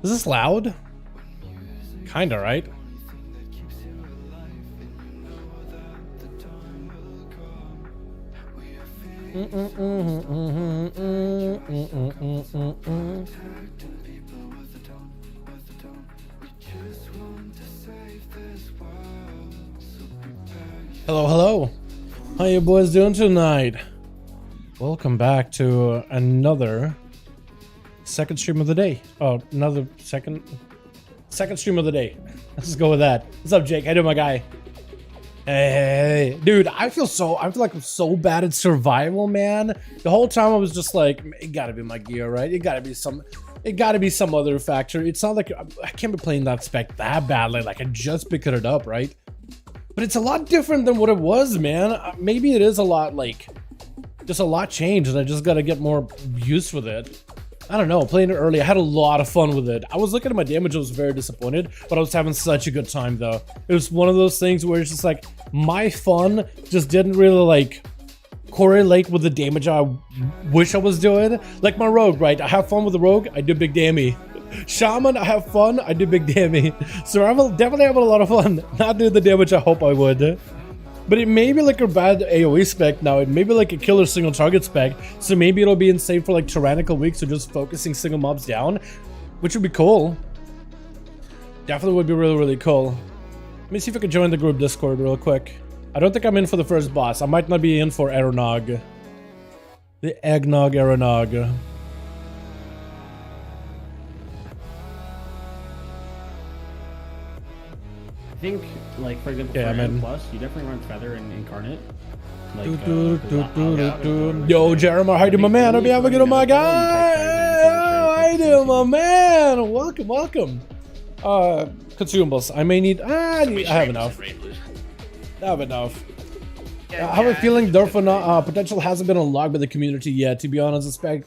Is this loud? Kinda, right? Hello, hello. How you boys doing tonight? Welcome back to another second stream of the day. Oh, another second stream of the day. Let's go with that. What's up, Jake? How you doing, my guy? Hey, dude, I feel like I'm so bad at survival, man. The whole time I was just like, it gotta be my gear, right? It gotta be some other factor. It's not like I can't be playing that spec that badly. Like I just picked it up, right? But it's a lot different than what it was, man. Maybe it is a lot like, just a lot changed, and I just gotta get more used with it. I don't know, playing it early, I had a lot of fun with it. I was looking at my damage, I was very disappointed, but I was having such a good time though. It was one of those things where it's just like, my fun just didn't really like correlate with the damage I wish I was doing. Like my rogue, right? I have fun with the rogue, I do big damage. Shaman, I have fun, I do big damage. Survival, definitely having a lot of fun, not doing the damage I hope I would. But it may be like a bad AoE spec now, it may be like a killer single target spec, so maybe it'll be insane for like tyrannical weeks or just focusing single mobs down, which would be cool. Definitely would be really, really cool. Let me see if I can join the group Discord real quick. I don't think I'm in for the first boss, I might not be in for Aeronog. The Eggnog Aeronog. I think, like, for example, for N+, you definitely run Feather and Incarnate. Like, yo, Jeremiah, how you doing, my man? Hope you have a good one, my guy. How you doing, my man? Welcome, welcome. Consumables. I may need. I have enough. I have enough. I have a feeling therefore potential hasn't been unlocked by the community yet. To be honest, the spec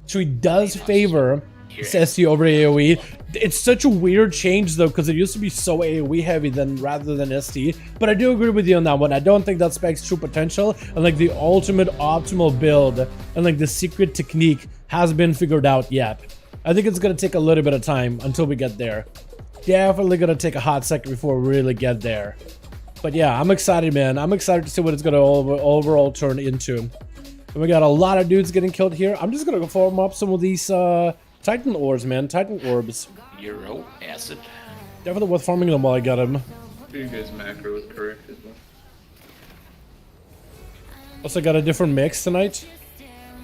tree does favor ST over AoE. It's such a weird change though, because it used to be so AoE heavy rather than ST. But I do agree with you on that one. I don't think that spec's true potential and like the ultimate optimal build and like the secret technique has been figured out yet. I think it's gonna take a little bit of time until we get there. Definitely gonna take a hot second before we really get there. But yeah, I'm excited, man. I'm excited to see what it's gonna overall turn into. And we got a lot of dudes getting killed here. I'm just gonna go farm up some of these Titan orbs, man. Titan orbs. Euro acid. Definitely worth farming them while I got him. You guys macro is correct as well. Also got a different mix tonight.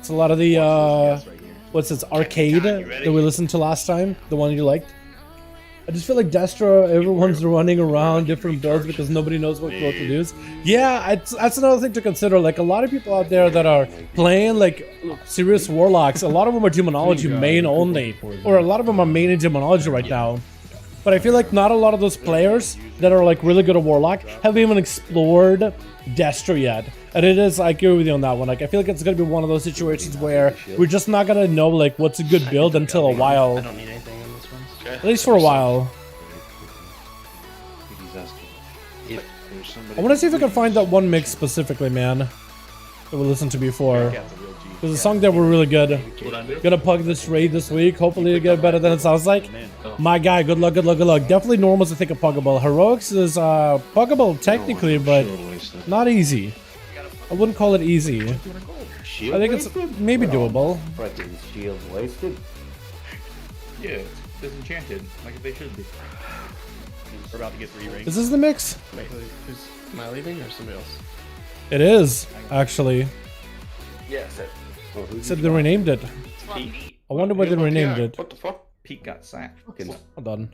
It's a lot of the what's this, Arcade that we listened to last time, the one you liked. I just feel like Destra, everyone's running around different builds because nobody knows what to use. Yeah, that's another thing to consider. Like a lot of people out there that are playing like serious warlocks, a lot of them are demonology main only, or a lot of them are main in demonology right now. But I feel like not a lot of those players that are like really good at warlock have even explored Destra yet. And it is, I agree with you on that one. Like I feel like it's gonna be one of those situations where we're just not gonna know like what's a good build until a while. I don't need anything in this one. At least for a while. I want to see if I can find that one mix specifically, man, that we listened to before. There's a song that were really good. Gonna pug this raid this week. Hopefully it'll get better than it sounds like. My guy, good luck, good luck, good luck. Definitely normals to think of puggable. Heroics is puggable technically, but not easy. I wouldn't call it easy. I think it's maybe doable. Shield wasted. Yeah, it's enchanted, like they should be. We're about to get 3 rings. Is this the mix? Wait, am I leaving or somebody else? It is, actually. Yes. Said they renamed it. I wonder why they renamed it. What the fuck? Pete got sacked. Hold on.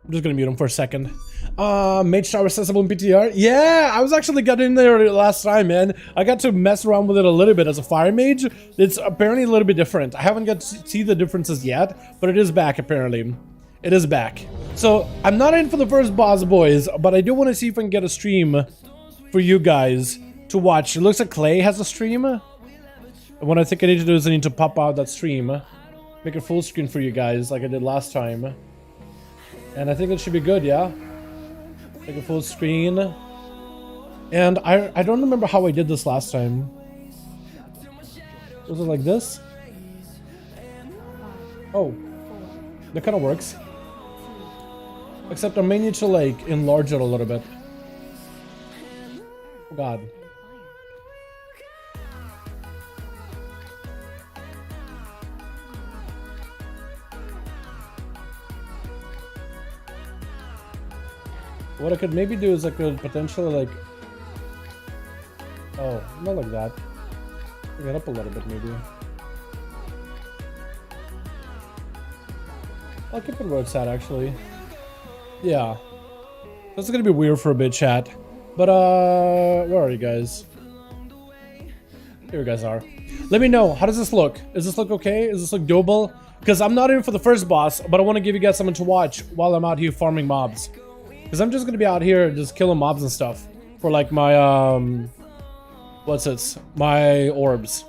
I'm just gonna mute him for a second. Mage Tower accessible in PTR? Yeah, I was actually got in there last time, man. I got to mess around with it a little bit as a fire mage. It's apparently a little bit different. I haven't got to see the differences yet, but it is back apparently. It is back. So I'm not in for the first boss, boys, but I do want to see if I can get a stream for you guys to watch. It looks like Clay has a stream. And what I think I need to do is I need to pop out that stream, make it full screen for you guys like I did last time. And I think it should be good, yeah? Like a full screen. And I don't remember how I did this last time. Was it like this? Oh, that kind of works. Except I may need to like enlarge it a little bit. Oh God. What I could maybe do is I could potentially like, oh, not like that. Bring it up a little bit maybe. I'll keep it where it's at actually. Yeah. That's gonna be weird for a bit, chat. But where are you guys? Here you guys are. Let me know, how does this look? Does this look okay? Does this look doable? Because I'm not in for the first boss, but I want to give you guys something to watch while I'm out here farming mobs. Because I'm just gonna be out here just killing mobs and stuff for like my what's it? My orbs.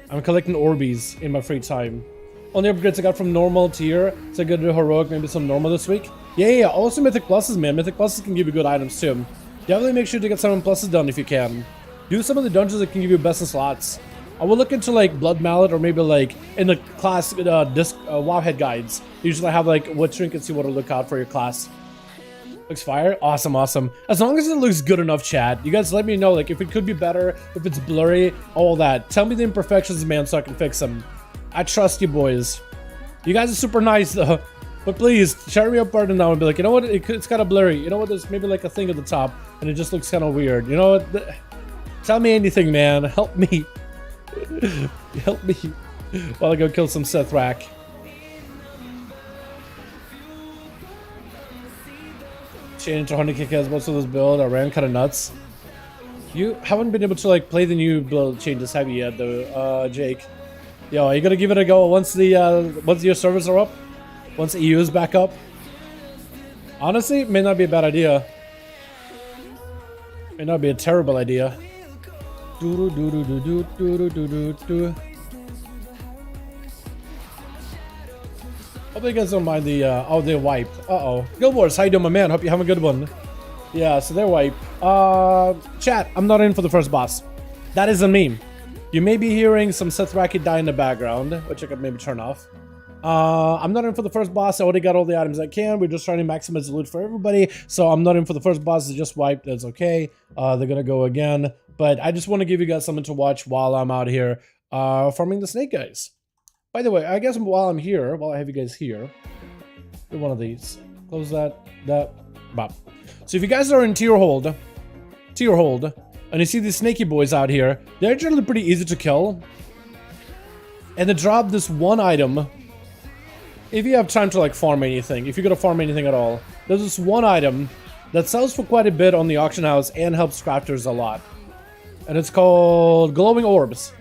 I'm collecting orbies in my free time. Only upgrades I got from normal tier, so I go to heroic, maybe some normal this week. Yeah. Also Mythic pluses, man. Mythic pluses can give you good items too. Definitely make sure to get some pluses done if you can. Do some of the dungeons that can give you best in slots. I will look into like Blood Mallet or maybe like in the class WoW head guides. Usually have like what trinkets you want to look out for your class. Looks fire. Awesome. As long as it looks good enough, chat. You guys let me know like if it could be better, if it's blurry, all that. Tell me the imperfections, man, so I can fix them. I trust you boys. You guys are super nice though. But please, share me apart now and be like, you know what, it's kind of blurry. You know what, there's maybe like a thing at the top and it just looks kind of weird. You know what, tell me anything, man. Help me. Help me while I go kill some Sethrak. Change to 100k has most of this build. I ran kind of nuts. You haven't been able to like play the new build changes, have you yet though, Jake? Yo, are you gonna give it a go once your servers are up? Once EU is back up? Honestly, it may not be a bad idea. May not be a terrible idea. Hope you guys don't mind the oh, they wiped. Uh-oh. Guild Wars, how you doing, my man? Hope you have a good one. Yeah, so they're wiped. Chat, I'm not in for the first boss. That is a meme. You may be hearing some Sethraki die in the background, which I could maybe turn off. I'm not in for the first boss. I already got all the items I can. We're just trying to maximize the loot for everybody. So I'm not in for the first boss. It's just wiped. That's okay. They're gonna go again. But I just want to give you guys something to watch while I'm out here farming the snake guys. By the way, I guess while I'm here, while I have you guys here, do one of these. Close that. Bop. So if you guys are in tier hold, and you see these snaky boys out here, they're generally pretty easy to kill. And they drop this one item. If you have time to like farm anything, if you're gonna farm anything at all, there's this one item that sells for quite a bit on the auction house and helps crafters a lot. And it's called glowing orbs.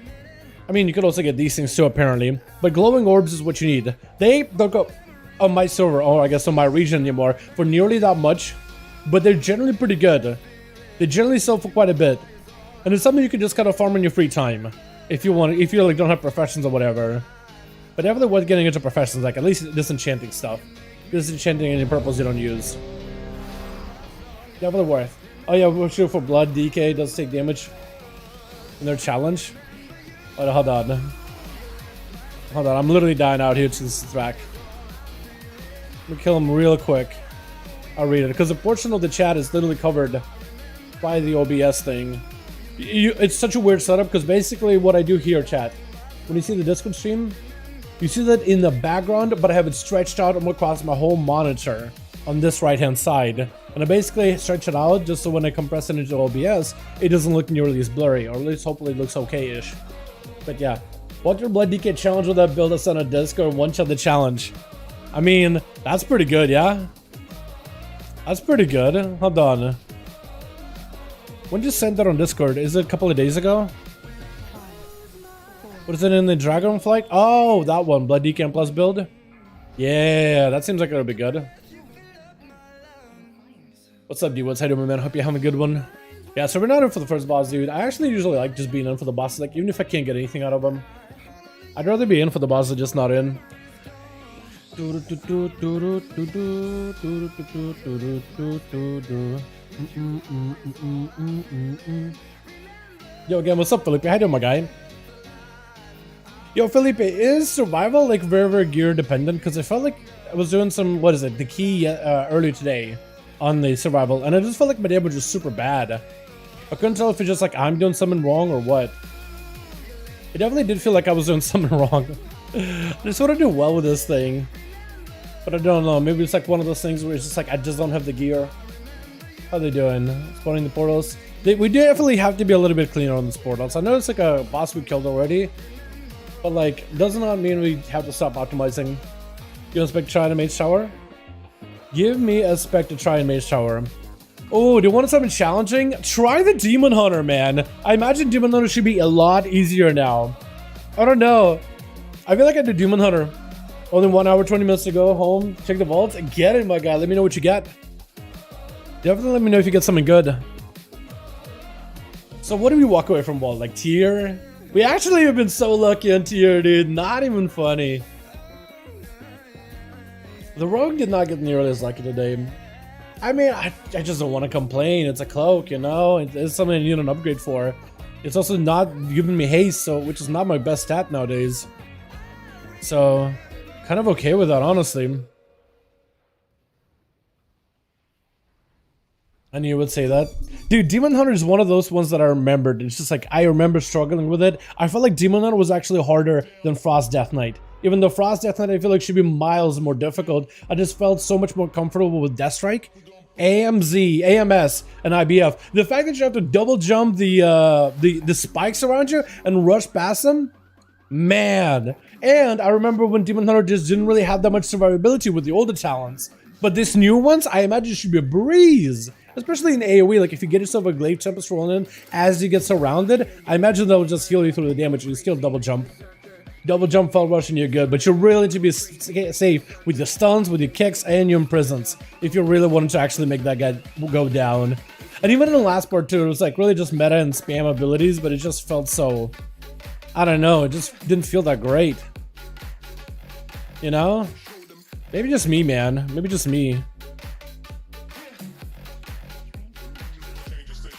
I mean, you could also get these things too, apparently. But glowing orbs is what you need. They don't go on my server, or I guess on my region anymore, for nearly that much. But they're generally pretty good. They generally sell for quite a bit. And it's something you can just kind of farm in your free time. If you want, if you like don't have professions or whatever. But definitely worth getting into professions, like at least disenchanting stuff. Disenchanting any purples you don't use. Definitely worth. Oh yeah, we're sure for blood, DK does take damage in their challenge. Oh, hold on, I'm literally dying out here to this track. Let me kill him real quick. I'll read it, because a portion of the chat is literally covered by the OBS thing. It's such a weird setup, because basically what I do here, chat, when you see the Discord stream, you see that in the background, but I have it stretched out across my whole monitor on this right-hand side. And I basically stretch it out just so when I compress it into OBS, it doesn't look nearly as blurry, or at least hopefully it looks okay-ish. But yeah, Walter Blood DK challenge with that build us on a Discord, one-shot the challenge. I mean, that's pretty good, yeah? That's pretty good. Hold on. When did you send that on Discord? Is it a couple of days ago? What is it in the Dragonflight? Oh, that one. Blood DK plus build? Yeah, that seems like it'll be good. What's up, D-Woods? How you doing, man? Hope you're having a good one. Yeah, so we're not in for the first boss, dude. I actually usually like just being in for the bosses. Like, even if I can't get anything out of them, I'd rather be in for the bosses than just not in. Yo, again, what's up, Felipe? How you doing, my guy? Yo, Felipe, is survival like very gear dependent? Because I felt like I was doing some, what is it, the key earlier today on the survival, and I just felt like my day was just super bad. I couldn't tell if it's just like I'm doing something wrong or what. It definitely did feel like I was doing something wrong. I just want to do well with this thing, but I don't know. Maybe it's like one of those things where it's just like I just don't have the gear. How they doing? Spawning the portals. We definitely have to be a little bit cleaner on this portals. I know it's like a boss we killed already, but like does not mean we have to stop optimizing. You expect to try to mage tower? Give me a spec to try and mage tower. Oh, do you want something challenging? Try the Demon Hunter, man. I imagine Demon Hunter should be a lot easier now. I don't know. I feel like I did Demon Hunter. Only 1 hour, 20 minutes to go home. Check the vaults. Get it, my guy. Let me know what you get. Definitely let me know if you get something good. So what do we walk away from vault? Like tier? We actually have been so lucky on tier, dude. Not even funny. The rogue did not get nearly as lucky today. I mean, I just don't want to complain. It's a cloak, you know? It's something I need an upgrade for. It's also not giving me haste, so which is not my best stat nowadays. So, kind of okay with that, honestly. I knew you would say that. Dude, Demon Hunter is one of those ones that I remembered. It's just like, I remember struggling with it. I felt like Demon Hunter was actually harder than Frost Death Knight. Even though Frost Death Knight I feel like should be miles more difficult, I just felt so much more comfortable with Death Strike. AMZ, AMS, and IBF. The fact that you have to double jump the spikes around you and rush past them, man. And I remember when Demon Hunter just didn't really have that much survivability with the older talents. But this new ones, I imagine should be a breeze. Especially in AoE, like if you get yourself a Glaive Tempest rolling in as you get surrounded, I imagine that will just heal you through the damage and you still double jump. Double jump, fell rush, and you're good. But you really need to be safe with your stuns, with your kicks, and your imprisons if you really wanted to actually make that guy go down. And even in the last part too, it was like really just meta and spam abilities, but it just felt so, I don't know, it just didn't feel that great. You know? Maybe just me, man. Maybe just me.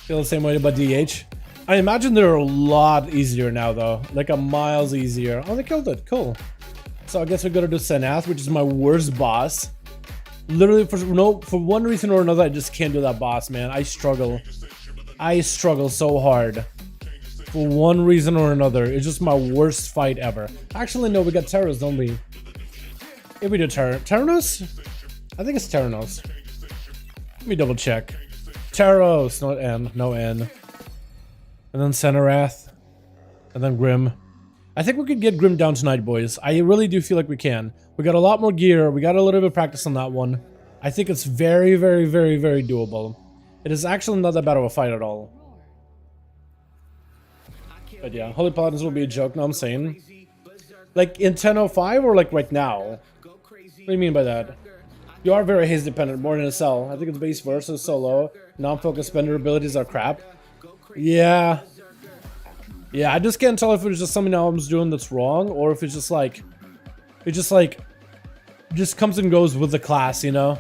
Feel the same way about DH. I imagine they're a lot easier now, though. Like a miles easier. Oh, they killed it. Cool. So I guess we're gonna do Senath, which is my worst boss. Literally, for one reason or another, I just can't do that boss, man. I struggle. I struggle so hard. For one reason or another. It's just my worst fight ever. Actually, no, we got Terranos, don't we? If we do Terranos? I think it's Terranos. Let me double check. Terranos, not N, no N. And then Senarath. And then Grim. I think we could get Grim down tonight, boys. I really do feel like we can. We got a lot more gear. We got a little bit of practice on that one. I think it's very doable. It is actually not that bad of a fight at all. But yeah, Holy Paladins will be a joke, know what I'm saying? Like in 10.05 or like right now? What do you mean by that? You are very haste dependent, more than a cell. I think it's base versus solo. Non-focus spender abilities are crap. Yeah. Yeah, I just can't tell if it's just something I'm doing that's wrong, or if it's just like, it just comes and goes with the class, you know?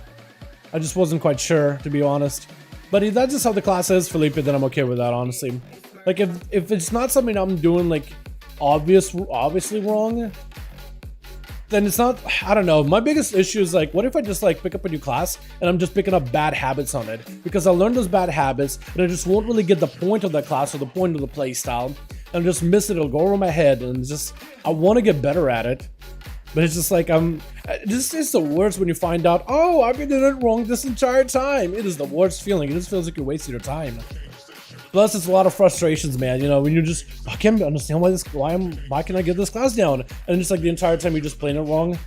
I just wasn't quite sure, to be honest. But if that's just how the class is, Felipe, then I'm okay with that, honestly. Like, if it's not something I'm doing, like, obviously wrong, then it's not, I don't know. My biggest issue is like, what if I just like pick up a new class and I'm just picking up bad habits on it? Because I'll learn those bad habits and I just won't really get the point of that class or the point of the play style. And just miss it, it'll go over my head, and just, I want to get better at it. But it's just like, it's the worst when you find out, oh, I've been doing it wrong this entire time. It is the worst feeling. It just feels like you're wasting your time. Plus, it's a lot of frustrations, man. You know, when you're just, I can't understand why can I get this class down? And just like the entire time you're just playing it wrong.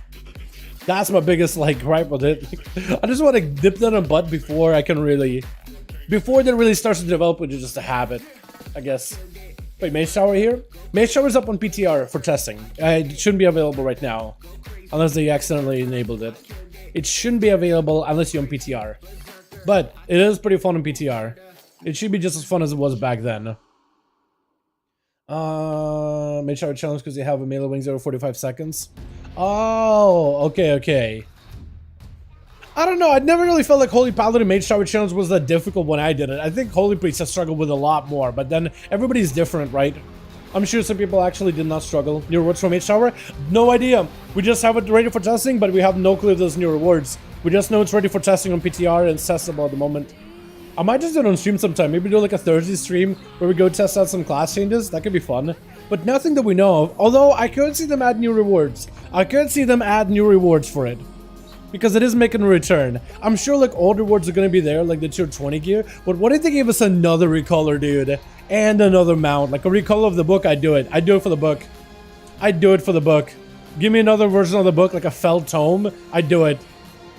That's my biggest like gripe with it. I just want to dip that in butt before I can really, before that really starts to develop into just a habit, I guess. Wait, Mage Tower here? Mage Tower is up on PTR for testing. It shouldn't be available right now, unless they accidentally enabled it. It shouldn't be available unless you're on PTR. But it is pretty fun on PTR. It should be just as fun as it was back then. Mage Tower challenge because you have a melee wings every 45 seconds. Oh, okay. I don't know. I never really felt like Holy Paladin Mage Tower challenge was that difficult when I did it. I think Holy Priest has struggled with a lot more, but then everybody's different, right? I'm sure some people actually did not struggle. New rewards from Mage Tower? No idea. We just have it ready for testing, but we have no clue if there's new rewards. We just know it's ready for testing on PTR and it's testable at the moment. I might just do it on stream sometime. Maybe do like a Thursday stream where we go test out some class changes. That could be fun. But nothing that we know of. Although I could see them add new rewards. I could see them add new rewards for it. Because it is making a return. I'm sure like old rewards are going to be there, like the tier 20 gear. But what if they gave us another recolor, dude? And another mount. Like a recolor of the book, I'd do it. I'd do it for the book. I'd do it for the book. Give me another version of the book, like a felt tome. I'd do it.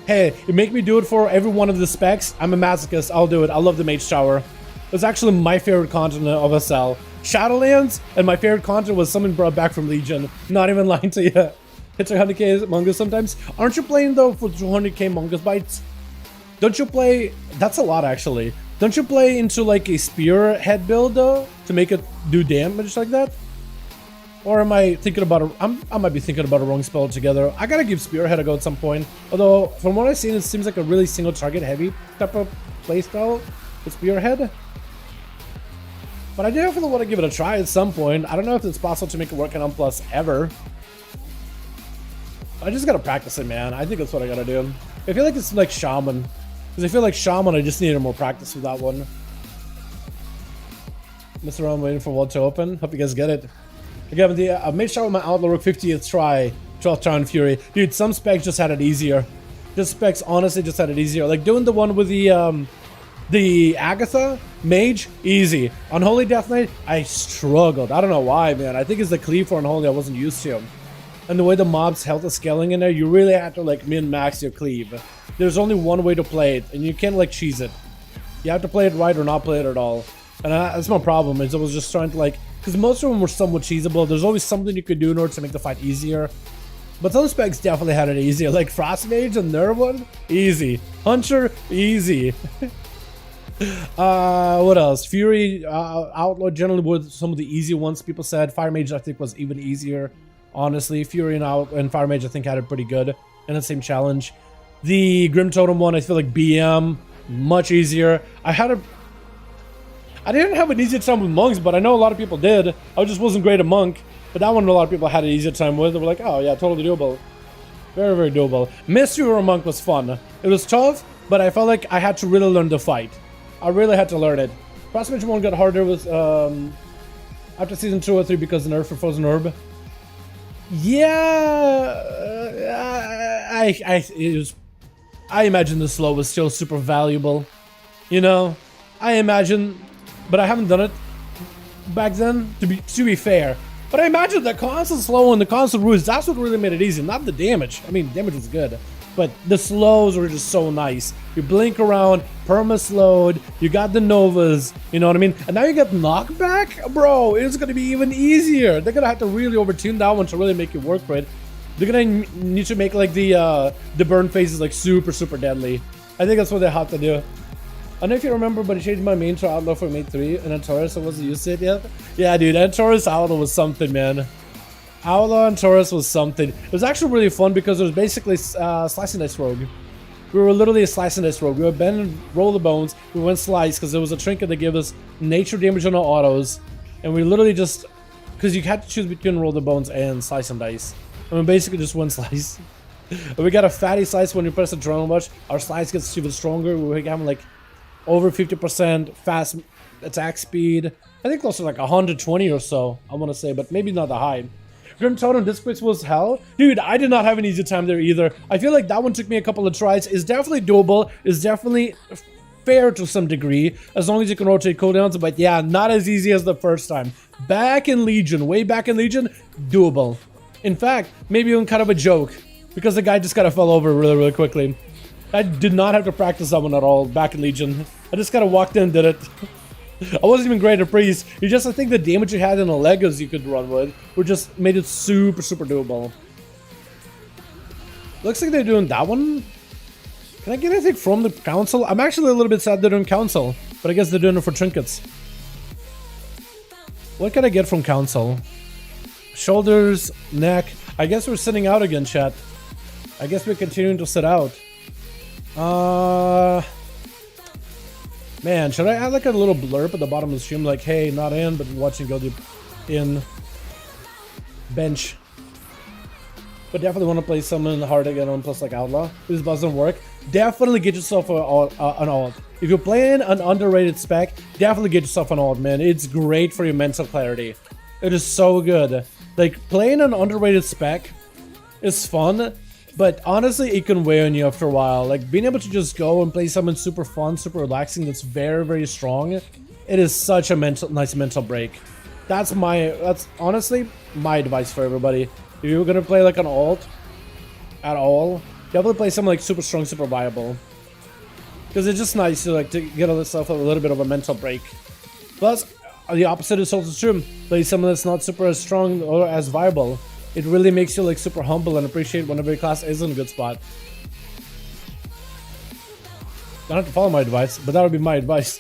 Hey, you make me do it for every one of the specs. I'm a masochist. I'll do it. I love the Mage Tower. It's actually my favorite content of SL. Shadowlands, and my favorite content was something brought back from Legion. Not even lying to you. Hits 100k Mongoose sometimes. Aren't you playing though for 200k Mongoose bites? Don't you play? That's a lot actually. Don't you play into like a spearhead build though to make it do damage like that? Or am I thinking about I might be thinking about a wrong spell altogether. I gotta give spearhead a go at some point. Although from what I've seen, it seems like a really single target heavy type of playstyle with spearhead. But I definitely want to give it a try at some point. I don't know if it's possible to make it work on Plus ever. I just gotta practice it, man. I think that's what I gotta do. I feel like it's like Shaman. Because I feel like Shaman, I just needed more practice with that one. Mr. I'm waiting for WoW to open. Hope you guys get it. Again, I made sure with my Outlaw Rook 50th try, 12th try on Fury. Dude, some specs just had it easier. Just specs honestly just had it easier. Like doing the one with the Agatha Mage, easy. On Holy Death Knight, I struggled. I don't know why, man. I think it's the cleave for Unholy I wasn't used to. And the way the mob's health is scaling in there, you really have to like min-max your cleave. There's only one way to play it, and you can't like cheese it. You have to play it right or not play it at all. And that's my problem, is I was just trying to like, because most of them were somewhat cheesable. There's always something you could do in order to make the fight easier. But some specs definitely had it easier. Like Frost Mage and Nerve one, easy. Hunter, easy. What else? Fury, Outlaw generally were some of the easy ones people said. Fire Mage I think was even easier. Honestly, Fury and Fire Mage I think had it pretty good in the same challenge. The GRIMTOTEM one, I feel like BM, much easier. I didn't have an easy time with monks, but I know a lot of people did. I just wasn't great at monk, but that one a lot of people had an easier time with. They were like, oh yeah, totally doable. Very, very doable. Mystery or monk was fun. It was tough, but I felt like I had to really learn the fight. I really had to learn it. Crossmatch 1 got harder with after season 2 or 3 because of nerf for Frozen Orb. Yeah, I imagine the slow was still super valuable. You know, I imagine, but I haven't done it back then to be fair. But I imagine the constant slow and the constant ruse, that's what really made it easy, not the damage. I mean, damage was good, but the slows were just so nice. You blink around, perma slowed, you got the novas, you know what I mean? And now you get knockback? Bro, it's gonna be even easier. They're gonna have to really overtune that one to really make it work right. They're gonna need to make like the burn phases like super, super deadly. I think that's what they have to do. I don't know if you remember, but I changed my main to Outlaw for Mate 3, and then Taurus, I wasn't used to it yet. Yeah, dude, and Taurus Outlaw was something, man. Outlaw and Taurus was something. It was actually really fun because it was basically Slice and Dice Rogue. We were literally a Slice and Dice Rogue. We would bend and roll the bones. We went Slice because there was a trinket that gave us nature damage on our autos. And we literally just, because you had to choose between roll the bones and Slice and Dice. And we basically just went Slice. And we got a fatty Slice when you press the adrenaline much. Our Slice gets even stronger. We were having like over 50% fast attack speed. I think close to like 120 or so, I want to say, but maybe not that high. GRIMTOTEM Disc Space was hell. Dude, I did not have an easy time there either. I feel like that one took me a couple of tries. It's definitely doable. It's definitely fair to some degree, as long as you can rotate cooldowns. But yeah, not as easy as the first time. Back in Legion, way back in Legion, doable. In fact, maybe even kind of a joke, because the guy just kind of fell over really, really quickly. I did not have to practice that one at all back in Legion. I just kind of walked in and did it. I wasn't even great at Priest. You just, I think the damage you had in the Legos you could run with were just made it super, super doable. Looks like they're doing that one. Can I get anything from the council? I'm actually a little bit sad they're doing council, but I guess they're doing it for trinkets. What can I get from council? Shoulders, neck. I guess we're sitting out again, chat. I guess we're continuing to sit out. Man, should I add like a little blurb at the bottom of the stream, like, hey, not in, but watching go deep in bench. But definitely want to play someone hard again on plus like Outlaw. If this doesn't work, definitely get yourself an alt. If you're playing an underrated spec, definitely get yourself an alt, man. It's great for your mental clarity. It is so good. Like, playing an underrated spec is fun, but honestly, it can weigh on you after a while. Like, being able to just go and play something super fun, super relaxing, that's very, very strong, it is such a nice mental break. That's honestly my advice for everybody. If you're gonna play like an alt at all, definitely play something like super strong, super viable. Because it's just nice to get yourself a little bit of a mental break. Plus, the opposite is also true. Play something that's not super as strong or as viable. It really makes you like super humble and appreciate whenever your class is in a good spot. Don't have to follow my advice, but that would be my advice.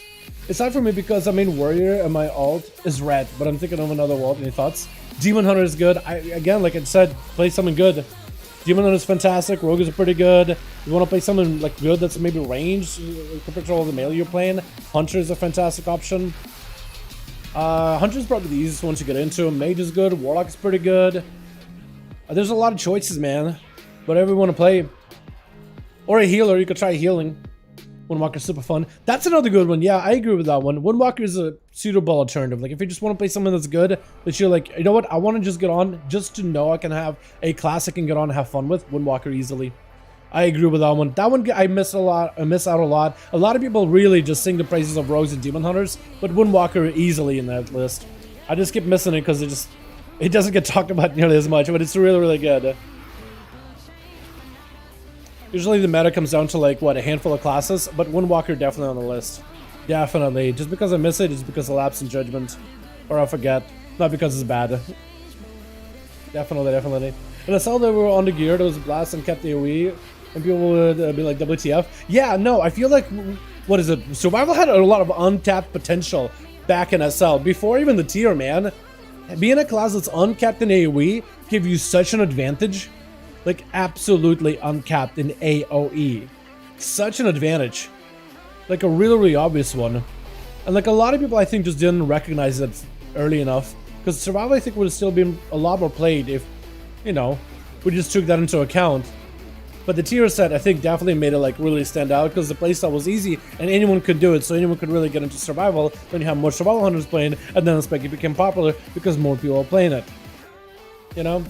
It's hard for me because I mean warrior and my alt is red, but I'm thinking of another alt. Any thoughts? Demon Hunter is good. Again, like I said, play something good. Demon Hunter is fantastic. Rogues are pretty good. You want to play something like good that's maybe ranged compared to all the melee you're playing. Hunter is a fantastic option. Hunter is probably the easiest one to get into. Mage is good. Warlock is pretty good. There's a lot of choices, man. Whatever you want to play. Or a healer. You could try healing. Windwalker is super fun. That's another good one. Yeah, I agree with that one. Windwalker is a suitable alternative. Like, if you just want to play something that's good, that you're like, you know what, I want to just get on, just to know I can have a class I can get on and have fun with. Windwalker easily. I agree with that one. That one I miss a lot. I miss out a lot. A lot of people really just sing the praises of rogues and demon hunters, but Windwalker easily in that list. I just keep missing it because it doesn't get talked about nearly as much, but it's really, really good. Usually the meta comes down to like, what, a handful of classes, but Windwalker definitely on the list. Definitely. Just because I miss it, just because I lapse in judgment. Or I forget. Not because it's bad. Definitely. And I saw that we were on the gear, there was a blast and kept AoE, and people would be like, WTF? Yeah, no, I feel like, what is it? Survival had a lot of untapped potential back in SL. Before even the tier, man. Being a class that's uncapped in AoE give you such an advantage. Like, absolutely uncapped in AoE. Such an advantage. Like, a really, really obvious one. And, like, a lot of people, I think, just didn't recognize it early enough. Because Survival, I think, would have still been a lot more played if, you know, we just took that into account. But the tier set, I think, definitely made it, like, really stand out. Because the playstyle was easy, and anyone could do it. So anyone could really get into Survival. Then you have more Survival Hunters playing, and then the spec became popular because more people are playing it. You know?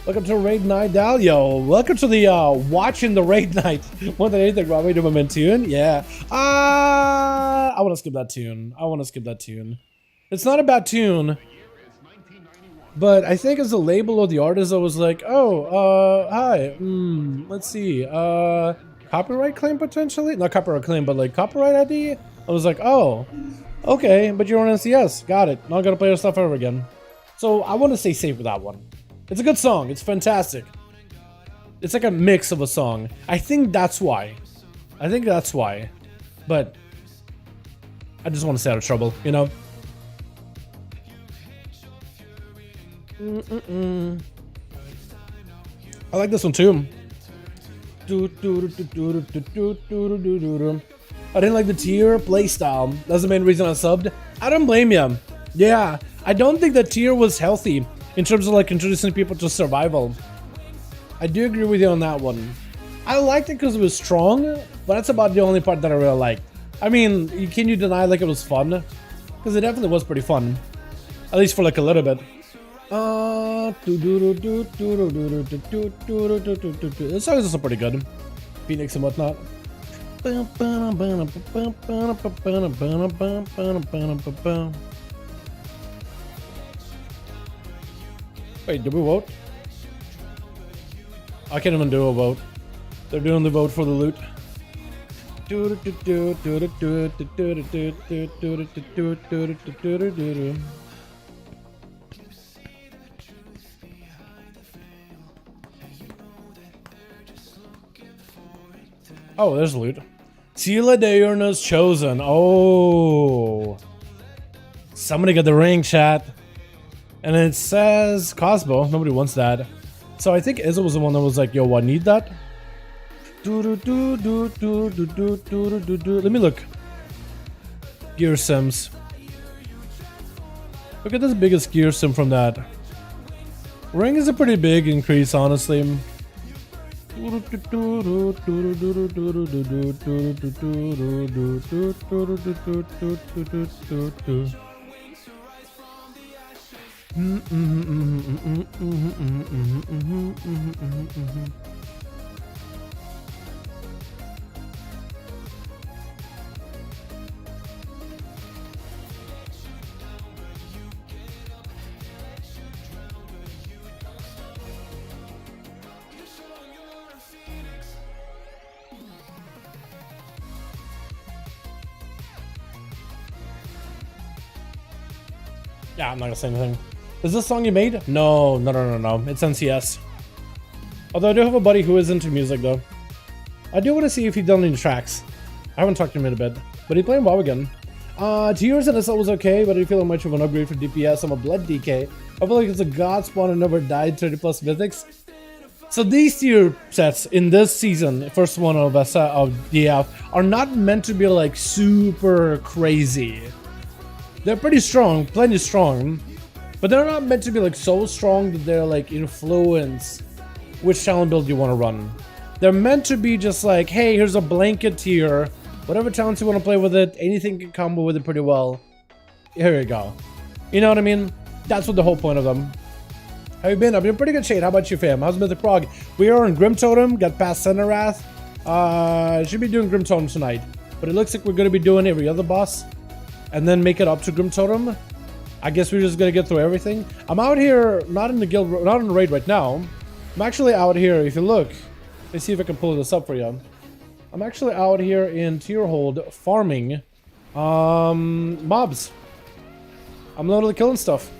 Welcome to Raid Night, Dalio. Welcome to the watching the Raid Night. More than anything, Robbie, do my tune? Yeah. I want to skip that tune. It's not a bad tune, but I think as a label of the artist, I was like, oh, hi. Let's see. Copyright claim potentially? Not copyright claim, but like copyright ID. I was like, oh, okay, but you're on NCS. Got it. Not gonna play your stuff ever again. So I want to stay safe with that one. It's a good song. It's fantastic. It's like a mix of a song. I think that's why. But I just want to stay out of trouble, you know? I like this one too. I didn't like the tier playstyle. That's the main reason I subbed. I don't blame you. Yeah, I don't think the tier was healthy in terms of like introducing people to survival. I do agree with you on that one. I liked it because it was strong, but that's about the only part that I really liked. I mean, can you deny like it was fun? Because it definitely was pretty fun. At least for like a little bit. The song is also pretty good. Phoenix and whatnot. Wait, did we vote? I can't even do a vote. They're doing the vote for the loot. Oh, there's loot. Tila Diurna's chosen. Oh. Somebody got the ring, chat. And it says Cosmo. Nobody wants that. So I think Izzo was the one that was like, yo, I need that. Let me look. Gear sims. Look at this biggest gear sim from that. Ring is a pretty big increase, honestly. Yeah, I'm not gonna say anything. Is this song you made? No. It's NCS. Although I do have a buddy who is into music though. I do want to see if he's done any tracks. I haven't talked to him in a bit, but he's playing WoW again. 2 years in SL was okay, but I didn't feel much of an upgrade for DPS. I'm a blood DK. I feel like it's a god spawn and never died 30 plus mythics. So these tier sets in this season, first one of DF, are not meant to be like super crazy. They're pretty strong, plenty strong, but they're not meant to be like so strong that they're like influence which talent build you want to run. They're meant to be just like, hey, here's a blanket tier, whatever talents you want to play with it, anything can combo with it pretty well. Here you go. You know what I mean? That's what the whole point of them. How you been? I've been in pretty good shape. How about you, fam? How's Mythic Prog? We are in GRIMTOTEM, got past Center Wrath. Should be doing GRIMTOTEM tonight, but it looks like we're going to be doing every other boss and then make it up to GRIMTOTEM. I guess we're just gonna get through everything. I'm out here, not in the guild, not in the raid right now. I'm actually out here, if you look, let's see if I can pull this up for you. I'm actually out here in Tierhold farming mobs. I'm literally killing stuff.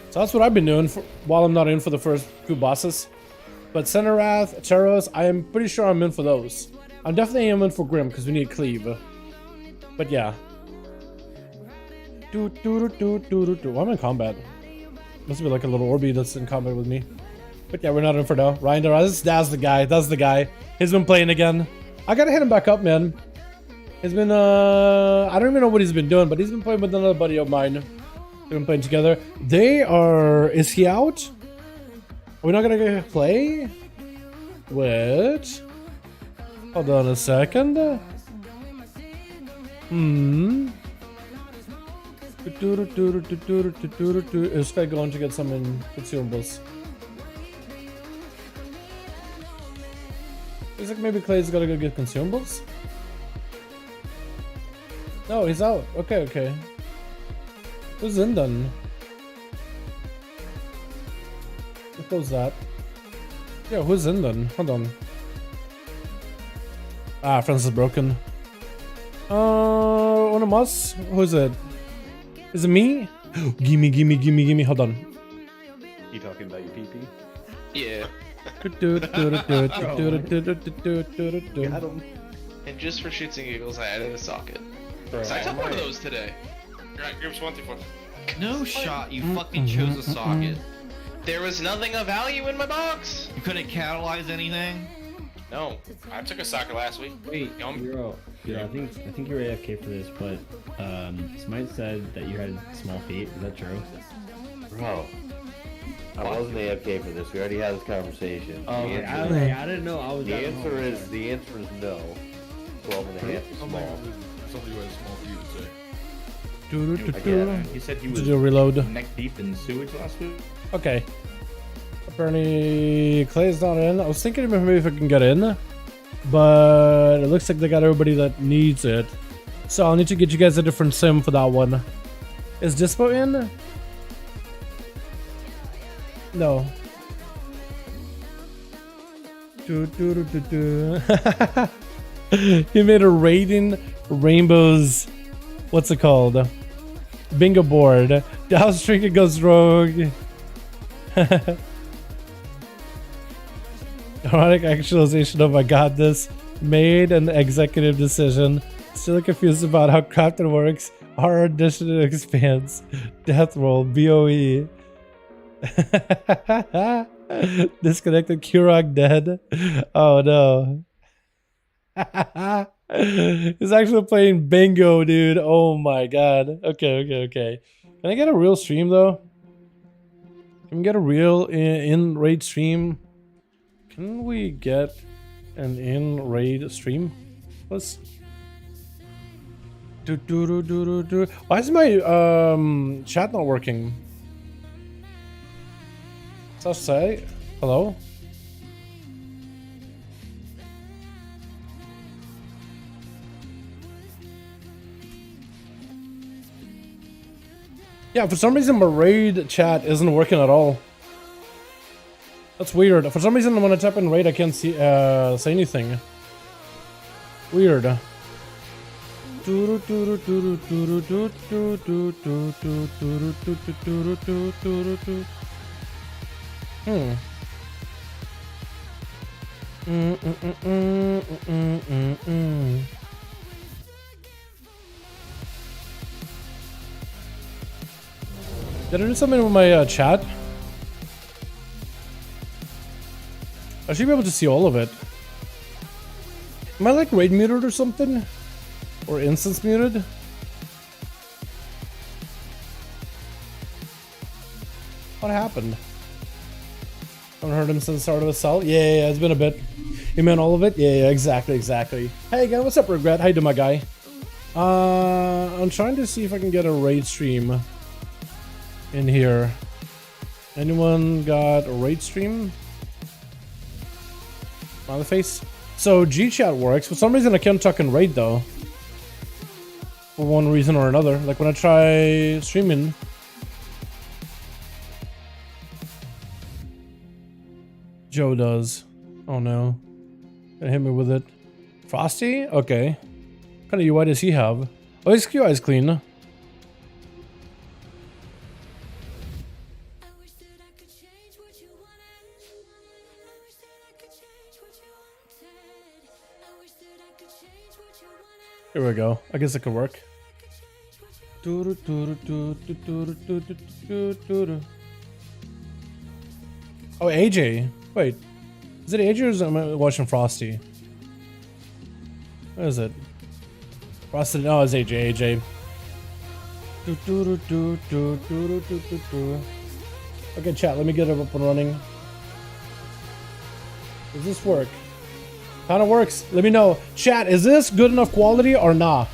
So that's what I've been doing while I'm not in for the first few bosses. But Center Wrath, Cheros, I am pretty sure I'm in for those. I'm definitely in for Grim because we need cleave. But yeah. Why am I in combat? Must be like a little Orby that's in combat with me. But yeah, we're not in for now. Ryan Doraz, that's the guy. That's the guy. He's been playing again. I gotta hit him back up, man. He's been, I don't even know what he's been doing, but he's been playing with another buddy of mine. We've been playing together. They are, is he out? Are we not gonna play? Wait. Hold on a second. Is Fed going to get some consumables? Looks like maybe Clay's gotta go get consumables? No, he's out. Okay. Who's in then? What was that? Yeah, who's in then? Hold on. Ah, Francis is broken. One of us? Who's it? Is it me? Gimme. Hold on. You talking about your PP? Yeah. Got him. And just for shits and giggles, I added a socket. So I took one of those today. You're at groups 1 through 4. No shot, you fucking chose a socket. There was nothing of value in my box. You couldn't catalyze anything? No, I took a socket last week. Wait, Euro, I think you're AFK for this, but Smite said that you had small feet. Is that true? Bro, I wasn't AFK for this. We already had this conversation. Oh, okay. I didn't know. I was. The answer is no. 12.5 is small. Somebody who has small feet would say. Again, He said he Did was you reload? neck deep in sewage last week. Okay. Apparently Clay's not in. I was thinking maybe if I can get in, but it looks like they got everybody that needs it. So I'll need to get you guys a different sim for that one. Is Dispo in? No. He made a raiding rainbows. What's it called? Bingo board. House Drinker goes rogue. Erotic actualization of I got this. Made an executive decision. Still confused about how crafting works. Our addition expands. Death roll. BOE. Disconnected Kurok dead. Oh no. He's actually playing bingo, dude. Oh my god. Okay. Can I get a real stream though? Can we get a real in-raid stream? Can we get an in-raid stream? Let's do. Why is my chat not working? What's that say? Hello? Yeah, for some reason my raid chat isn't working at all. That's weird. For some reason when I type in raid I can't see say anything. Weird. Did I do something with my chat? I should be able to see all of it. Am I like raid muted or something? Or instance muted? What happened? Haven't heard him since the start of his cell? Yeah, it's been a bit. You meant all of it? Yeah, exactly. Hey again, what's up, Regret? How you doing, my guy? I'm trying to see if I can get a raid stream in here. Anyone got a raid stream? On the face? So G-chat works. For some reason I can't talk in raid though. For one reason or another. Like when I try streaming. Joe does. Oh no. Gonna hit me with it. Frosty? Okay. What kind of UI does he have? Oh, his UI is clean. Here we go. I guess it could work. Oh, AJ. Wait. Is it AJ or is it, am I watching Frosty? What is it? Frosty. No, it's AJ. Okay, chat. Let me get it up and running. Does this work? Kinda works. Let me know. Chat, is this good enough quality or nah?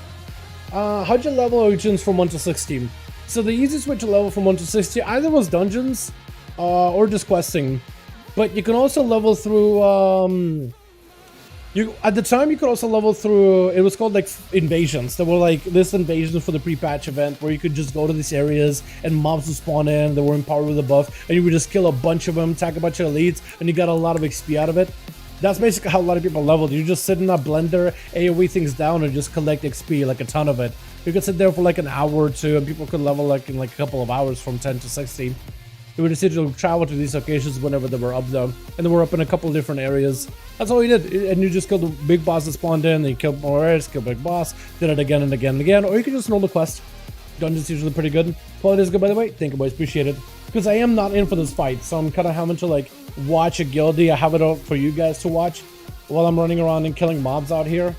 How'd you level agents from 1 to 16? So the easiest way to level from 1 to 60 either was dungeons or just questing. But you can also level through at the time you could also level through, it was called like invasions. There were like this invasion for the pre-patch event where you could just go to these areas and mobs would spawn in, they were empowered with a buff, and you would just kill a bunch of them, attack a bunch of elites, and you got a lot of XP out of it. That's basically how a lot of people leveled. You just sit in that blender, AoE things down, and just collect XP, like a ton of it. You could sit there for like an hour or two, and people could level like in like a couple of hours from 10 to 16. You would essentially travel to these locations whenever they were up there, and they were up in a couple of different areas. That's all you did, and you just killed the big boss that spawned in, and you killed more areas, killed big boss, did it again and again and again, or you could just roll the quest. Dungeon's usually pretty good. Quality is good, by the way. Thank you, boys. Appreciate it. Because I am not in for this fight, so I'm kind of having to like watch a guildie. I have it out for you guys to watch while I'm running around and killing mobs out here.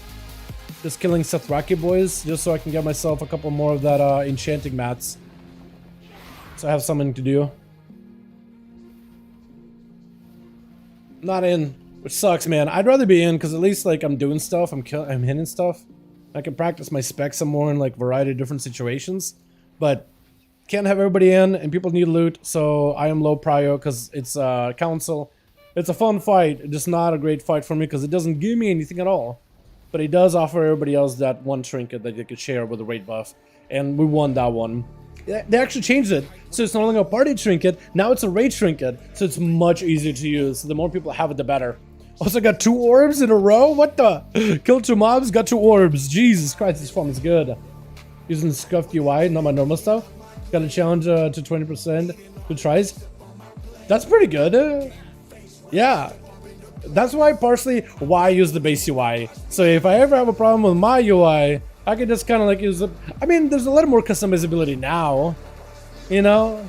Just killing Sethraki boys, just so I can get myself a couple more of that enchanting mats. So I have something to do. Not in, which sucks, man. I'd rather be in because at least like I'm doing stuff, I'm hitting stuff. I can practice my specs some more in like variety of different situations, but can't have everybody in and people need loot, so I am low prio because it's council. It's a fun fight, just not a great fight for me because it doesn't give me anything at all. But it does offer everybody else that one trinket that they could share with a raid buff, and we won that one. They actually changed it, so it's no longer a party trinket, now it's a raid trinket, so it's much easier to use. So the more people have it, the better. Also got 2 orbs in a row? What the? Killed 2 mobs, got 2 orbs. Jesus Christ, this form is good. Using scuffed UI, not my normal stuff. Got a challenge to 20%. Good tries. That's pretty good. Yeah. That's why partially why I use the base UI. So if I ever have a problem with my UI, I can just kind of like use it. I mean, there's a lot more customizability now. You know?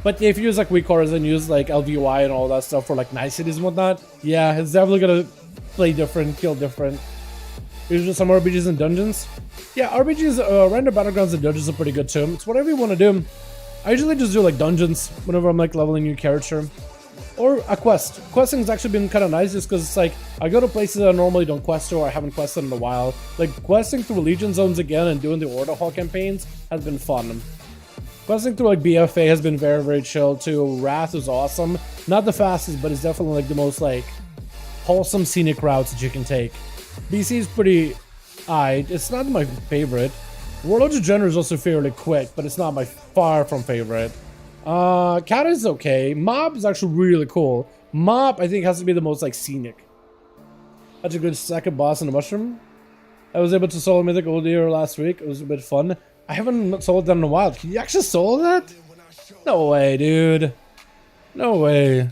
But if you use like weak cores and use like LVY and all that stuff for like niceties and whatnot, yeah, it's definitely gonna play different, kill different. Usually some RPGs and dungeons. Yeah, RPGs, random battlegrounds and dungeons are pretty good too. It's whatever you want to do. I usually just do like dungeons whenever I'm like leveling a new character. Or a quest. Questing has actually been kind of nice just because it's like, I go to places that I normally don't quest to or I haven't quested in a while. Like, questing through Legion Zones again and doing the Order Hall campaigns has been fun. Questing through like BFA has been very, very chill too. Wrath is awesome. Not the fastest, but it's definitely like the most like wholesome scenic routes that you can take. BC is pretty aight. It's not my favorite. Warlord of General is also fairly quick, but it's not my far from favorite. Cat is okay. Mob is actually really cool. Mob, I think, has to be the most like scenic. That's a good second boss in the mushroom. I was able to solo Mythic earlier last week. It was a bit fun. I haven't soloed that in a while. Can you actually solo that? No way, dude. No way.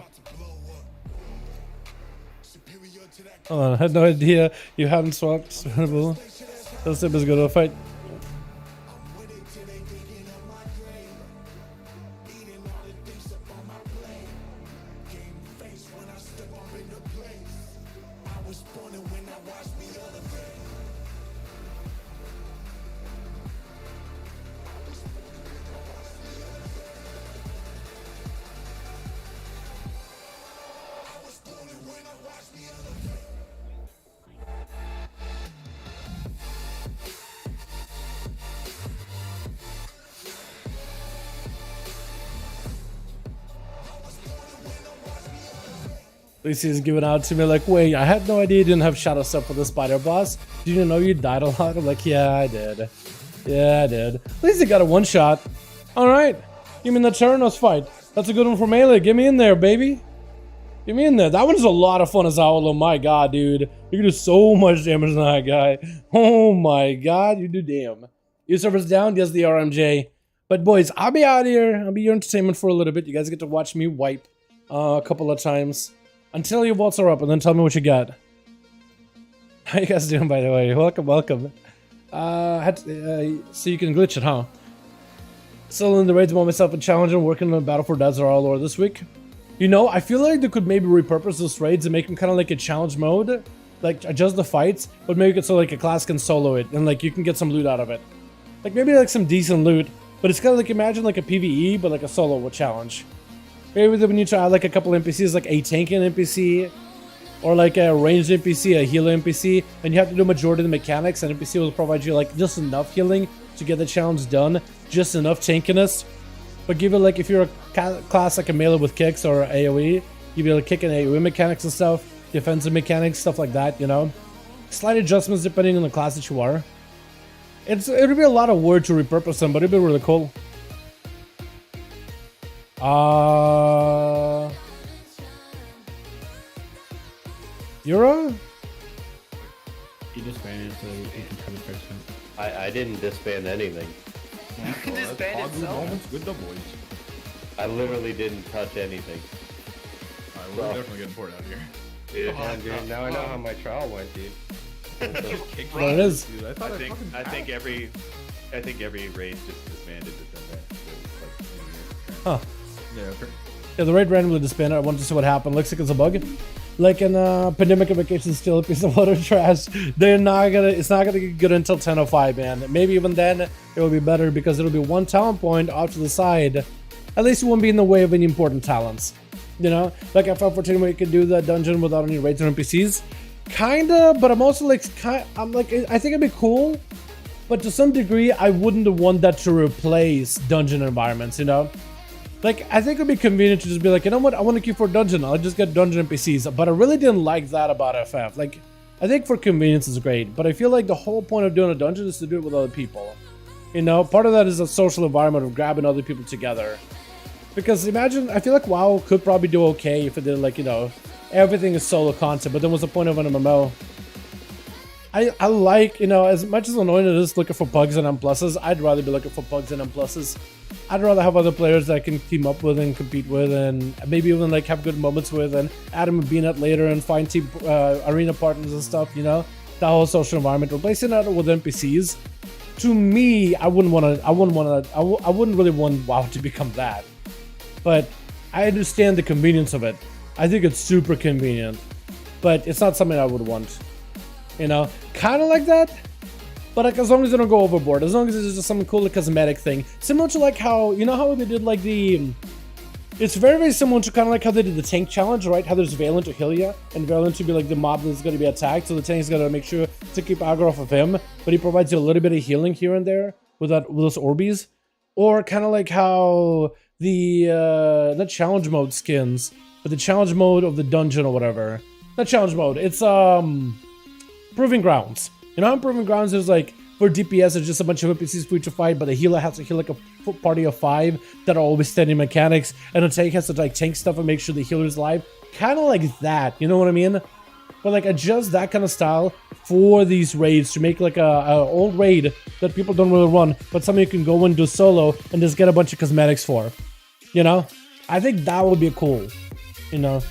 Hold on, I had no idea you hadn't swapped. That's as good to a fight. Lucy is giving out to me like, wait, I had no idea you didn't have shadow stuff for the spider boss. Did you know you died a lot? I'm like, yeah, I did. Yeah, I did. At least he got a one shot. Alright. Give me the Terranos fight. That's a good one for melee. Get me in there, baby. Get me in there. That one's a lot of fun as Owlo. My god, dude. You can do so much damage to that guy. Oh my god, you do damn. Your server's down? Yes, the RMJ. But boys, I'll be out here. I'll be your entertainment for a little bit. You guys get to watch me wipe a couple of times. Until your vaults are up, and then tell me what you got. How you guys doing, by the way? Welcome, welcome. So you can glitch it, huh? Still in the raids about myself and challenge and working on Battle for Dalaran lore this week. You know, I feel like they could maybe repurpose those raids and make them kind of like a challenge mode. Like, adjust the fights, but make it so like a class can solo it, and like you can get some loot out of it. Like maybe like some decent loot, but it's kind of like, imagine like a PvE, but like a solo challenge. Maybe they need to add like a couple NPCs, like a tanking NPC, or like a ranged NPC, a healer NPC, and you have to do majority of the mechanics, and NPC will provide you like just enough healing to get the challenge done, just enough tankiness. But give it like, if you're a class like a melee with kicks or AoE, you'll be able to kick in AoE mechanics and stuff, defensive mechanics, stuff like that, you know? Slight adjustments depending on the class that you are. It'll be a lot of work to repurpose them, but it'll be really cool. Yura? You just ran it so you can come in first. I didn't disband anything. You can disband itself. Moments with the boys. I literally didn't touch anything. Alright, we're definitely getting poured out here. Dude, dude, now I know how my trial went, dude. Well, it is. Dude, I think every raid just disbanded within that. So, like, Huh. Yeah, Yeah, the raid randomly disbanded. I wanted to see what happened. Looks like it's a bug. Like in Pandemic Vacation, still a piece of water trash. They're not gonna. It's not gonna get good until 10:05, man. Maybe even then it will be better because it'll be one talent point off to the side. At least it won't be in the way of any important talents. You know, like FF14 where you can do the dungeon without any raids or NPCs. Kinda, but I'm also like, I'm like, I think it'd be cool, but to some degree, I wouldn't want that to replace dungeon environments. You know. Like, I think it would be convenient to just be like, you know what, I want to queue for a dungeon, I'll just get dungeon NPCs. But I really didn't like that about FF. Like, I think for convenience is great, but I feel like the whole point of doing a dungeon is to do it with other people. You know, part of that is a social environment of grabbing other people together. Because imagine, I feel like WoW could probably do okay if it did like, you know, everything is solo content, but then what's the point of an MMO? I like, you know, as much as annoying it is looking for bugs and M+s, I'd rather be looking for bugs and M+s. I'd rather have other players that I can team up with and compete with and maybe even like have good moments with and add them a BNet later and find team arena partners and stuff, you know? That whole social environment. Replacing that with NPCs, to me, I wouldn't really want WoW to become that. But I understand the convenience of it. I think it's super convenient, but it's not something I would want. You know, kind of like that. But like, as long as they don't go overboard, as long as it's just some cool like, cosmetic thing, similar to like how, you know how they did like the, it's very, very similar to kind of like how they did the tank challenge, right? How there's Valiant to heal you, and Valiant to be like the mob that's going to be attacked, so the tank's got to make sure to keep aggro off of him, but he provides you a little bit of healing here and there with those orbies. Or kind of like how the, not challenge mode skins, but the challenge mode of the dungeon or whatever. Not challenge mode, it's, Proving Grounds. You know how in Proving Grounds there's like, for DPS it's just a bunch of NPCs for you to fight, but the healer has to heal like a party of 5 that are always standing mechanics, and the tank has to like tank stuff and make sure the healer's alive. Kind of like that, you know what I mean? But like adjust that kind of style for these raids to make like a old raid that people don't really run, but something you can go and do solo and just get a bunch of cosmetics for. You know? I think that would be cool. You know?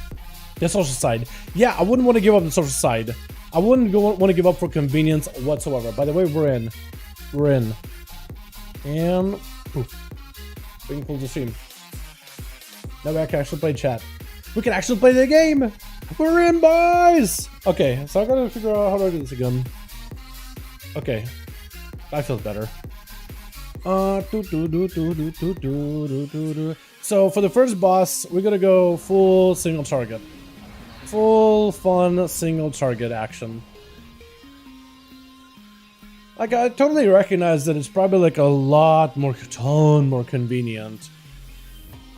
The social side. Yeah, I wouldn't want to give up the social side. I wouldn't want to give up for convenience whatsoever. By the way, we're in. We're in. And poof. Being full to stream. Now we can actually play chat. We can actually play the game! We're in, boys! Okay, so I gotta figure out how do I do this again. Okay. I feel better. So for the first boss, we're gonna go full single target. Full fun single target action. Like I totally recognize that it's probably like a ton more convenient.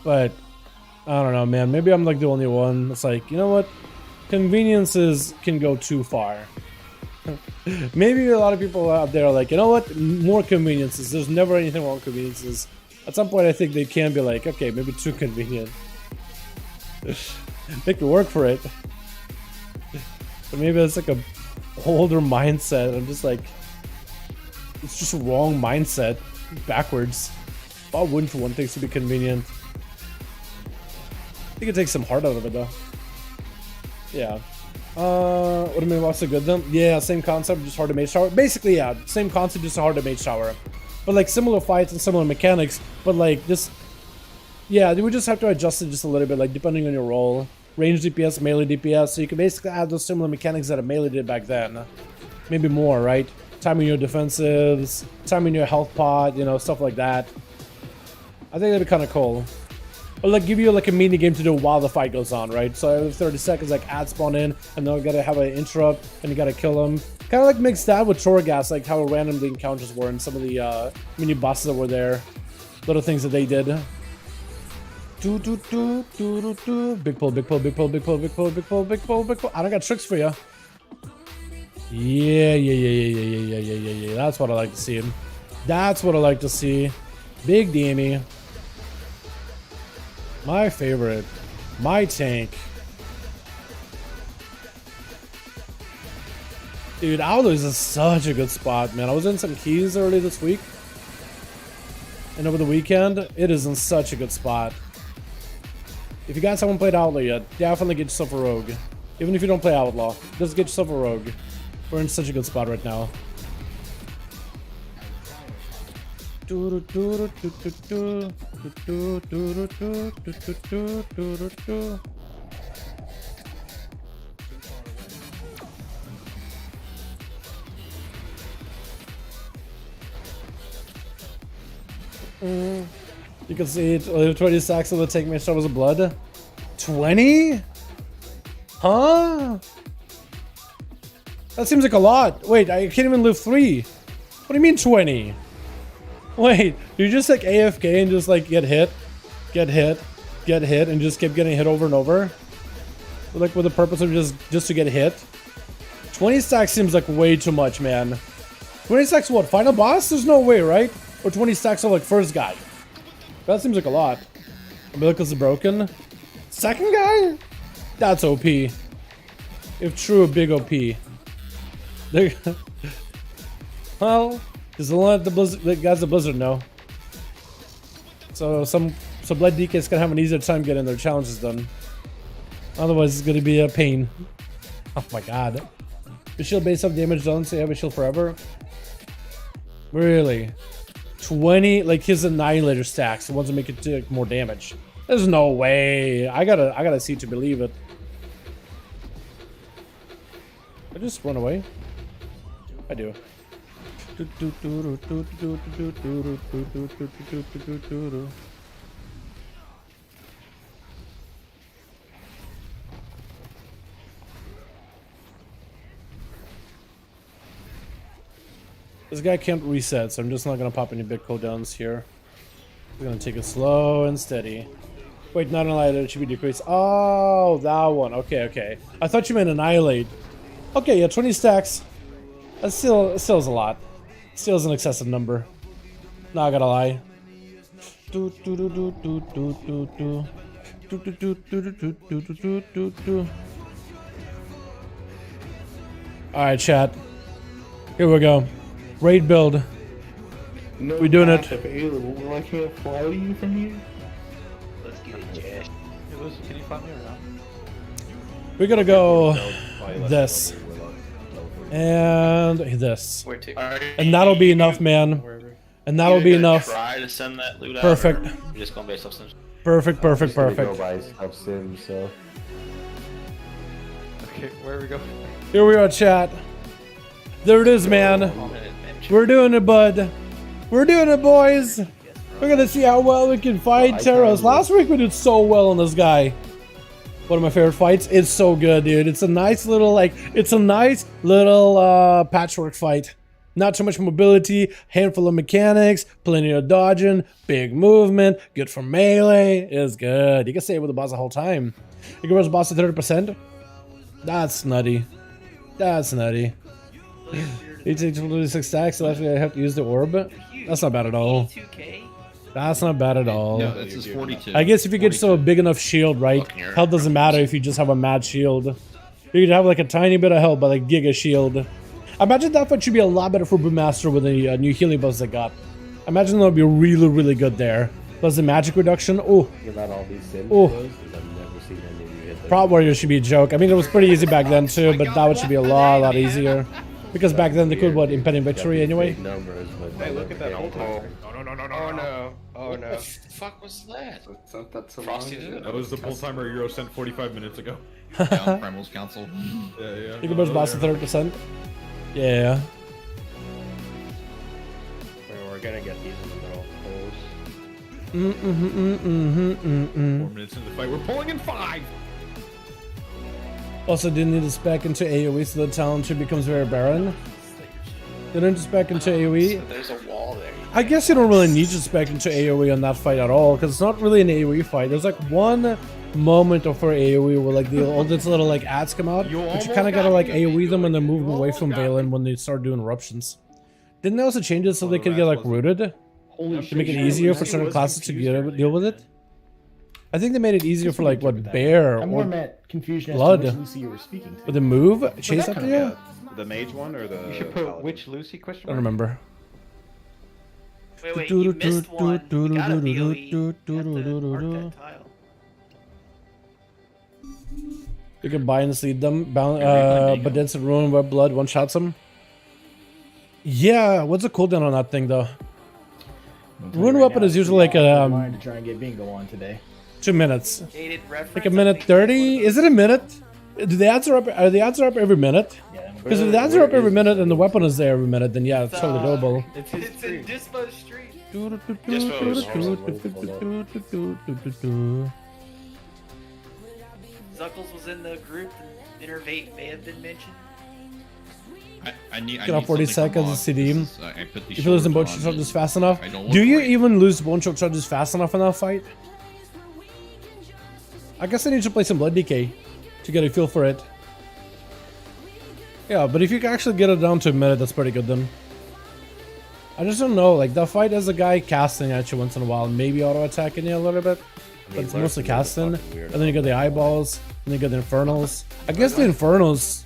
But I don't know, man. Maybe I'm like the only one that's like, you know what? Conveniences can go too far. Maybe a lot of people out there are like, you know what? More conveniences. There's never anything wrong with conveniences. At some point, I think they can be like, okay, maybe too convenient. Make me work for it. But maybe it's like a older mindset. I'm just like, it's just a wrong mindset. Backwards. Why wouldn't you want things to be convenient? I think it takes some heart out of it though. Yeah. What do you mean, what's so good then? Yeah, same concept, just hard to mage tower. Basically, yeah, same concept, just a hard to mage tower. But like similar fights and similar mechanics, but like this, yeah, we just have to adjust it just a little bit, like depending on your role. Range DPS, melee DPS, so you can basically add those similar mechanics that a melee did back then. Maybe more, right? Timing your defensives, timing your health pot, you know, stuff like that. I think that'd be kind of cool. Or like give you like a mini game to do while the fight goes on, right? So every 30 seconds, like ads spawn in, and then you gotta have an interrupt, and you gotta kill them. Kind of like mix that with Torghast, like how random the encounters were in some of the mini bosses that were there. Little things that they did. Big pull, big pull, big pull, big pull, big pull, big pull, big pull, big pull. I don't got tricks for you. Yeah. That's what I like to see. That's what I like to see. Big Dammy. My favorite. My tank. Dude, Owlers is such a good spot, man. I was in some keys early this week. And over the weekend, it is in such a good spot. If you guys haven't played Outlaw yet, definitely get yourself a rogue. Even if you don't play Outlaw, just get yourself a rogue. We're in such a good spot right now. You can see it, 20 stacks of the take my shovels of blood. 20? Huh? That seems like a lot. Wait, I can't even live 3. What do you mean 20? Wait, you just like AFK and just like get hit, and just keep getting hit over and over? Like with the purpose of just to get hit? 20 stacks seems like way too much, man. 20 stacks what? Final boss? There's no way, right? Or 20 stacks of like first guy. That seems like a lot. Umbilicus is broken. Second guy? That's OP. If true, a big OP. There. Well, just let the guys at Blizzard know. So Blood DK's gonna have an easier time getting their challenges done. Otherwise, it's gonna be a pain. Oh my god. The shield based off damage done, so you have a shield forever. Really? 20, like his Annihilator stacks, the ones that make it take more damage. There's no way. I gotta see to believe it. I just run away. I do. This guy can't reset, so I'm just not gonna pop any big cooldowns here. We're gonna take it slow and steady. Wait, not annihilate, it should be decreased. Oh, that one. Okay, okay. I thought you meant annihilate. Okay, yeah, 20 stacks. That still is a lot. Still is an excessive number. Not gonna lie. Alright, chat. Here we go. Raid build. No We doing it. map available. I can't fly you from here. Let's get it, Josh. Hey, Lucy, can you find me or not? We're gonna go this. And this. Where to? And that'll be enough, man. And that'll be enough. Try to send that loot out. Perfect. You're just gonna base substance. Perfect, perfect, Go perfect. buy stuff sim, so. Okay, where we go? Here we are, chat. There it is, man. We're doing it, bud. We're doing it, boys. We're gonna see how well we can fight Terros. Last week we did so well on this guy. One of my favorite fights. It's so good, dude. It's a nice little, patchwork fight. Not too much mobility, handful of mechanics, plenty of dodging, big movement, good for melee. It's good. You can stay with the boss the whole time. You can rush the boss at 30%. That's nutty. That's nutty. You take 26 stacks, so actually I have to use the orb. That's not bad at all. 2K? That's not bad at all. No, this is 42. I guess if you get so a big enough shield, right? Health doesn't matter if you just have a mad shield. You could have like a tiny bit of health, but like giga shield. I imagine that fight should be a lot better for Brewmaster with the new healing buffs they got. I imagine that would be really, really good there. Plus the magic reduction. Oh, You got all these sims. Oh. I've never seen any of you hit Prop Warrior should be a joke. I mean, it was pretty easy back then too, but that one should be a lot easier. Because back then they could, what, impending victory anyway? Numbers, but Hey, look at that old timer. Oh no. Oh no. What the fuck was that? That's so Frosty did it. That was the pull timer Euro sent 45 minutes ago. Down Primal's Council. Yeah, yeah. You can push boss to 30%. Yeah. we're gonna get these in the middle. Holes. 4 minutes into the fight, we're pulling in 5! Also, didn't need to spec into AoE, so the talent tree becomes very barren. Didn't spec into AoE. There's a wall there. I guess you don't really need to spec into AoE on that fight at all, because it's not really an AoE fight. There's like one moment of for AoE where like all these little like ads come out, but you kind of gotta like AoE them and then move them away from Valen when they start doing eruptions. Didn't they also change it so they could get like rooted? To make it easier for certain classes to deal with it? I think they made it easier for like what bear I'm more or met confusion blood. as to which Lucy you were speaking to. with the move chase after you. Yeah. The mage one or the. You should put which Lucy I question don't mark? remember. Wait, you missed one. You gotta BOE. You have to mark that tile. You can buy and sleep them, but then some ruin web blood one shots them. Yeah, what's the cooldown on that thing though? Ruin weapon is usually like to try and get bingo on today. 2 minutes. Dated reference, Like a I minute think 30? Is it a minute? Do the ads are up? Are the ads up every minute? Yeah, Because if the ads are up every minute and the weapon is there every minute, then yeah, it's It's, totally doable. It's in Dispo Street. Zuckles was in the group, and Innervate may have been mentioned. I need. Get off 40 seconds of CD. I put these If you lose in bone shoulders choke on charges fast enough, I don't look do you great. even lose bone choke charges fast enough in that fight? I guess I need to play some Blood Decay to get a feel for it. Yeah, but if you can actually get it down to a minute, that's pretty good then. I just don't know, like that fight has a guy casting at you once in a while, maybe auto attacking you a little bit, but it's mostly casting. And then you got the eyeballs, and then you got the infernals. I guess the infernals,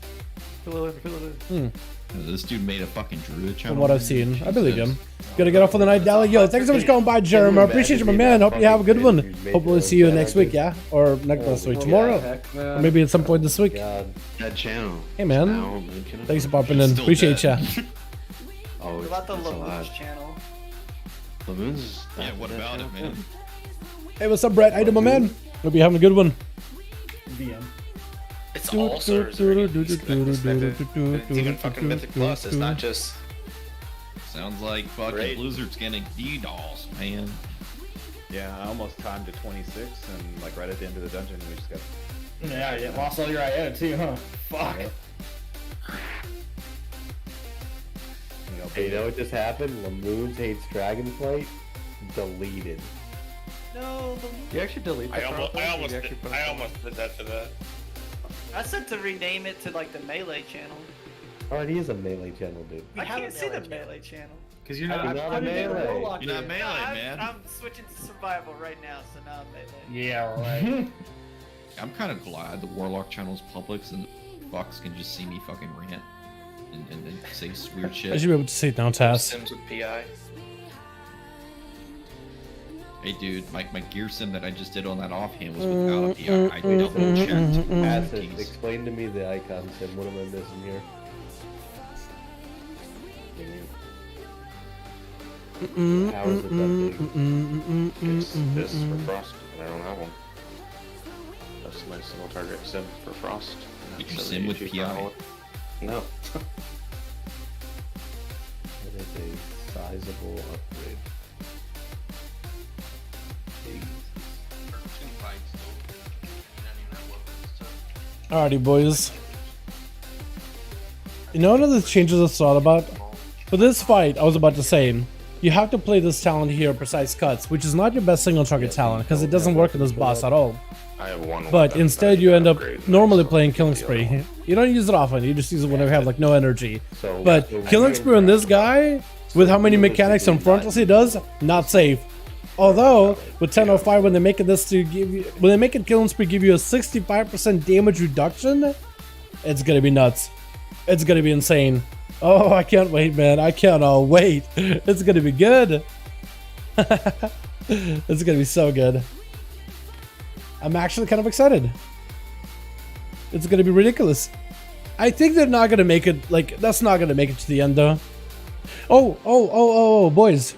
This dude made a fucking druid channel. from what I've seen, I believe him. Gotta get off for the night, Dally. Yo, thanks so much for coming by, Jeremy. I appreciate you, my man. Hope you have a good one. Hope we'll see you next week, yeah? Or next week, tomorrow. Or maybe at some point this week. God. That channel. Hey, man. Thanks for popping in. Still Appreciate ya. Oh, What about the it's a lot. Lamoose channel? Lamoon's Yeah, what about it, man? Hey, what's up, Brett? How you doing, my man? Hope you're having a good one. VM. It's all servers are connected. It's even fucking Mythic Plus. It's not just. Sounds like fucking Great. Blizzard's getting DDoS, man. Yeah, I almost timed to 26, and like right at the end of the dungeon, we just got. Yeah, you lost all your IO too, huh? Fuck. Hey, you know what just happened? Lamoons hates Dragonflight. Deleted. No, You actually delete the I almost You actually put it did that to that. I said to rename it to like the Melee channel. Alright, he is a melee channel, dude. I can't see the Melee channel. Because you're You're not. not a melee. You're not melee, man. I'm switching to survival right now, so now I'm Melee. Yeah, right. I'm kind of glad the Warlock channel's public and fucks can just see me fucking rant and say weird I shit. should be able to see it now, Taz. Sims with PI. Hey, dude, my gear sim that I just did on that offhand was without a PI. I double checked. Acid, explain to me the icon sim. What am I missing here? How is it that big? It's this for Frost, and I don't have one. That's my single target sim for Frost. Did you sim with PI? No. It is a sizable upgrade. Alrighty, boys. You know, one of the changes I thought about? For this fight, I was about to say, you have to play this talent here, Precise Cuts, which is not your best single target talent, because it doesn't work with this boss at all. I have one. But weapon instead, that you end up upgrade normally myself playing to Killing the Spree. other. You don't use it often, you just use it whenever you have like no energy. So, But Killing Spree on this guy, with how many mechanics and frontals he does, not safe. Although, with 1005, when they make it this to give you, when they make it Killing Spree give you a 65% damage reduction, it's gonna be nuts. It's gonna be insane. Oh, I can't wait, man. I cannot wait. It's gonna be good. It's gonna be so good. I'm actually kind of excited. It's gonna be ridiculous. I think they're not gonna make it, like, that's not gonna make it to the end, though. Oh, boys.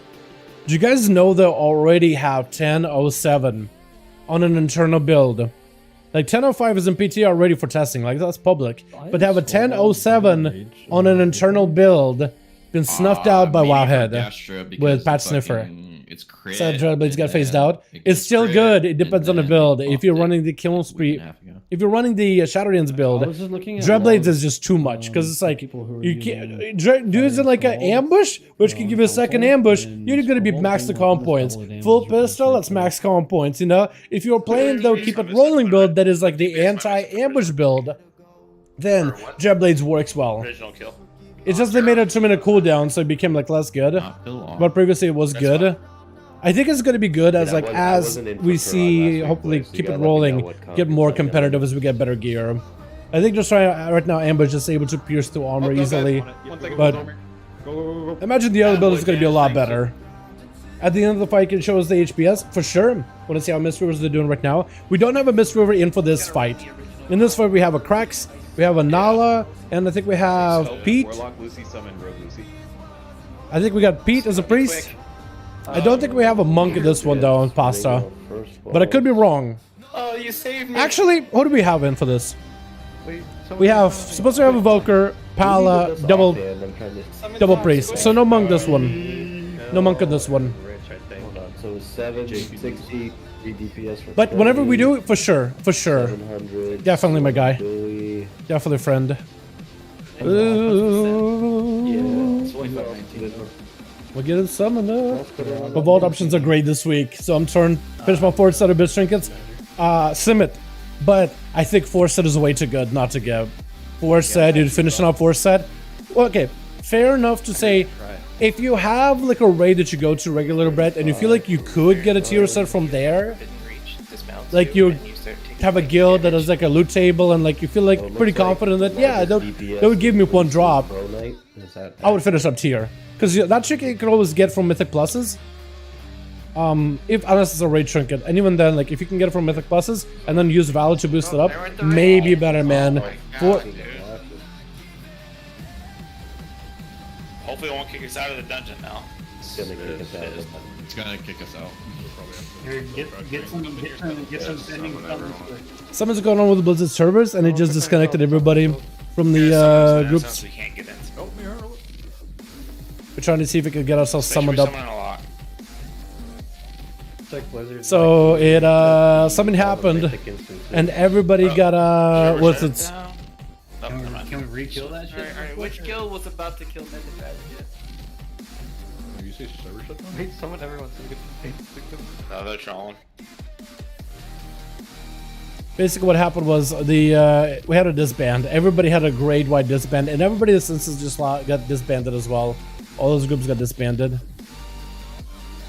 Do you guys know they already have 1007 on an internal build? Like 1005 is in PT already for testing, like that's public. But to have a 1007 on an internal build been snuffed out by Wowhead with Patch Sniffer. It's crit. Said Dreadblades got phased out. It It's gets still crit, good. It depends on the and build. then If you're buffed running the Killing a week Spree, and a half ago. if you're running the Shadowlands build, I was just looking at Dreadblades logs, is just too much because it's like people who are you using can't do it like an ambush, which can give you a second ambush. You're gonna be max the comm points. Full pistol, that's max comm points. You know, if you're playing though, keep it rolling build that is like the anti-ambush build, then Dreadblades works well. Original kill. It's just they made a 2-minute cooldown, so it became like less good. But previously it was good. I think it's gonna be good as like as we see, hopefully keep it rolling, get more competitive as we get better gear. I think just right now ambush is able to pierce through armor easily, but imagine the other build is gonna be a lot better. At the end of the fight, it shows the HPS for sure. Want to see how Mist Rivers are doing right now? We don't have a Mist River in for this fight. In this fight, we have a Krax, we have a Nala, and I think we have Pete. Warlock Lucy summoned Rogue Lucy. I think we got Pete as a priest. I don't think we have a monk in this one though on Pasta, but I could be wrong. Oh, you saved me. Actually, what do we have in for this? We have supposed to have a Evoker, Pala, double priest. So no monk this one. No monk in this one. Hold on, so 760 DPS for But whenever we do it, for sure. 700. Definitely my guy. Billy. Definitely friend. Ooh. We'll get it summoned up. But vault options are great this week. So I'm turned, finish my 4th set of bitch trinkets. Simit. But I think 4th set is way too good not to give. 4th set, you're finishing off 4th set. Well, okay, fair enough to say, if you have like a raid that you go to regular Brett and you feel like you could get a tier set from there, like you have a guild that has like a loot table and like you feel like pretty confident that yeah, that would give me 1 drop, I would finish up tier. Because that trick you can always get from Mythic Pluses. Unless it's a raid trinket. And even then, like if you can get it from Mythic Pluses and then use Valor to boost it up, maybe better, man. Hopefully it won't kick us out of the dungeon now. It's gonna kick us out. It's gonna kick us out. Here, get some sending summons. Something's going on with the Blizzard servers, and it just disconnected everybody from the groups. We can't get in. We're trying to see if we can get ourselves summoned up. Summoning a lot. It's like Blizzard. So it something happened, and everybody got what's it? Oh, never mind. Can we re-kill that shit? Alright, which guild was about to kill Mythic yet? You say server shut down? Wait, someone, everyone's No, they're trolling. Basically, what happened was the we had a disband. Everybody had a grade-wide disband, and everybody in instance just got disbanded as well. All those groups got disbanded.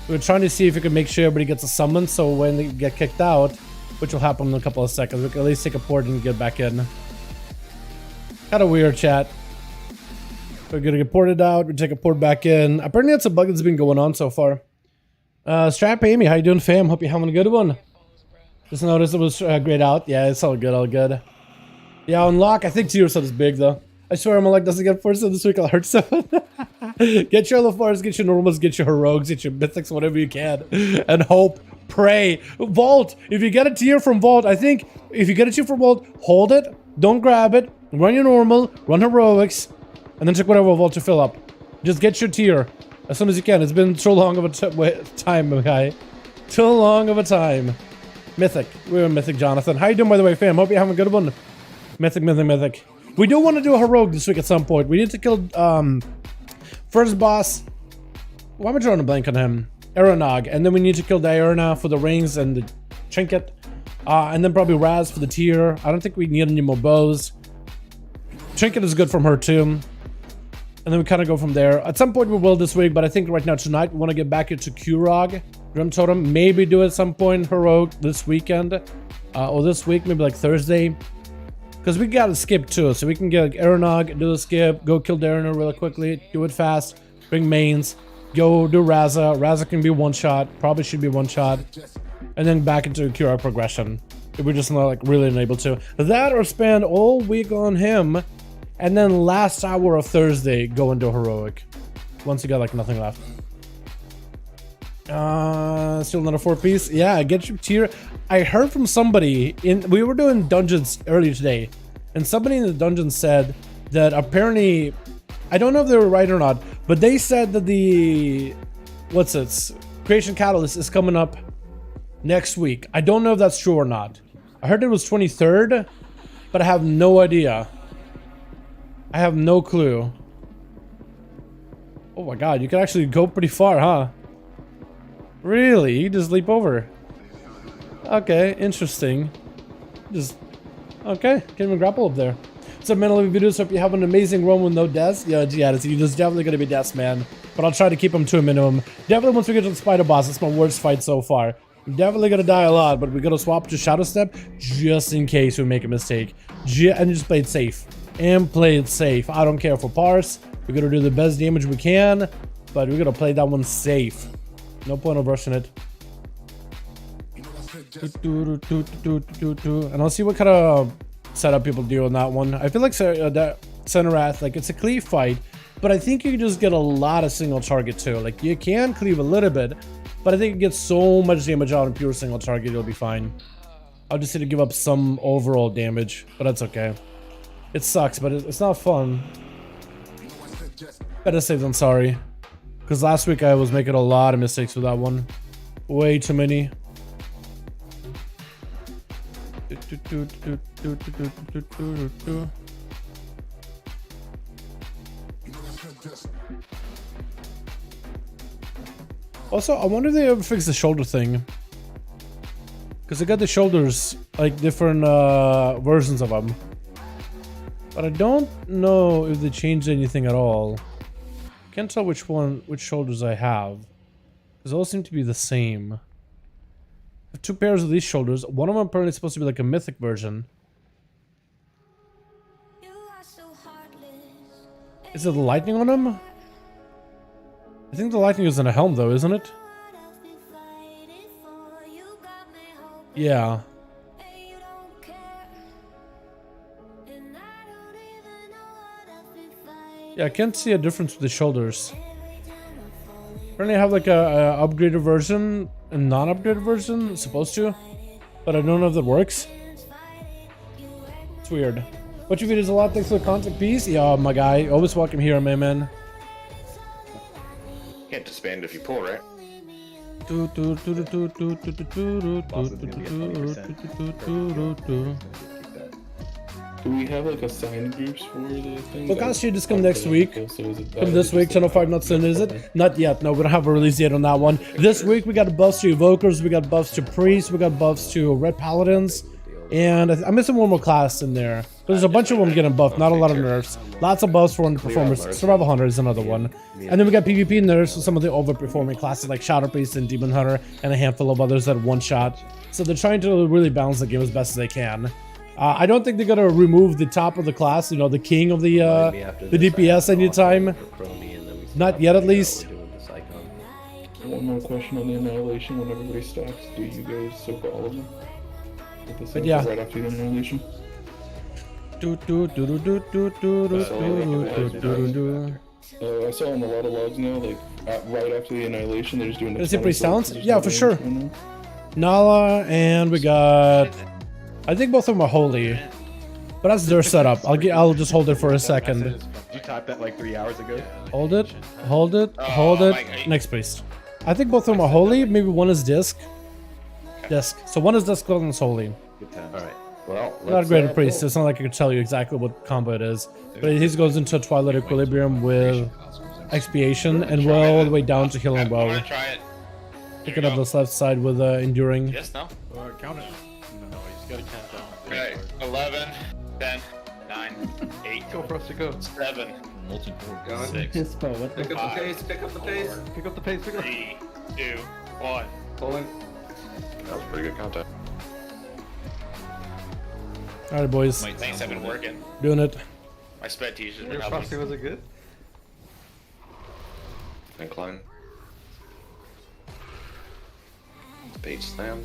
We were trying to see if we could make sure everybody gets a summon, so when they get kicked out, which will happen in a couple of seconds, we can at least take a port and get back in. Kind of weird, chat. We're gonna get ported out. We take a port back in. Apparently, that's a bug that's been going on so far. Strap Amy, how you doing, fam? Hope you're having a good one. Just noticed it was grayed out. Yeah, it's all good, all good. Yeah, unlock. I think tier set is big though. I swear, Malek doesn't get first this week. I'll hurt someone. Get your LFRs, get your normals, get your heroics, get your mythics, whatever you can, and hope, pray. Vault. If you get a tier from Vault, I think if you get a tier from Vault, hold it. Don't grab it. Run your normal. Run heroics, and then check whatever Vault to fill up. Just get your tier as soon as you can. It's been so long of a time, guy. Too long of a time. Mythic. We're Mythic, Jonathan. How you doing, by the way, fam? Hope you're having a good one. Mythic, Mythic, Mythic. We do want to do a heroic this week at some point. We need to kill first boss. Why am I drawing a blank on him? Aeronog. And then we need to kill Diana for the rings and the trinket. And then probably Raz for the tier. I don't think we need any more bows. Trinket is good from her too. And then we kind of go from there. At some point we will this week, but I think right now tonight we want to get back into Kurog. GRIMTOTEM. Maybe do at some point heroic this weekend. Or this week, maybe like Thursday. Because we gotta skip too, so we can get like Aeronog, do the skip, go kill Darren really quickly, do it fast, bring mains, go do Raza. Raza can be one shot, probably should be one shot, and then back into Cura progression. If we're just not like really unable to. That or spend all week on him, and then last hour of Thursday go into heroic. Once you got like nothing left. Still another 4-piece. Yeah, get your tier. I heard from somebody we were doing dungeons earlier today, and somebody in the dungeon said that apparently, I don't know if they were right or not, but they said that the Creation Catalyst is coming up next week. I don't know if that's true or not. I heard it was 23rd, but I have no idea. I have no clue. Oh my god, you can actually go pretty far, huh? Really? You just leap over? Okay, interesting. Okay, can't even grapple up there. So, Mental videos, hope you have an amazing run with no deaths. Yeah, you're just definitely gonna be deaths, man. But I'll try to keep them to a minimum. Definitely once we get to the spider boss, it's my worst fight so far. I'm definitely gonna die a lot, but we're gonna swap to Shadow Step just in case we make a mistake. And just play it safe. And play it safe. I don't care for parse. We're gonna do the best damage we can, but we're gonna play that one safe. No point of rushing it. And I'll see what kind of setup people do on that one. I feel like that Centerath, like it's a cleave fight, but I think you can just get a lot of single target too. Like you can cleave a little bit, but I think you get so much damage out on pure single target, you'll be fine. I'll just need to give up some overall damage, but that's okay. It sucks, but it's not fun. Better safe than sorry. Because last week I was making a lot of mistakes with that one. Way too many. Also, I wonder if they ever fix the shoulder thing. Because they got the shoulders, like different versions of them. But I don't know if they changed anything at all. Can't tell which shoulders I have. Because they all seem to be the same. I have 2 pairs of these shoulders. One of them apparently is supposed to be like a mythic version. Is it the lightning on them? I think the lightning is in a helm though, isn't it? Yeah. Yeah, I can't see a difference with the shoulders. Apparently I have like a upgraded version and non-upgraded version, it's supposed to, but I don't know if that works. It's weird. What you videos a lot, thanks for the contact piece. Yeah, my guy, always welcome here, my man. Can't disband if you pull, right? Do we have like assigned groups for the things? Well, Cassie just come next week. Come this week, Channel 5 not soon, is it? Not yet, no, we don't have a release yet on that one. This week we got buffs to Evokers, we got buffs to Priests, we got buffs to Red Paladins, and I'm missing one more class in there. There's a bunch of them getting buffed, not a lot of nerfs. Lots of buffs for underperformers. Survival Hunter is another one. And then we got PvP nerfs for some of the overperforming classes like Shadow Priest and Demon Hunter, and a handful of others that one shot. So they're trying to really balance the game as best as they can. I don't think they're gonna remove the top of the class, you know, the king of the DPS anytime. Not yet, at least. One more question on the Annihilation. When everybody stacks, do you guys soak all of them? But yeah. Right after the Annihilation. I saw on a lot of logs now, like right after the Annihilation, they're just doing. Is it pretty sounds? Yeah, for sure. Nala, and we got. I think both of them are holy, but that's their setup. I'll just hold it for a second. Did you type that like 3 hours ago? Hold it, hold it, hold it. Next, please. I think both of them are holy. Maybe one is disc. Disc. So one is disc, one is holy. Good time. Alright. Well, Not a great priest. It's not like I can tell you exactly what combo it is, but he goes into Twilight Equilibrium with Expiation and all the way down to Heal and I'm Woe. gonna try it. Pick it up this left side with Enduring. Yes, no? Count it. No, you just gotta count down. Okay, 11, 10, 9, 8, Go for us to go. 7, Molten Core. 6, Hispo, what the Pick up the pace, pick up the pace. Pick up the pace, pick up. 3, 2, 1. Pulling. That was pretty good contact. Alright, boys. Things have been working. Doing it. My sped teacher's been Your helping. Frosty, was it good? Incline. Bait slam.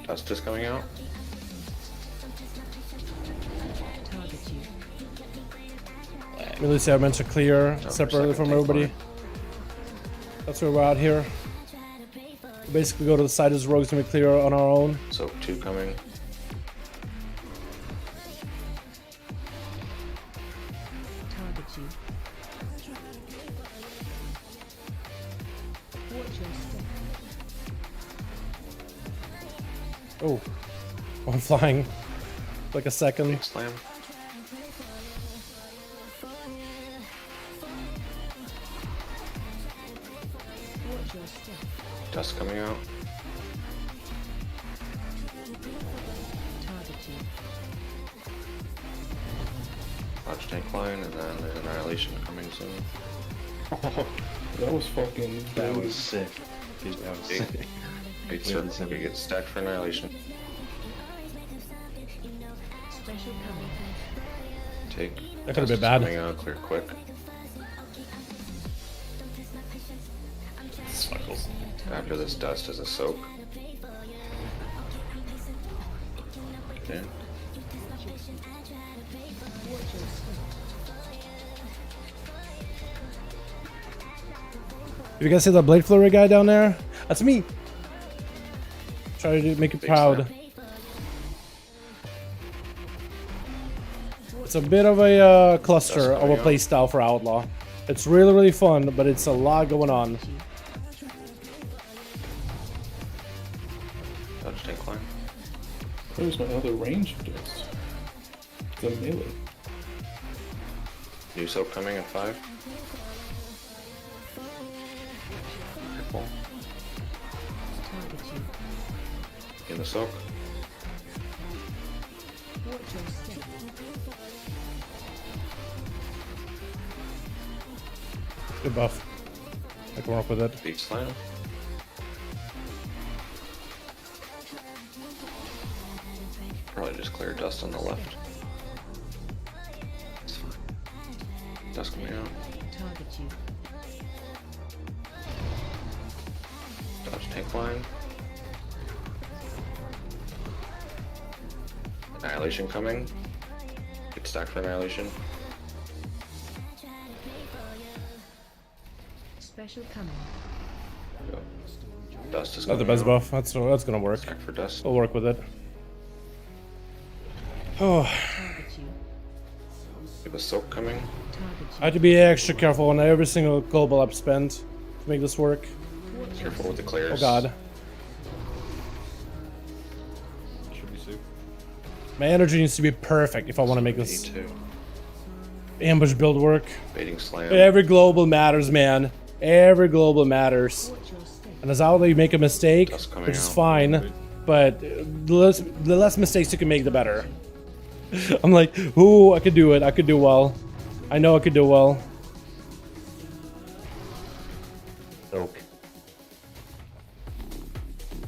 Dust is coming out. Really see I meant to clear separately from everybody. That's where we're out here. We basically go to the side as rogues and we clear on our own. So 2 coming. Oh, I'm flying. Like a second. Big slam. Dust coming out. Dodge tank line, and then there's Annihilation coming soon. That was fucking. That was sick. Big, big circle. You get stacked for Annihilation. Take. That could've been Dust is bad. Coming out, clear quick. Sparkles. After this dust is a soak. Get in. You guys see that Blade Flurry guy down there? That's me. Try to make it Big proud. snap. It's a bit of a cluster That's of a going play style for Outlaw. It's really, really fun, but it's a lot going on. Dodge tank line. Where's my other range dust? It's a melee. New soak coming at 5. Careful. In the soak. Good buff. I can work with it. Beat slam. Probably just clear dust on the left. It's fine. Dust coming out. Dodge tank line. Annihilation coming. Get stacked for Annihilation. Special coming. Go. Dust is Not the coming best out. buff. That's gonna work. Stack for Dust. We'll work with it. Oh, Target you. We have a Soak coming. Target I have to be extra careful on every single global I've spent to make this work. Careful with the clears. Oh god. Should be soup. My energy needs to be perfect if I want to make this E2. ambush build work. Baiting Slam. Every global matters, man. Every global matters. Watch your step. And as how you make a mistake, Dust coming which is out. fine, but the less mistakes you can make, the better. I'm like, ooh, I could do it. I could do well. I know I could do well. Soak.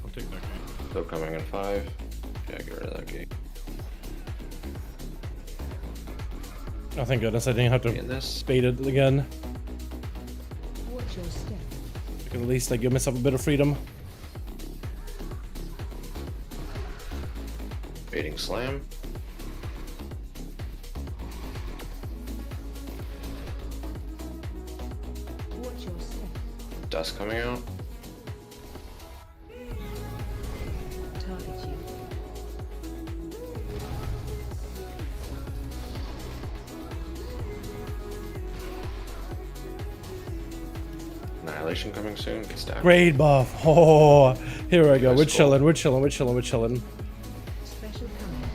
I'll take that game. Soak coming in 5. Yeah, get rid of that gate. Oh, thank goodness I didn't have In to this. bait it again. Watch your step. I can at least like give myself a bit of freedom. Baiting Slam. Watch your step. Dust coming out. Target you. Annihilation coming soon. Get stacked. Great buff. Oh, here we go. We're chilling. We're chilling. We're chilling. We're chilling. Special coming.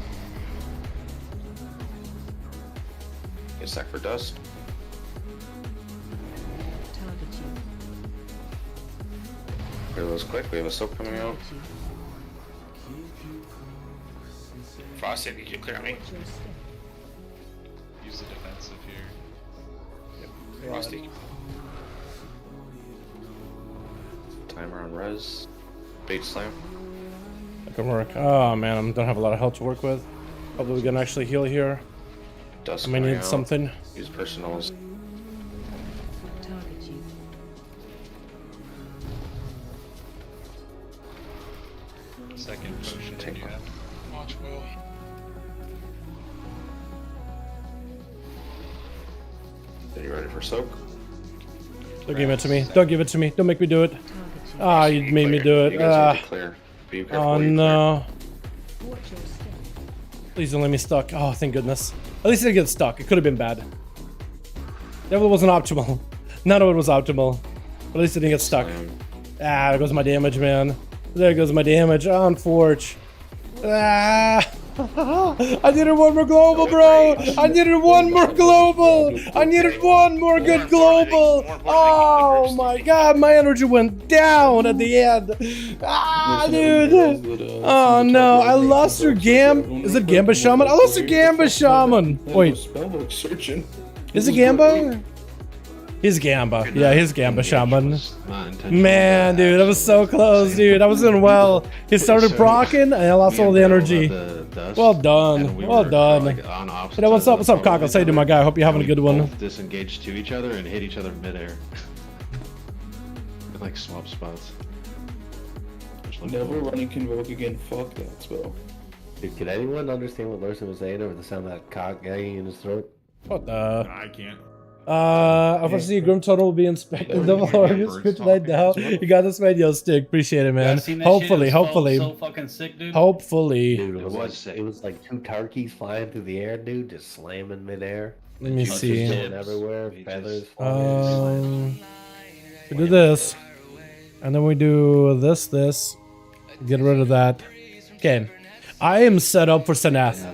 Get stacked for Dust. Target you. Clear those quick. We have a Soak coming out. Target you. Frosty, did you clear on me? Watch your step. Use the defensive here. Frosty. Timer on res. Bait Slam. That can work. Oh man, I don't have a lot of health to work with. Hopefully we can actually heal here. Dust I may coming need out. something. Use personals. Target you. Second potion Take you one. have. Watch well. Are you ready for Soak? Don't give it to me. Don't give it to me. Don't make me do it. Target you. Ah, you made me do You it. guys need Ah. to clear. Be careful Oh where you no. Watch your step. Please don't let me stuck. Oh, thank goodness. At least I didn't get stuck. It could have been bad. That wasn't optimal. None of it was optimal. But at least I didn't get stuck. Slam. Ah, there goes my damage, man. There goes my damage. On Forge. Ah. I needed one more global, bro. I needed one more global. I needed one more good global. Oh my god, my energy went down at the end. Ah, dude. Oh no, I lost your Gam. Is it Gamba Shaman? I lost your Gamba Shaman. Wait, Spellbook searching. is it Gamba? He's Gamba. Yeah, he's Gamba Shaman. Not intentional. Man, dude, I was so close, dude. I was doing well. He started proccing, and I lost all the energy. Well done. Well done. Hey, what's up? What's up, Cockles? How you doing, my guy? I hope you're having a good one. Both disengaged to each other and hit each other midair. Like swap spots. Which looked Never cool. running Convoke again. Fuck that spell. Dude, could anyone understand what Larson was saying over the sound of that cock gagging in his throat? What the? I can't. Unfortunately, GRIMTOTEM will be inspected. Double August. Good night now. You got this radio stick. Appreciate it, man. Hopefully. So fucking sick, dude. Hopefully. Dude, it was like two turkeys flying through the air, dude, just slamming midair. Let me Just see. going everywhere, feathers flying. We do this, and then we do this. Get rid of that. Okay. I am set up for Senath.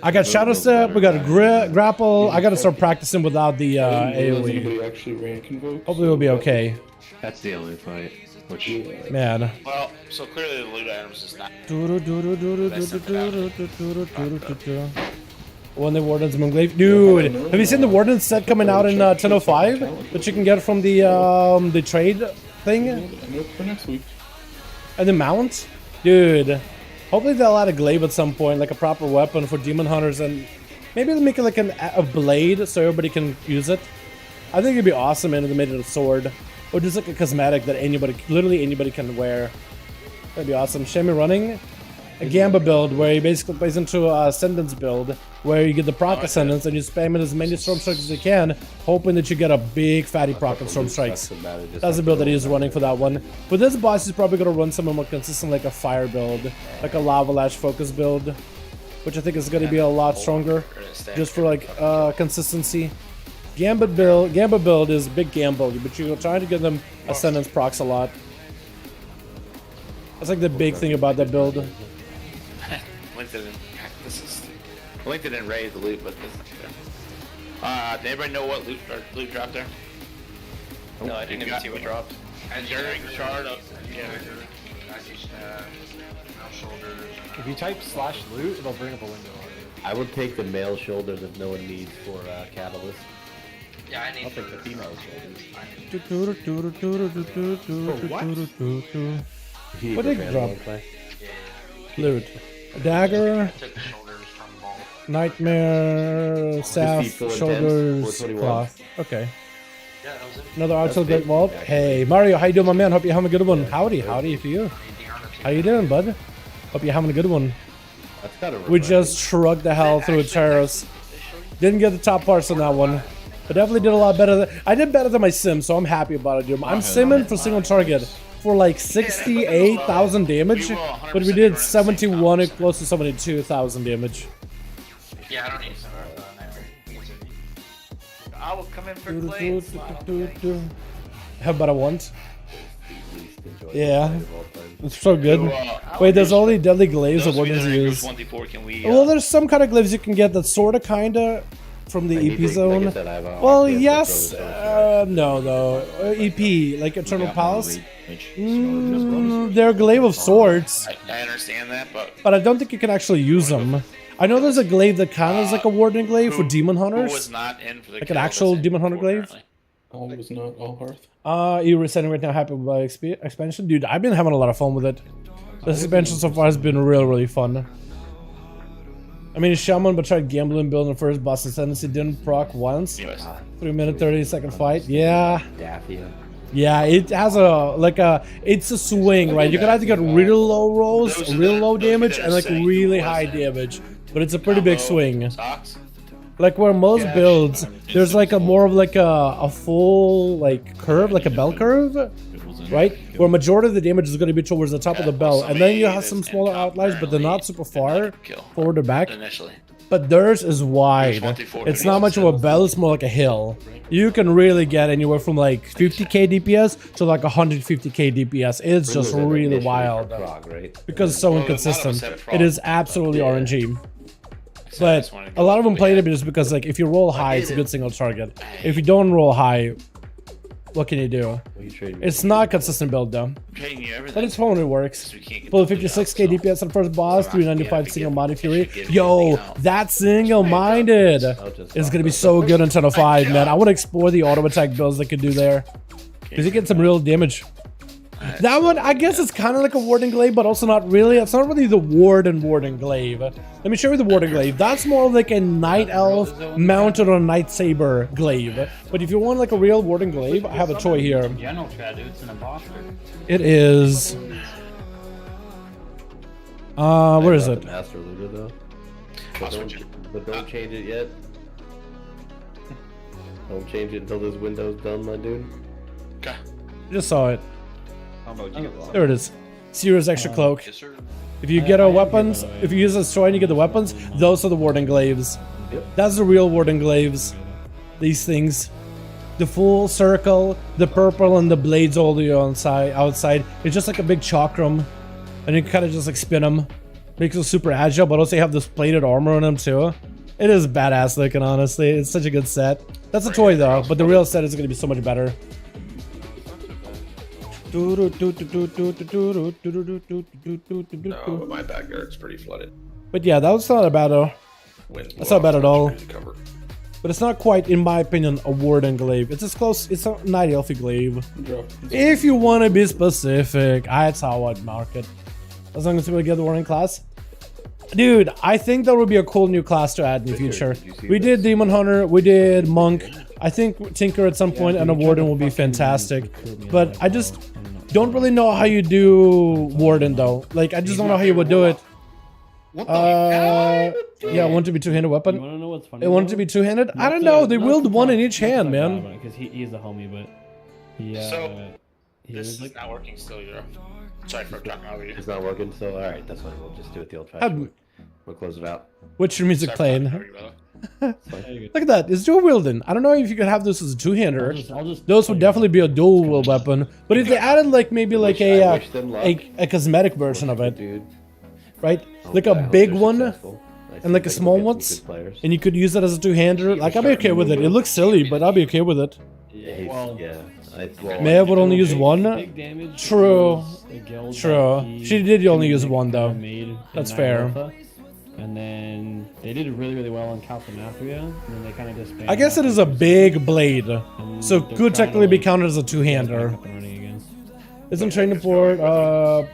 I got Shadow Step, we got a grapple. I gotta start practicing without the AoE. Anybody actually ran Convoke? Hopefully we'll be okay. That's the only fight. Which Man. Well, so clearly the loot items is not. When the Warden's Moonglaive. Dude, have you seen the Warden set coming out in 10.05? That you can get from the trade thing? For next week. And the mount? Dude. Hopefully they'll add a glaive at some point, like a proper weapon for demon hunters, and maybe they'll make it like a blade so everybody can use it. I think it'd be awesome if they made it a sword, or just like a cosmetic that literally anybody can wear. That'd be awesome. Shame me running. a Gamba build where he basically plays into a Ascendance build where you get the proc Ascendance and you spam it as many Storm Strikes as you can, hoping that you get a big fatty proc on Storm Strikes. That's the build that he's running for that one. For this boss, he's probably going to run something more consistent like a Fire build, like a Lava Lash Focus build, which I think is going to be a lot stronger, just for like consistency. Gamba build is big gamble, but you're trying to get them Ascendance procs a lot. That's like the big thing about that build. Link didn't raise the loot, but this is there. Did anybody know what loot dropped there? No, I didn't even see what dropped. And during shard of If you type /loot, it'll bring up a window. I would take the male shoulders if no one needs for Catalyst. Yeah, I need. I'll take the female shoulders. What did it drop? Loot. A dagger. Nightmare, staff, shoulders, cloth. Okay. Another Artel Great Wall. Hey, Mario, how you doing, my man? Hope you're having a good one. Howdy to you. How you doing, bud? Hope you're having a good one. We just shrugged the hell through a terrace. Didn't get the top parts on that one, but definitely did a lot better. I did better than my sim, so I'm happy about it, dude. I'm simming for single target for like 68,000 damage, but we did 71 and close to 72,000 damage. Yeah, I don't need some I will come in for clay. How about I want? Yeah, it's so good. Wait, there's only deadly glaives of weapons used. Well, there's some kind of glaives you can get that sorta kinda from the EP zone. Well, yes, no though. EP, like Eternal Palace. They're a glaive of swords. I understand that, but I don't think you can actually use them. I know there's a glaive that kind of is like a warden glaive for demon hunters. Who was not in for the like an actual demon hunter glaive. All was not all hearth. You were saying right now happy with my expansion? Dude, I've been having a lot of fun with it. This expansion so far has been really fun. I mean, Shaman, but tried gambling building the first boss ascendancy, didn't proc once. 3-minute 30-second fight. Yeah. Yeah, it has it's a swing, right? You can either get real low rolls, real low damage, and like really high damage. But it's a pretty big swing. Like where most builds, there's like a more of like a full like curve, like a bell curve, right? Where majority of the damage is going to be towards the top of the bell, and then you have some smaller outliers, but they're not super far forward or back. But theirs is wide. It's not much of a bell, it's more like a hill. You can really get anywhere from like 50k DPS to like 150k DPS. It's just really wild. Because it's so inconsistent. It is absolutely RNG. But a lot of them played it just because like if you roll high, it's a good single target. If you don't roll high, what can you do? It's not a consistent build though. But it's fun when it works. Full 56k DPS on first boss, 395 single-minded fury. Yo, that single-minded is gonna be so good in 10:05, man. I want to explore the auto attack builds they could do there. Because you get some real damage. That one, I guess it's kind of like a Warden Glaive, but also not really. It's not really the Warden Glaive. Let me show you the Warden Glaive. That's more like a Night Elf mounted on a Night Saber Glaive. But if you want like a real Warden Glaive, I have a toy here. It is... where is it? Master Looter though. But don't change it yet. Don't change it until this window's done, my dude. Okay. Just saw it. There it is. Seer's extra cloak. If you get our weapons, if you use this toy and you get the weapons, those are the Warden Glaives. That's the real Warden Glaives. These things. The full circle, the purple, and the blades all the way outside. It's just like a big chakram. And you can kind of just like spin them. Makes them super agile, but also you have this plated armor on them too. It is badass looking, honestly. It's such a good set. That's a toy though, but the real set is going to be so much better. No, but my backyard's pretty flooded. But yeah, that was not bad though. That's not bad at all. But it's not quite, in my opinion, a Warden Glaive. It's as close, it's a Night Elfy Glaive. If you want to be specific, that's how I'd mark it. As long as we get the Warden class. Dude, I think that would be a cool new class to add in the future. We did Demon Hunter, we did Monk. I think Tinker at some point and a Warden will be fantastic. But I just don't really know how you do Warden though. Like, I just don't know how you would do it. What the Yeah, I want it to be two-handed You weapon. want to know what's funny? It wanted to be two-handed. I don't know. They willed one in each hand, man. Because he's a homie, but he So, he This was is like, not working still, Euro. Sorry for talking over you. It's not working, so alright, that's fine. We'll just do it the old How- fashioned way. We'll close it out. What's your music Sorry for playing? talking over you, brother. Look at that. It's dual wielding. I don't know if you could have this as a two-hander. I'll just Those would definitely be a dual wield weapon. But if they added like maybe like I wish them luck. a cosmetic version of it, Dude. right? I Like hope a they're big one successful. I and like a think small we'll get ones, some good players. and you could use it as a two-hander. Like I'll be okay with it. It looks silly, but I'll be okay with it. well, Yeah. Well, Maeve would only use one. big damage. True. was a guild that True. he She did only use one, though. made in That's Night fair. Alpha. And then they did really, really well on Calthamathria, and then they kind of disbanded. I guess it is a big blade, And so they're could trying to, technically be like, counted as a get two-hander. back up and running again. Isn't training port got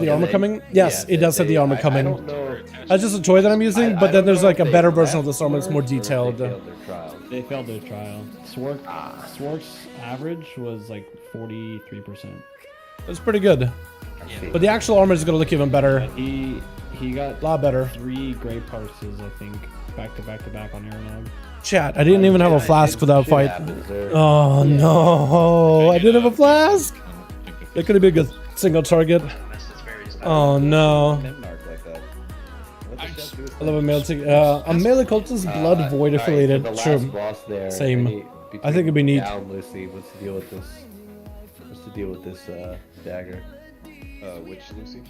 the armor coming? Yes, it does have the armor I coming. don't know. That's just a toy that I'm using, I but then don't there's know like a if they better version of left this armor that's more work or if they detailed. failed their trial. They failed their trial. Swark's average was like 43%. It's pretty good. But the actual armor is gonna look even better. He got A lot better. 3 gray parses, I think, back to back on Aeronog. Chat, I didn't even have a flask for that Shit fight. happens there. Oh no, I didn't have a flask. That could have been a good single target. Oh no. Denmark like that. What the shit do with I love a melee. A melee cultist blood void affiliated. The last True. boss there. Same. any- I think it'd be neat. Down, Lucy. What's the deal with this? What's the deal with this dagger? Which Lucy?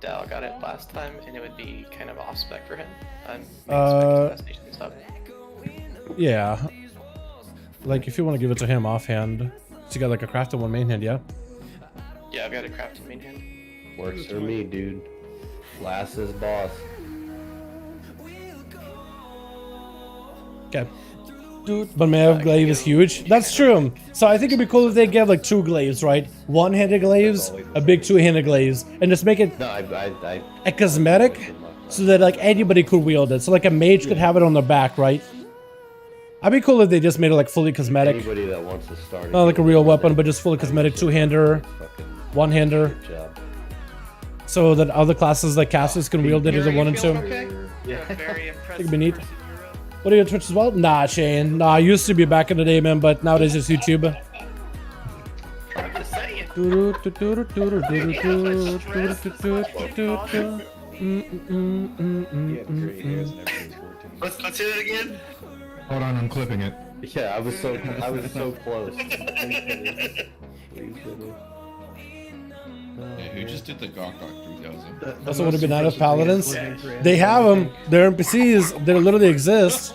Dal got it last time, and it would be kind of off spec for him. I'm expecting stuff. Yeah. Like if you want to give it to him offhand, so you got like a crafted one main hand, yeah. Yeah, I've got a crafted main hand. Works for me, dude. Last is boss. Okay. But Maeve glaive is huge. That's true. So I think it'd be cool if they get like 2 glaives, right? One-handed glaives, a big 2-handed glaives, and just make it No, I a cosmetic so that like anybody could wield it. So like a mage could have it on their back, right? I'd be cool if they just made it like fully cosmetic. anybody that wants to start. Not like a real weapon, but just fully cosmetic 2-hander, Fucking 1-hander. good job. So that other classes like casters can wield it either 1 and 2. Okay? You're a very impressive It'd be neat. person, Euro. What are your Twitch as well? Nah, Shane. Nah, I used to be back in the day, man, but nowadays it's YouTube. I'm just saying. Let's hit it again. Hold on, I'm clipping it. Yeah, I was so close. Yeah, who just did the Gawk 3000? Also would have been out of paladins. They have them. They're NPCs. They literally exist.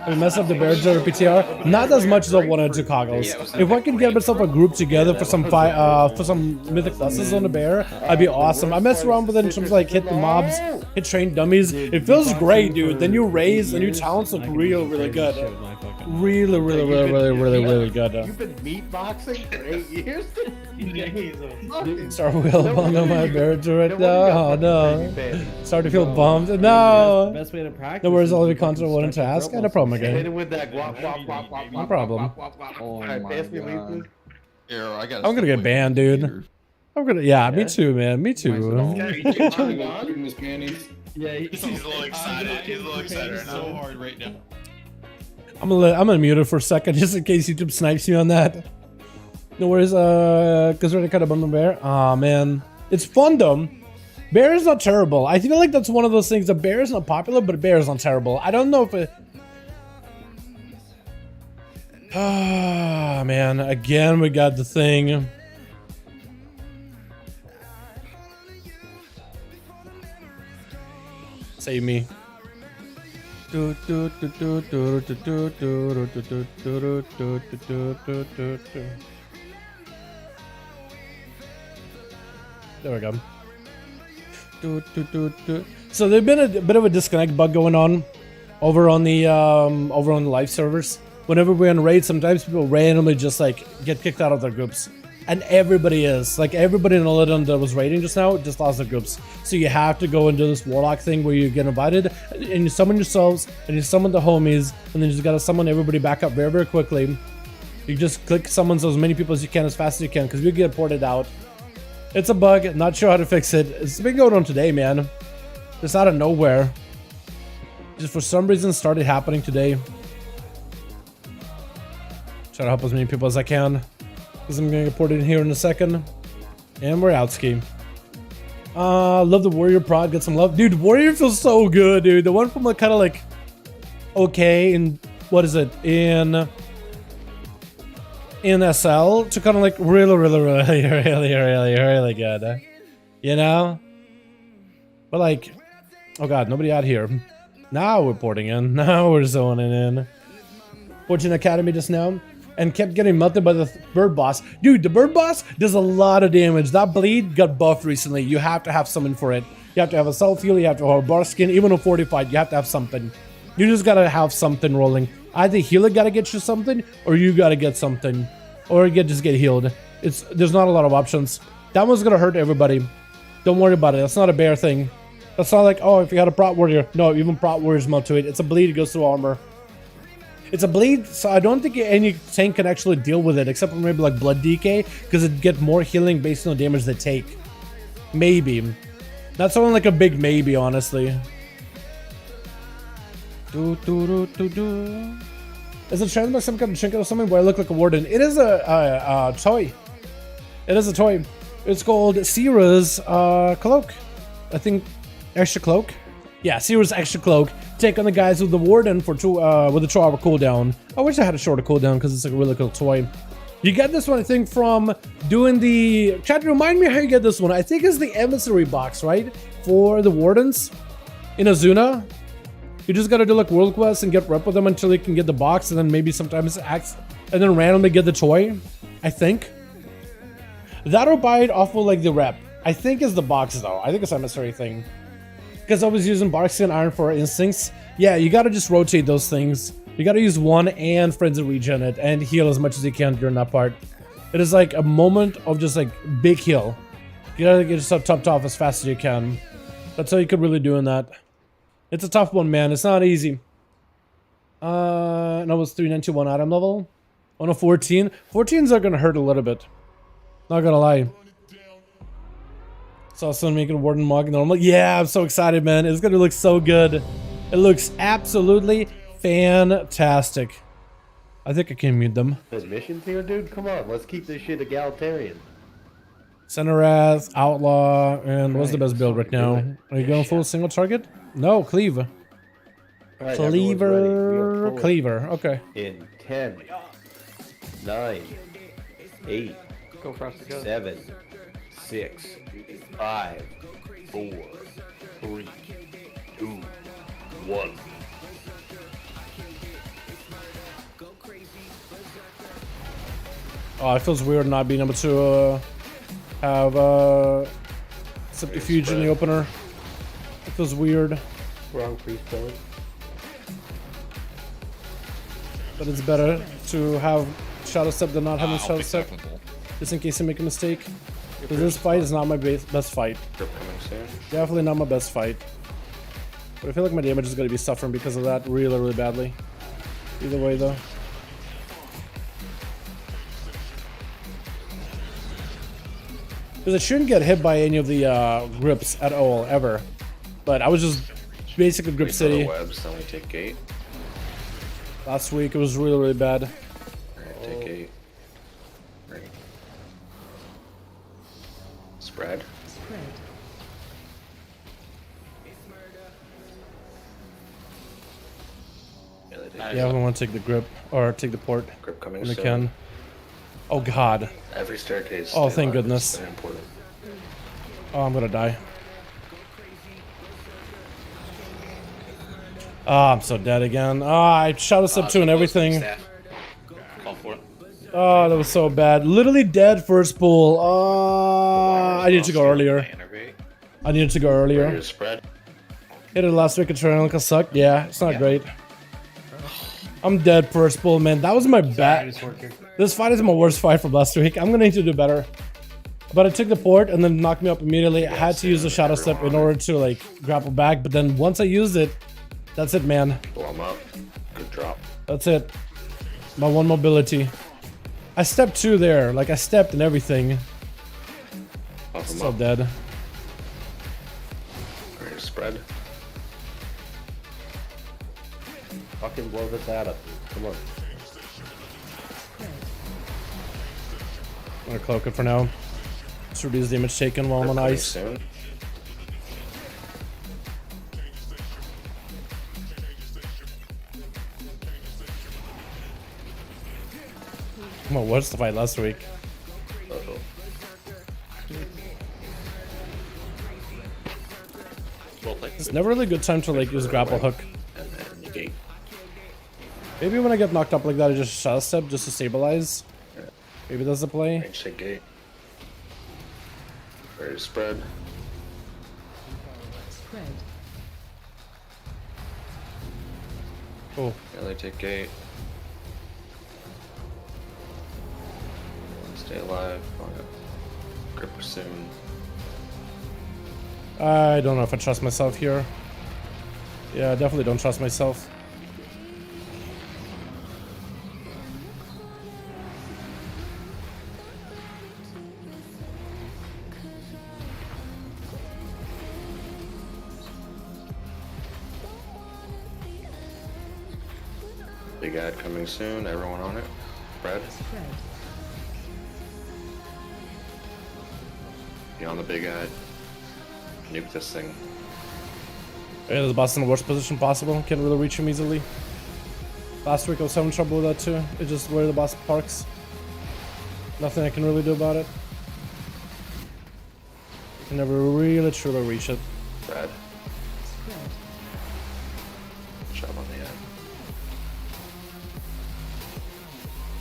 We mess up the Bears or PTR. Not as much as I wanted to Coggles. If I can get myself a group together for some mythic classes on the bear, I'd be awesome. I mess around with it in terms of like hit the mobs, hit train dummies. It feels great, dude. Then you raise and your talents look really good. Really good. You've been meatboxing for 8 years? Start wheel bummed on my bear right now. Oh no. Start to feel bummed. No. Best way to practice. No worries, is all the to content I wanted to ask. I had a problem Hit again. it with that guap, guap, guap, guap, No guap, problem. guap, guap, guap. Oh Alright, my pass me God. lead, Here, I got. I'm gonna get banned, dude. I'm gonna, yeah, me too, man. Me too. Yeah, He's a little excited. He's a little excited right so now. hard right now. I'm gonna mute it for a second just in case YouTube snipes me on that. No worries, cause we're gonna cut a bum bear. Aw, man. It's fun though. Bear is not terrible. I feel like that's one of those things. The bear is not popular, but bear is not terrible. I don't know if it. Ah, man. Again, we got the thing. Save me. There we go. So there's been a bit of a disconnect bug going on over on the live servers. Whenever we're in raid, sometimes people randomly just like get kicked out of their groups. And everybody is. Like everybody in Olydon that was raiding just now just lost their groups. So you have to go and do this warlock thing where you get invited and you summon yourselves and you summon the homies and then you just gotta summon everybody back up very quickly. You just click summons as many people as you can as fast as you can because we get ported out. It's a bug. Not sure how to fix it. It's been going on today, man. Just out of nowhere. Just for some reason started happening today. Try to help as many people as I can. Because I'm going to get ported in here in a second. And we're out, ski. Love the Warrior prod. Get some love. Dude, Warrior feels so good, dude. The one from like kind of like okay in what is it? In SL to kind of like really good. You know? But like, oh god, nobody out here. Now we're porting in. Now we're zoning in. Fortune Academy just now. And kept getting melted by the bird boss. Dude, the bird boss does a lot of damage. That bleed got buffed recently. You have to have summon for it. You have to have a self-heal, you have to have a bar skin, even a fortified, you have to have something. You just gotta have something rolling. Either healer gotta get you something, or you gotta get something. Or just get healed. There's not a lot of options. That one's gonna hurt everybody. Don't worry about it. That's not a bear thing. That's not like, oh, if you got a prot warrior. No, even prot warriors melt to it. It's a bleed, it goes through armor. It's a bleed, so I don't think any tank can actually deal with it, except for maybe like blood DK, because it get more healing based on the damage they take. Maybe. That's only like a big maybe, honestly. Is it transmog some kind of trinket or something where I look like a warden? It is a toy. It is a toy. It's called Sierra's cloak. I think extra cloak. Yeah, Sierra's extra cloak. Take on the guys with the warden for with a 2-hour cooldown. I wish I had a shorter cooldown because it's like a really cool toy. You get this one, I think, from doing the... Chat, remind me how you get this one. I think it's the emissary box, right? For the wardens in Azuna. You just gotta do like world quests and get rep with them until you can get the box, and then maybe sometimes acts and then randomly get the toy. I think. That or buy it off of like the rep. I think is the box though. I think it's an emissary thing. Because I was using Barkskin Iron for instincts. Yeah, you gotta just rotate those things. You gotta use one and Frenzy Regen it and heal as much as you can during that part. It is like a moment of just like big heal. You gotta get yourself topped off as fast as you can. That's how you could really do in that. It's a tough one, man. It's not easy. And I was 391 item level. On a 14. 14s are gonna hurt a little bit. Not gonna lie. Saw someone making a warden mog normal. Yeah, I'm so excited, man. It's gonna look so good. It looks absolutely fantastic. I think I can mute them. There's missions here, dude? Come on, let's keep this shit egalitarian. Centerath, Outlaw, and what's the best build right now? Are you going full single target? No, Cleave. Right, Cleaver. Cleaver, okay. In 10, 9, 8, Go for us to go. 7, 6, 5, 4, 3, 2, 1. Oh, it feels weird not being able to have Subterfuge in the opener. It feels weird. Wrong pre-spell. But it's better to have Shadow Step than not having Shadow Step. Technical. Just in case you make a mistake. Because this fight is not my best fight. Definitely not my best fight. But I feel like my damage is going to be suffering because of that really, really badly. Either way, though. Because I shouldn't get hit by any of the grips at all, ever. But I was just basically Grip City. Webs, then we take gate. Last week it was really, really bad. Alright, take gate. Right. Spread. Spread. Yeah, they did. Yeah, I want to take the grip, or take the port Grip coming when I soon. can. Oh god. Every staircase. Oh, stay thank alive. goodness. It's very important. Oh, I'm gonna die. Oh, I'm so dead again. Oh, I shot us up too and everything. Call for it. Oh, that was so bad. Literally dead first pull. Oh, I needed to go earlier. I needed to go earlier. Warrior spread. Hit it last week at Triangle sucked. Yeah, it's not great. I'm dead first pull, man. That was my bad. This fight is my worst fight from last week. I'm gonna need to do better. But I took the port and then knocked me up immediately. I had to use the Shadow Step in order to like grapple back. But then once I used it, that's it, man. Blow him up. Good drop. That's it. My one mobility. I stepped 2 there. Like I stepped and everything. Off him Still up. dead. Ready to spread. Fucking blow this ad up. Come on. I'm gonna cloak it for now. Just reduce damage taken while I'm on Coming ice. soon. Come on, what's the fight last week? Uh-oh. We'll take It's never really a good time to like use grapple hook. And then negate. Maybe when I get knocked up like that, I just shadow step just to stabilize. Maybe that's the play. Range check gate. Ready to spread. Spread. Cool. Melee take gate. Stay alive. Gripper soon. I don't know if I trust myself here. Yeah, I definitely don't trust myself. Big ad coming soon. Everyone on it. Spread. Spread. Be on the big ad. Nuke this thing. Yeah, the boss in the worst position possible. Can't really reach him easily. Last week I was having trouble with that too. It's just where the boss parks. Nothing I can really do about it. Can never really truly reach it. Spread. Spread. Shove on the ad.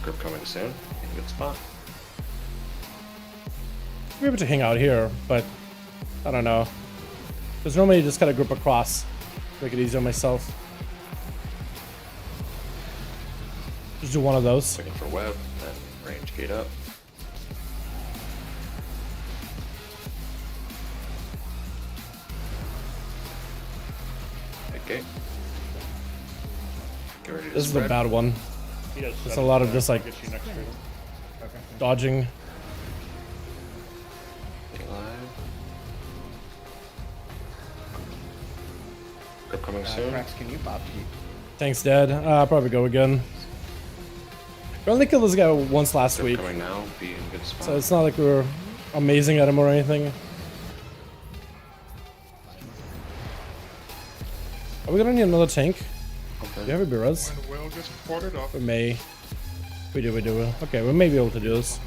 Grip coming soon. In a good spot. Be able to hang out here, but I don't know. Because normally you just gotta grip across. Make it easier on myself. Just do one of those. Looking for web. Then range gate up. Okay. Get ready to This is the spread. bad one. He has There's a lot of just like Get you next to him. dodging. Stay alive. Grip coming soon. Cracks, can you pop you? Thanks, Dad. I'll probably go again. We only killed this guy once last Grip week, coming now. Be in a good spot. so it's not like we were amazing at him or anything. Are we gonna need another tank? Do you have a B-res? When the whale gets ported up. We may. We do. Okay, we may be able to do this.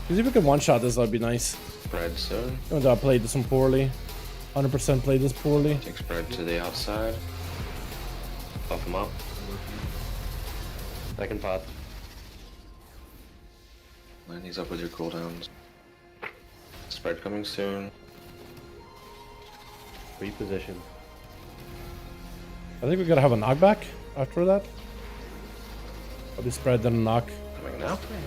Because if we can one-shot this, that'd be nice. Spread soon. Even though I played this one poorly. 100% played this poorly. Take spread to the outside. Buff him up. Second pot. Line these up with your cooldowns. Spread coming soon. Reposition. I think we gotta have a knockback after that. Probably spread, then a knock. Coming now. Spread.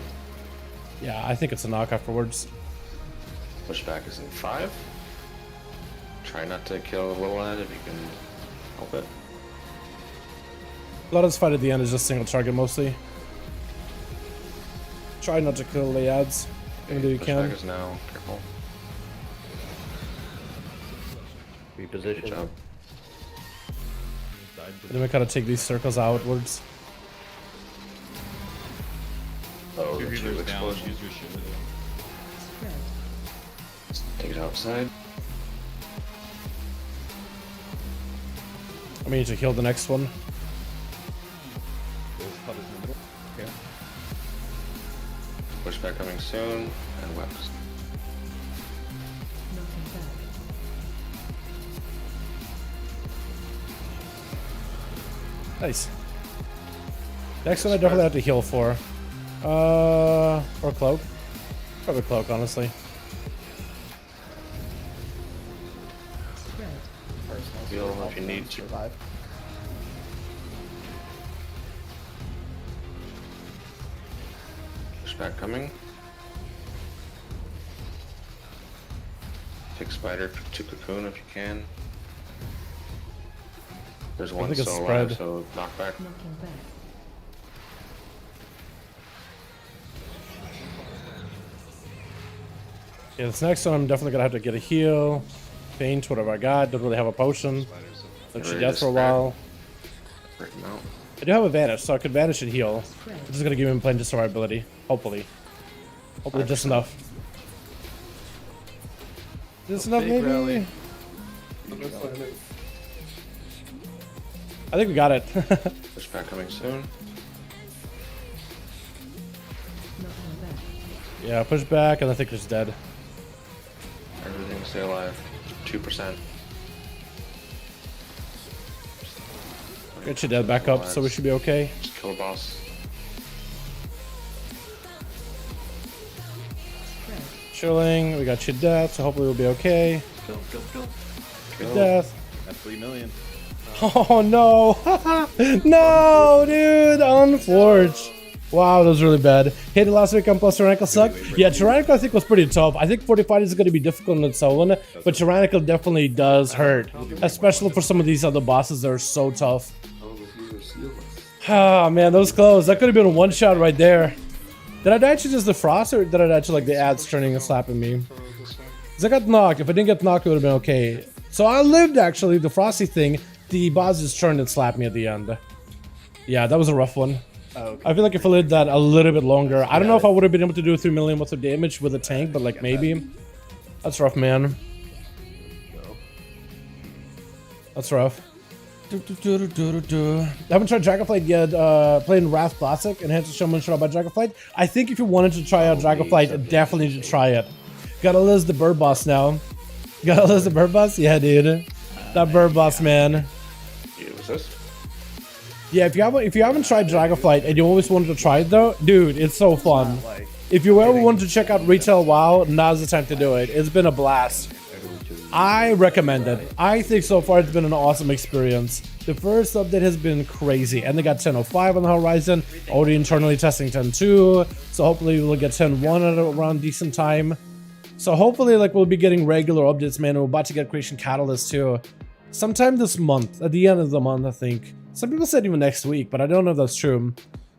Yeah, I think it's a knock afterwards. Pushback is in 5. Try not to kill a little ad if you can help it. A lot of this fight at the end is just single target mostly. Try not to kill the ads. Even though you can. Pushback is now. Careful. Reposition. Good job. And then we gotta take these circles outwards. Oh, Your the healer's two down, explosions. use your shield. Spread. Take it outside. I mean to heal the next one. Pushback coming soon. And webs. Knocking back. Nice. Next one I definitely have to heal for. Or cloak. Probably cloak, honestly. Spread. Heal if you need to. Survive. Pushback coming. Take spider to cocoon if you can. There's one think it's still spread. alive, so knock back. Knocking back. Yeah, this next one I'm definitely gonna have to get a heal, paint, whatever I got. Don't really have a potion. Let you death for a while. Break him out. I do have a vanish, so I could vanish and heal. This is gonna give him plenty of survivability. Hopefully. Hopefully just enough. Just enough, maybe? I think we got it. Pushback coming soon. Yeah, push back, and I think it's dead. Everything stay alive. 2%. Get your dead back up, so we should be okay. Just kill a boss. Chilling, we got your death, so hopefully we'll be okay. Kill. Death. That's 3 million. Oh no! No, dude! Unforged. Wow, that was really bad. Hey, the last week on Plus Tyrannical sucked. Yeah, Tyrannical I think was pretty tough. I think 45 is going to be difficult on its own, but Tyrannical definitely does hurt. Especially for some of these other bosses that are so tough. Ah, man, that was close. That could have been a one-shot right there. Did I die to just the frost, or did I die to like the ads turning and slapping me? Because I got knocked. If I didn't get knocked, it would have been okay. So I lived, actually, the frosty thing. The boss just turned and slapped me at the end. Yeah, that was a rough one. Okay. I feel like if I lived that a little bit longer, I don't know if I would have been able to do 3 million worth of damage with a tank, but like maybe. That's rough, man. That's rough. I haven't tried Dragonflight yet. Playing Wrath Classic, Enhanced Showman Shot by Dragonflight. I think if you wanted to try out Dragonflight, definitely need to try it. Gotta list the bird boss now. Gotta list the bird boss? Yeah, dude. That bird boss, man. You resist? Yeah, if you haven't tried Dragonflight and you always wanted to try it though, dude, it's so fun. If you ever wanted to check out retail WoW, now's the time to do it. It's been a blast. I recommend it. I think so far it's been an awesome experience. The first update has been crazy, and they got 10.05 on the horizon. Already internally testing 10.2, so hopefully we'll get 10.1 at around decent time. So hopefully, like, we'll be getting regular updates, man. We're about to get Creation Catalyst too, sometime this month, at the end of the month, I think. Some people said even next week, but I don't know if that's true.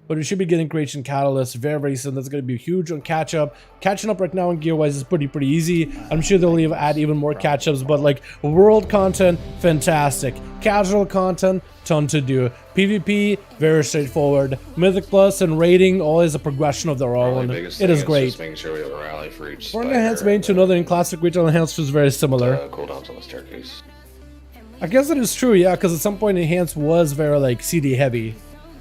But we should be getting Creation Catalyst very, very soon. That's going to be huge on catch-up. Catching up right now in gear-wise is pretty easy. I'm sure they'll add even more catch-ups, but like world content, fantastic. Casual content, ton to do. PvP, very straightforward. Mythic Plus and rating, always a progression of their own. It is great. Just making sure we have a rally for each One enhanced main to another in classic retail enhanced is very similar. Cooldowns on the staircase. I guess it is true, yeah, because at some point enhanced was very like CD heavy,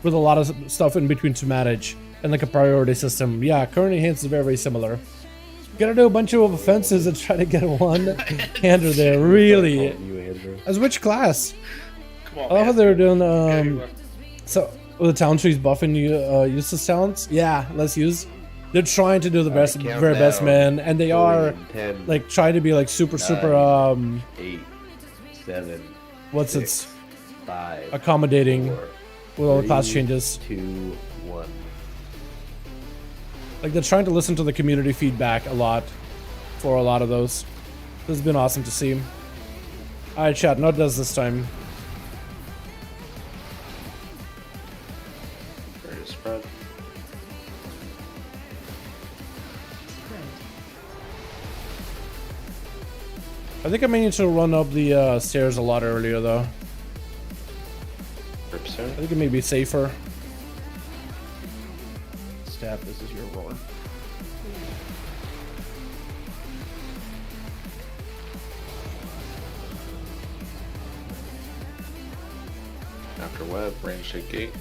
with a lot of stuff in between to manage and like a priority system. Yeah, current enhanced is very, very similar. Gotta do a bunch of offenses and try to get one hander there. Really? As which class? Come on, I love how they're doing. So with the town trees buffing useless talents. Yeah, let's use. They're trying to do the best, very best, man, and they are 10, like trying to be like super 8, 7. What's 6, its 5, accommodating 4, with all the 3, class changes. 2, 1. Like they're trying to listen to the community feedback a lot for a lot of those. This has been awesome to see. Alright, chat, no does this time. Ready to spread. I think I may need to run up the stairs a lot earlier though. Rip soon. I think it may be safer. Staff, this is your roar. After web, range shake gate.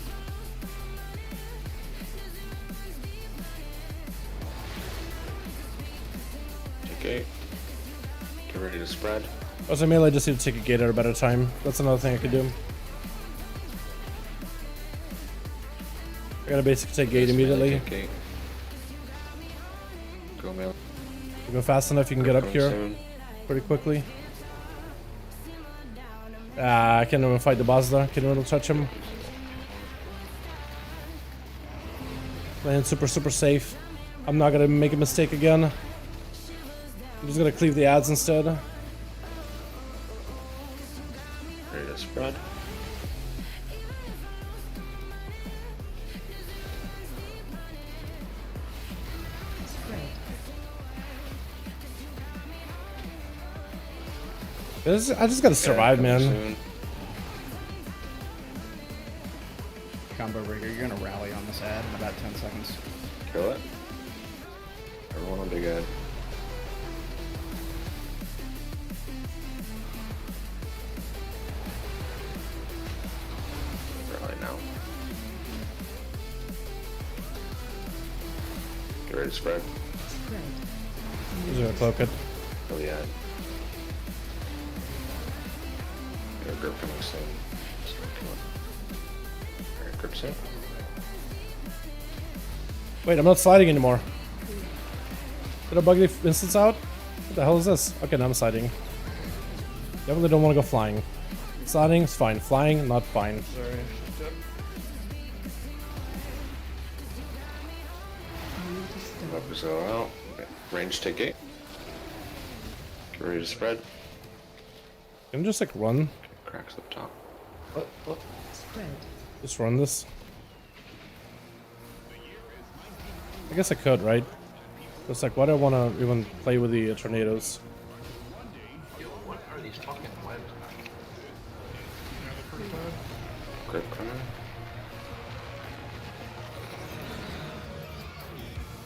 Take gate. Get ready to spread. Also, melee just need to take a gate at a better time. That's another thing I could do. I gotta basically take gate immediately. Take gate. Go melee. You go fast enough, you can get up here Soon. pretty quickly. I can't even fight the boss though. Can't even touch him. Playing super safe. I'm not gonna make a mistake again. I'm just gonna cleave the ads instead. Ready to spread. I just gotta survive, Yeah, coming man. soon. Combo rigger, you're gonna rally on this ad in about 10 seconds. Kill it. Everyone on big ad. Rally now. Get ready to spread. Spread. He's gonna cloak it. Kill the ad. Got a grip coming soon. Come on. Alright, grip soon. Wait, I'm not sliding anymore. Did I bug the instance out? What the hell is this? Okay, now I'm sliding. Definitely don't want to go flying. Sliding is fine. Flying, not fine. Sorry. Need to stop. Up is go out. Okay. Range take gate. Get ready to spread. Can I just like run? Cracks up top. Spread. Just run this? I guess I could, right? It's like, why do I want to even play with the tornadoes? What are these fucking webs? Grip coming.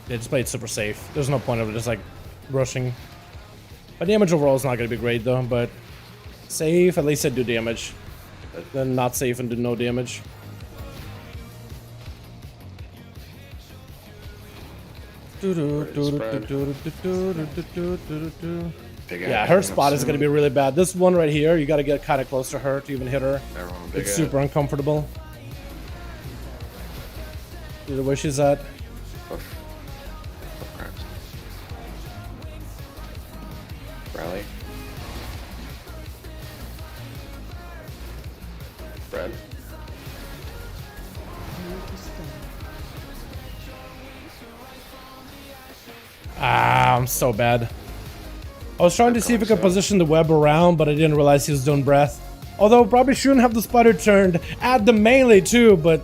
They just played super safe. There's no point of just like rushing. My damage overall is not going to be great though, but safe, at least I do damage. Then not safe and do no damage. Yeah, her spot is going to be really bad. This one right here, you got to get kind of close to her to even hit her. It's super uncomfortable. Dude, where she's at. Rally. Spread. Need to stop. Ah, I'm so bad. I was trying to see if I could position the web around, but I didn't realize he was doing breath. Although probably shouldn't have the spider turned at the melee too, but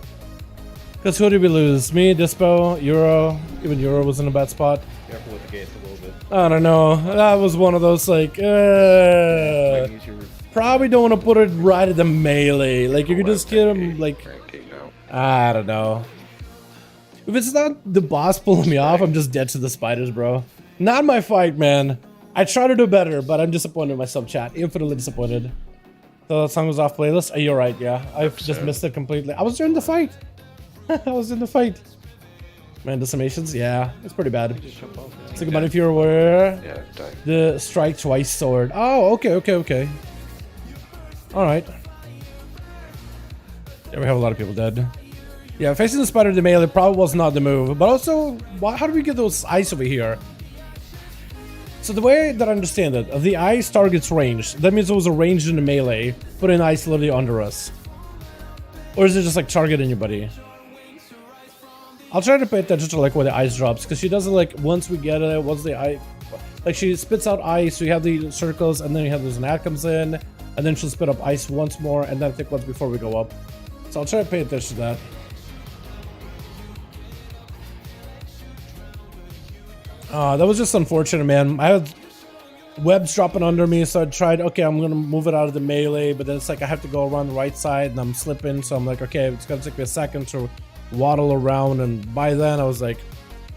because who did we lose? Me, Dispo, Euro. Even Euro was in a bad spot. Careful with the gates a little bit. I don't know. That was one of those like, Use your probably don't want to put it right at the melee. Like you could just get him like, I don't know. If it's not the boss pulling me off, I'm just dead to the spiders, bro. Not my fight, man. I try to do better, but I'm disappointed in my sub chat. Infinitely disappointed. So that song was off playlist. You're right, yeah. I've just missed it completely. I was during the fight. I was in the fight. Man, decimations? Yeah, it's pretty bad. Think about if you're aware. Yeah, die. The strike twice sword. Oh, okay. Alright. Yeah, we have a lot of people dead. Yeah, facing the spider to melee probably was not the move. But also, how do we get those ice over here? So the way that I understand it, the ice targets range. That means it was a range in the melee, but an ice literally under us. Or is it just like target anybody? I'll try to pay attention to like where the ice drops, because she does it like once we get it, once the ice, like she spits out ice, so you have the circles, and then you have this an ad comes in, and then she'll spit up ice once more, and then I think once before we go up. So I'll try to pay attention to that. That was just unfortunate, man. I had webs dropping under me, so I tried, okay, I'm gonna move it out of the melee, but then it's like I have to go around the right side, and I'm slipping, so I'm like, okay, it's gonna take me a second to waddle around, and by then I was like,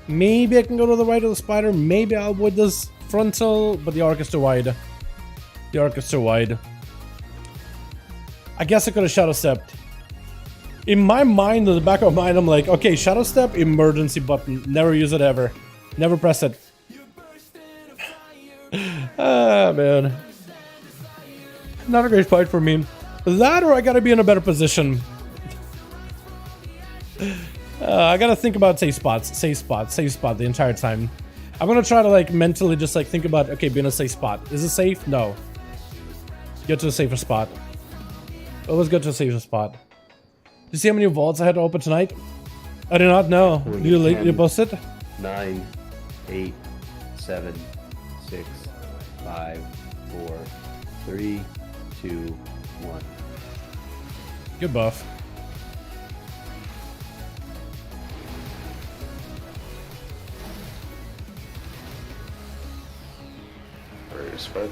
maybe I can go to the right of the spider, maybe I'll avoid this frontal, but the arc is too wide. The arc is too wide. I guess I could have shadow stepped. In my mind, in the back of my mind, I'm like, okay, shadow step, emergency button, never use it ever. Never press it. Ah, man. Not a great fight for me. That or I gotta be in a better position. I gotta think about safe spots the entire time. I'm gonna try to like mentally just like think about, okay, be in a safe spot. Is it safe? No. Get to a safer spot. Always get to a safer spot. Do you see how many vaults I had to open tonight? I do not know. You post it? 9, 8, 7, 6, 5, 4, 3, 2, 1. Good buff. Ready to spread.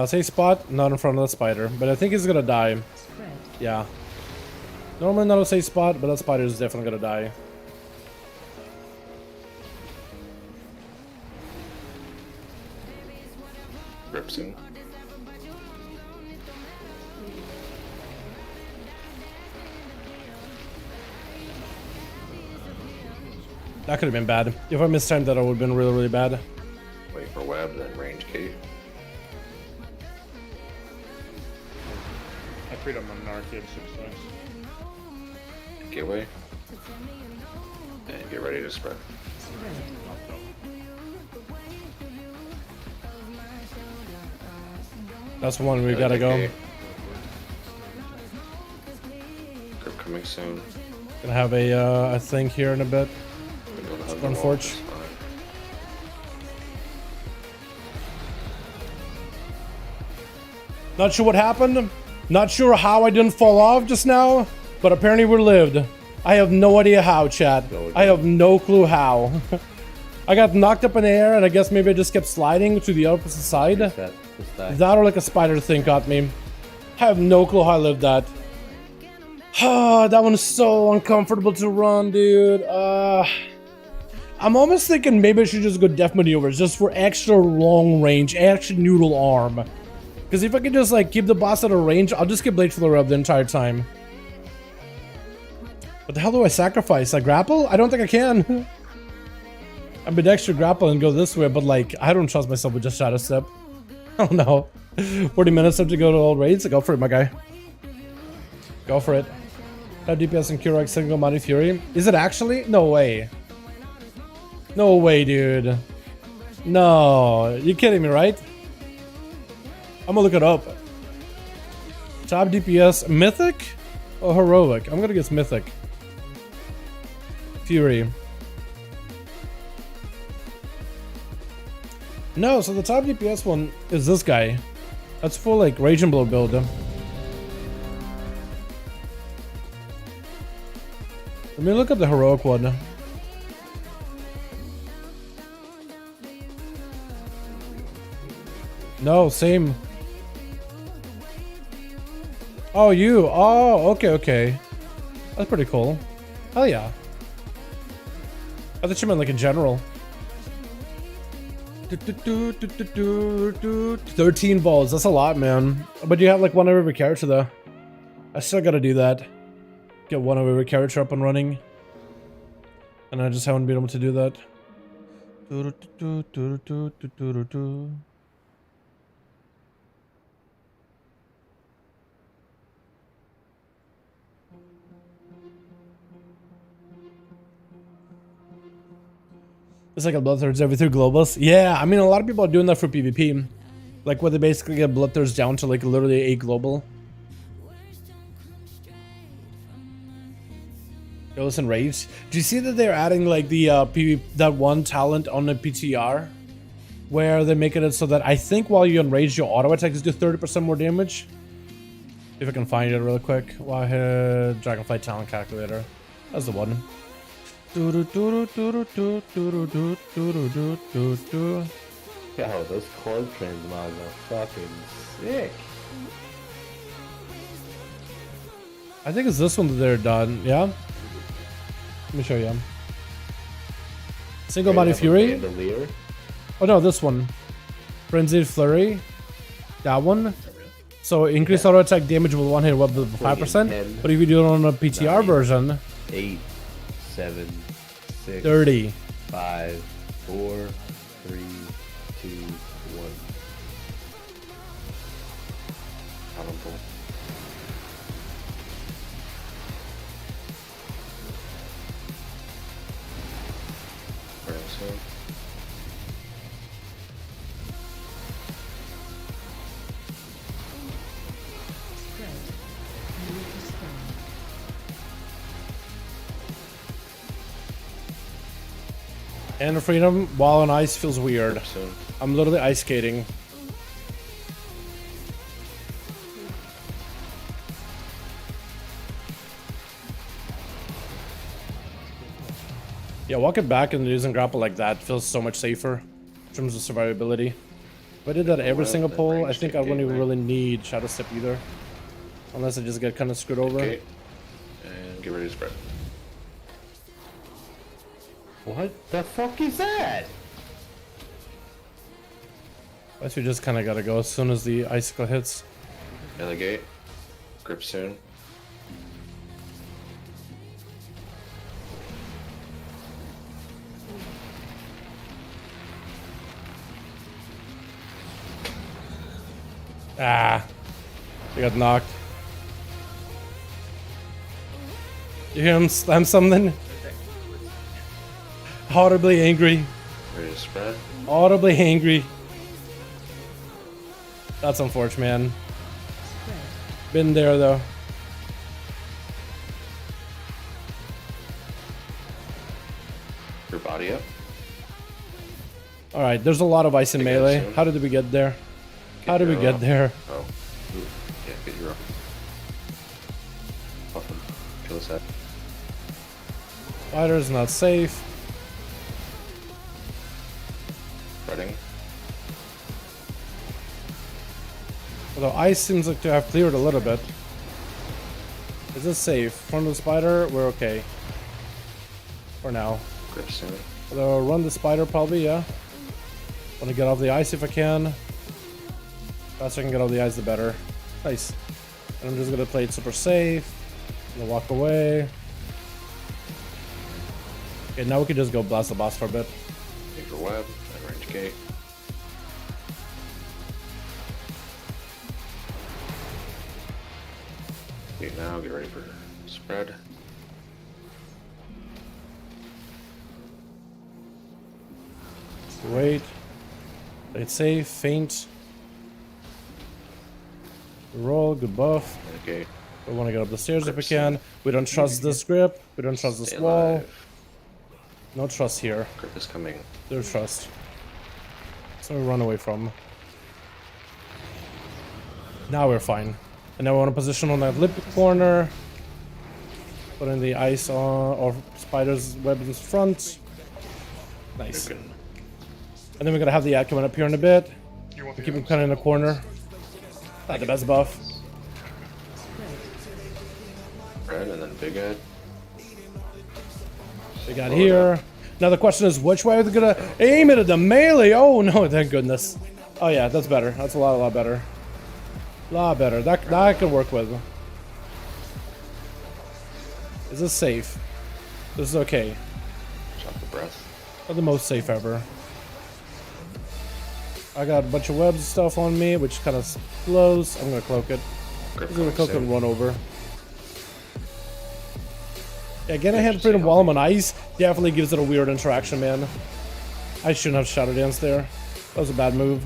Say spot, not in front of the spider, but I think he's gonna die. Spread. Yeah. Normally not a safe spot, but that spider is definitely gonna die. Ripson. That could have been bad. If I mistimed that, it would have been really, really bad. Wait for web, then range K. I freed him on an arcade 6 times. Get away. And get ready to spread. Spread. That's one we gotta go. Grip coming soon. Gonna have a thing here in a bit. Unfortunate. Not sure what happened. Not sure how I didn't fall off just now, but apparently we lived. I have no idea how, chat. I have no clue how. I got knocked up in the air, and I guess maybe I just kept sliding to the opposite side. That or like a spider thing got me. I have no clue how I lived that. That one is so uncomfortable to run, dude. I'm almost thinking maybe I should just go death maneuvers just for extra long range, extra noodle arm. Because if I can just like keep the boss at a range, I'll just get Blade Flare up the entire time. What the hell do I sacrifice? I grapple? I don't think I can. I'm extra grapple and go this way, but like I don't trust myself with just Shadow Step. Oh no. 40 minutes up to go to old raids. Go for it, my guy. Go for it. Have DPS and Kurok single Mighty Fury. Is it actually? No way. No way, dude. No. You're kidding me, right? I'm gonna look it up. Top DPS, Mythic or Heroic? I'm gonna guess Mythic. Fury. No, so the top DPS one is this guy. That's full like Rage and Blow build. Let me look at the Heroic one. No, same. Oh, you. Oh, okay, okay. That's pretty cool. Hell yeah. I thought you meant like in general. 13 balls. That's a lot, man. But you have like one of every character though. I still gotta do that. Get one of every character up and running. And I just haven't been able to do that. It's like a Bloodthirst every 3 globals. Yeah, I mean a lot of people are doing that for PvP. Like where they basically get Bloodthirst down to like literally a global. Duels and Rage. Do you see that they're adding like the that one talent on the PTR? Where they're making it so that I think while you enrage your auto attacks do 30% more damage? If I can find it real quick. Wahid Dragonflight talent calculator. That's the one. Yo, those chord transmogs are fucking sick. I think it's this one that they're done, yeah? Let me show you. Single Body Fury. Oh no, this one. Frenzied Flurry. That one. So increased auto attack damage will one hit up to 5%. But if you do it on a PTR version, 8, 7, 6, 30. 5, 4, 3, 2, 1. Powerful. And freedom while on ice feels weird. I'm literally ice skating. Yeah, walking back and using grapple like that feels so much safer in terms of survivability. If I did that every Web, single then pull, I range think to I wouldn't even gateway. really need Shadow Step either. Unless I just get kind of screwed over. Okay. And get ready to spread. What the fuck is that? I guess we just kind of gotta go as soon as the icicle hits. Melee gate. Grip soon. Ah, we got knocked. You hear him slam something? Audibly angry. Ready to spread. Audibly angry. That's unfortunate, man. Been there though. Your body up. All right, there's a lot of ice in Take it melee. soon. How did we get there? How did we your get up. there? Oh. Ooh. Yeah, get your up. Puff him. Kill his head. Spider's not safe. Spreading. Although ice seems like to have cleared a little bit. Is this safe? Front of the spider, we're okay. For now. Grip soon. Although run the spider probably, yeah. Want to get off the ice if I can. Faster I can get off the ice, the better. Nice. And I'm just gonna play it super safe. Gonna walk away. Okay, now we can just go blast the boss for a bit. Take your web and range gate. Okay, now get ready for spread. Wait. Play it safe, faint. Roll, good buff. Okay. We want to get up the stairs if we can. We don't trust this grip. We don't trust this Stay wall. alive. No trust here. Grip is coming. There's trust. So we run away from. Now we're fine. And now we want to position on that lip corner. Put in the ice on, or spider's web in front. Nice. You can And then we're gonna have the ad coming up here in a bit. We keep him kind of in the corner. Not the best buff. spread and then big head. We got here. Now the question is, which way are they gonna aim it at the melee? Oh no, thank goodness. Oh yeah, that's better. That's a lot better. A lot better. That I can work with. Is this safe? This is okay. Shot the breath. Not the most safe ever. I got a bunch of webs and stuff on me, which kind of slows. I'm gonna cloak it. I'm gonna cloak it and run over. Yeah, getting a hand freedom while I'm on ice definitely gives it a weird interaction, man. I shouldn't have Shadow Dance there. That was a bad move.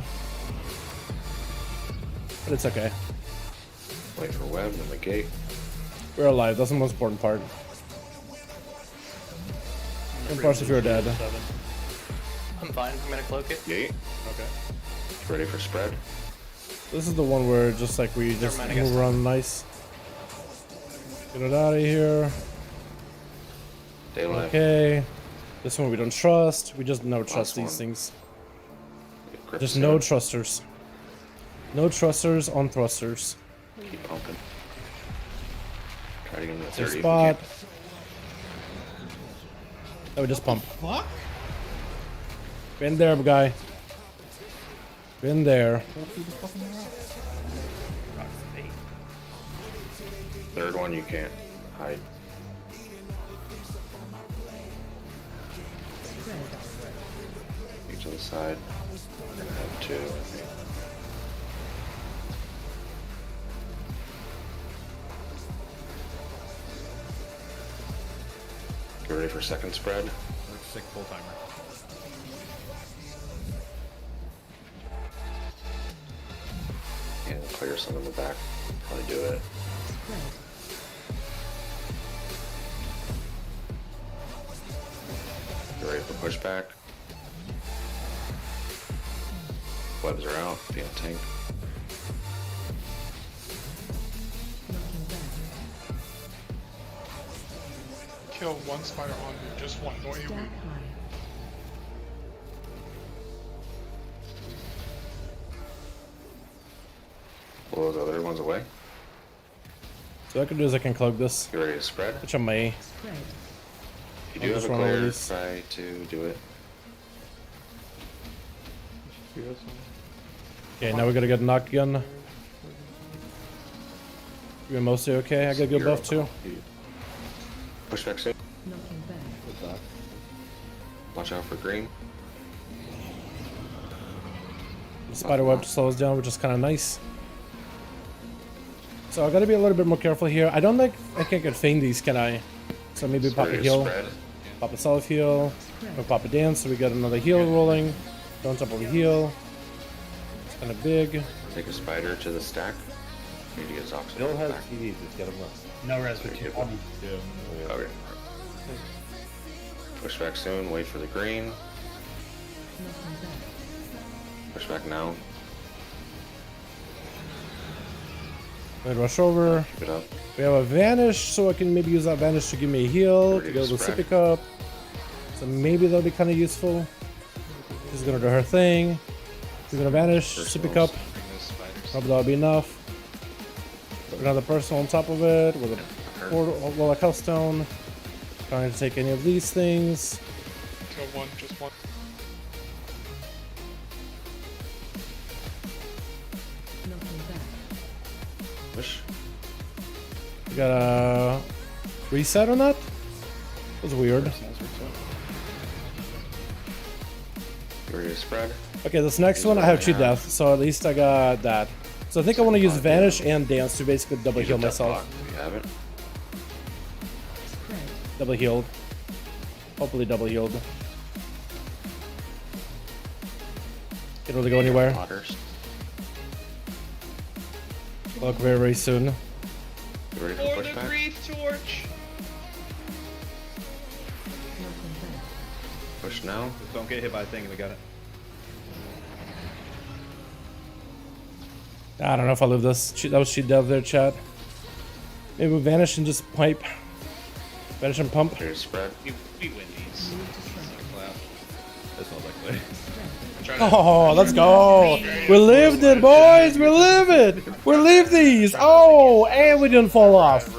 But it's okay. Wait for web and the gate. We're alive. That's the most important part. Impressed if you're dead. I'm fine. I'm gonna cloak it. Gate. Okay. Ready for spread. This is the one where just like we just mind, I guess. move around nice. Get it out of here. Daylight. Okay. This one we don't trust. We just no trust these one. things. Grip Just soon. no trusters. No trusters on thrusters. Keep pumping. Try to get in the Safe 30 if you spot. can. That would just pump. Fuck? Been there, guy. Been there. Third one you can't hide. Each on the side. We're gonna have two, I think. Get ready for second spread. Like sick full timer. And clear some in the back. Probably do it. Get ready for pushback. Webs are out. Be on tank. Kill one spider on you, just one, don't you? Pull those other ones away. So what I can do is I can cloak this, You ready to spread? which I may. Spread. If you do I'll have a just run over clear, these. try to do it. Okay, now we gotta get knocked again. You're mostly okay. I got a good buff too. Push back soon. Knocking back. Watch out for green. The spider web slows down, which is kind of nice. So I gotta be a little bit more careful here. I don't think I can get feign these, can I? So maybe pop a Ready to heal, spread. pop a self heal, or pop a dance. So we got another heal rolling. Don't jump over heal. It's kind of big. Take a spider to the stack. Need to get Zox Bill has back. CDs, just get them up. No res for 2. Okay. Push back soon. Wait for the green. Knocking back. Push back now. Then rush over. Keep it up. We have a vanish, so I can maybe use that vanish to give me a heal. To Ready go to with spread. sippy cup. So maybe that'll be kind of useful. She's gonna do her thing. She's gonna vanish. Sippy cup. Probably that'll be enough. Another person on top of it with a portal, well, a hellstone. Trying to take any of these things. Kill one, just one. Knocking back. Push. We got a reset on that? That was weird. You ready to spread? Okay, this next one I have cheat death, so at least I got that. So I think I want to use vanish and dance to basically double Use heal a death myself. block if you have it. Spread. Double healed. Hopefully double healed. Can't really go anywhere. Potters. Look very, very soon. You ready for For the pushback? grief torch. Knocking back. Push now. Just don't get hit by a thing and we got it. I don't know if I live this. That was cheat death there, chat. Maybe we vanish and just pipe. Vanish and pump. Ready to spread. We win these. That smells like clay. Oh, let's go. We lived it, boys. We live it. We live these. Oh, and we didn't fall off.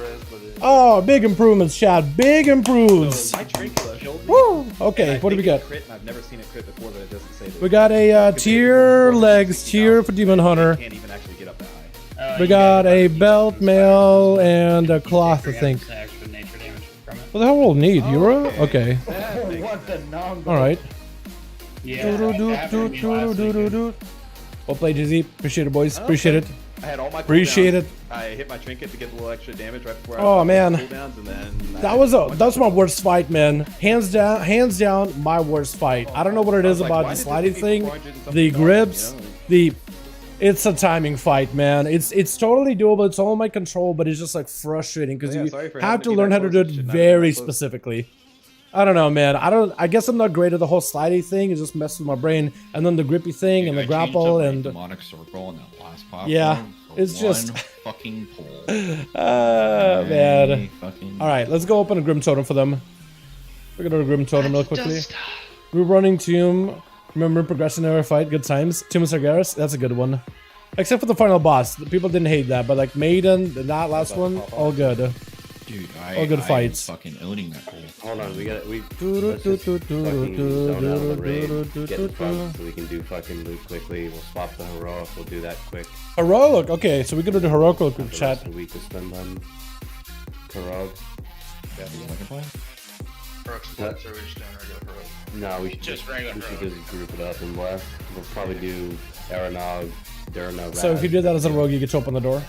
Oh, big improvements, chat. Big improves. My trinket killed me. Woo. And Okay, I what do we think got? it crit, and I've never seen it crit before, but it doesn't say that. We got a tier legs, tier for Demon Hunter. Can't even actually get up that high. We got a belt, mail, and a cloth, I think. Extra nature damage from it. What the hell will need? Euro? Okay. What the non? Alright. Yeah. Well played, Jizzy. Appreciate it, boys. Appreciate it. I had all my Appreciate cooldowns. it. I hit my trinket to get a little extra damage right before I Oh, was man. cooldowns, and then I That had was a bunch that's of- my worst fight, man. Hands down, my worst fight. I don't know what it I is was like, about why the did this sliding take thing, 400 and something the dollars, grips, you know? it's a timing fight, man. It's totally doable. It's all in my control, but it's just like frustrating because Yeah, you sorry for have having to to be learn that how to do it close. Should not be very that close. specifically. I don't know, man. I guess I'm not great at the whole sliding thing. It just messes with my brain, and then the grippy thing and the grapple and demonic circle in that last platform. Yeah, for it's just- one fucking pull. man. Fucking All right, let's go open a Grim Totem for them. We're gonna do a Grim Totem real quickly. We're running Tomb. Remember progression in our fight, good times. Tomb of Sargeras, that's a good one. Except for the final boss, the people didn't hate that, but like Maiden, that last one, all good. Dude, All good I fights. am fucking owning that pull. Hold on, let's just fucking zone out of the raid, get in front so we can do fucking loot quickly. We'll swap the heroic, we'll do that quick. Heroic, okay, so we're gonna do heroic real quick, The rest chat. of the week to spend on heroic. No, we should Just just, regular we should heroic. just group it up and we'll probably do Aranog, Durna, So if you do that as a rogue, you get to open the door.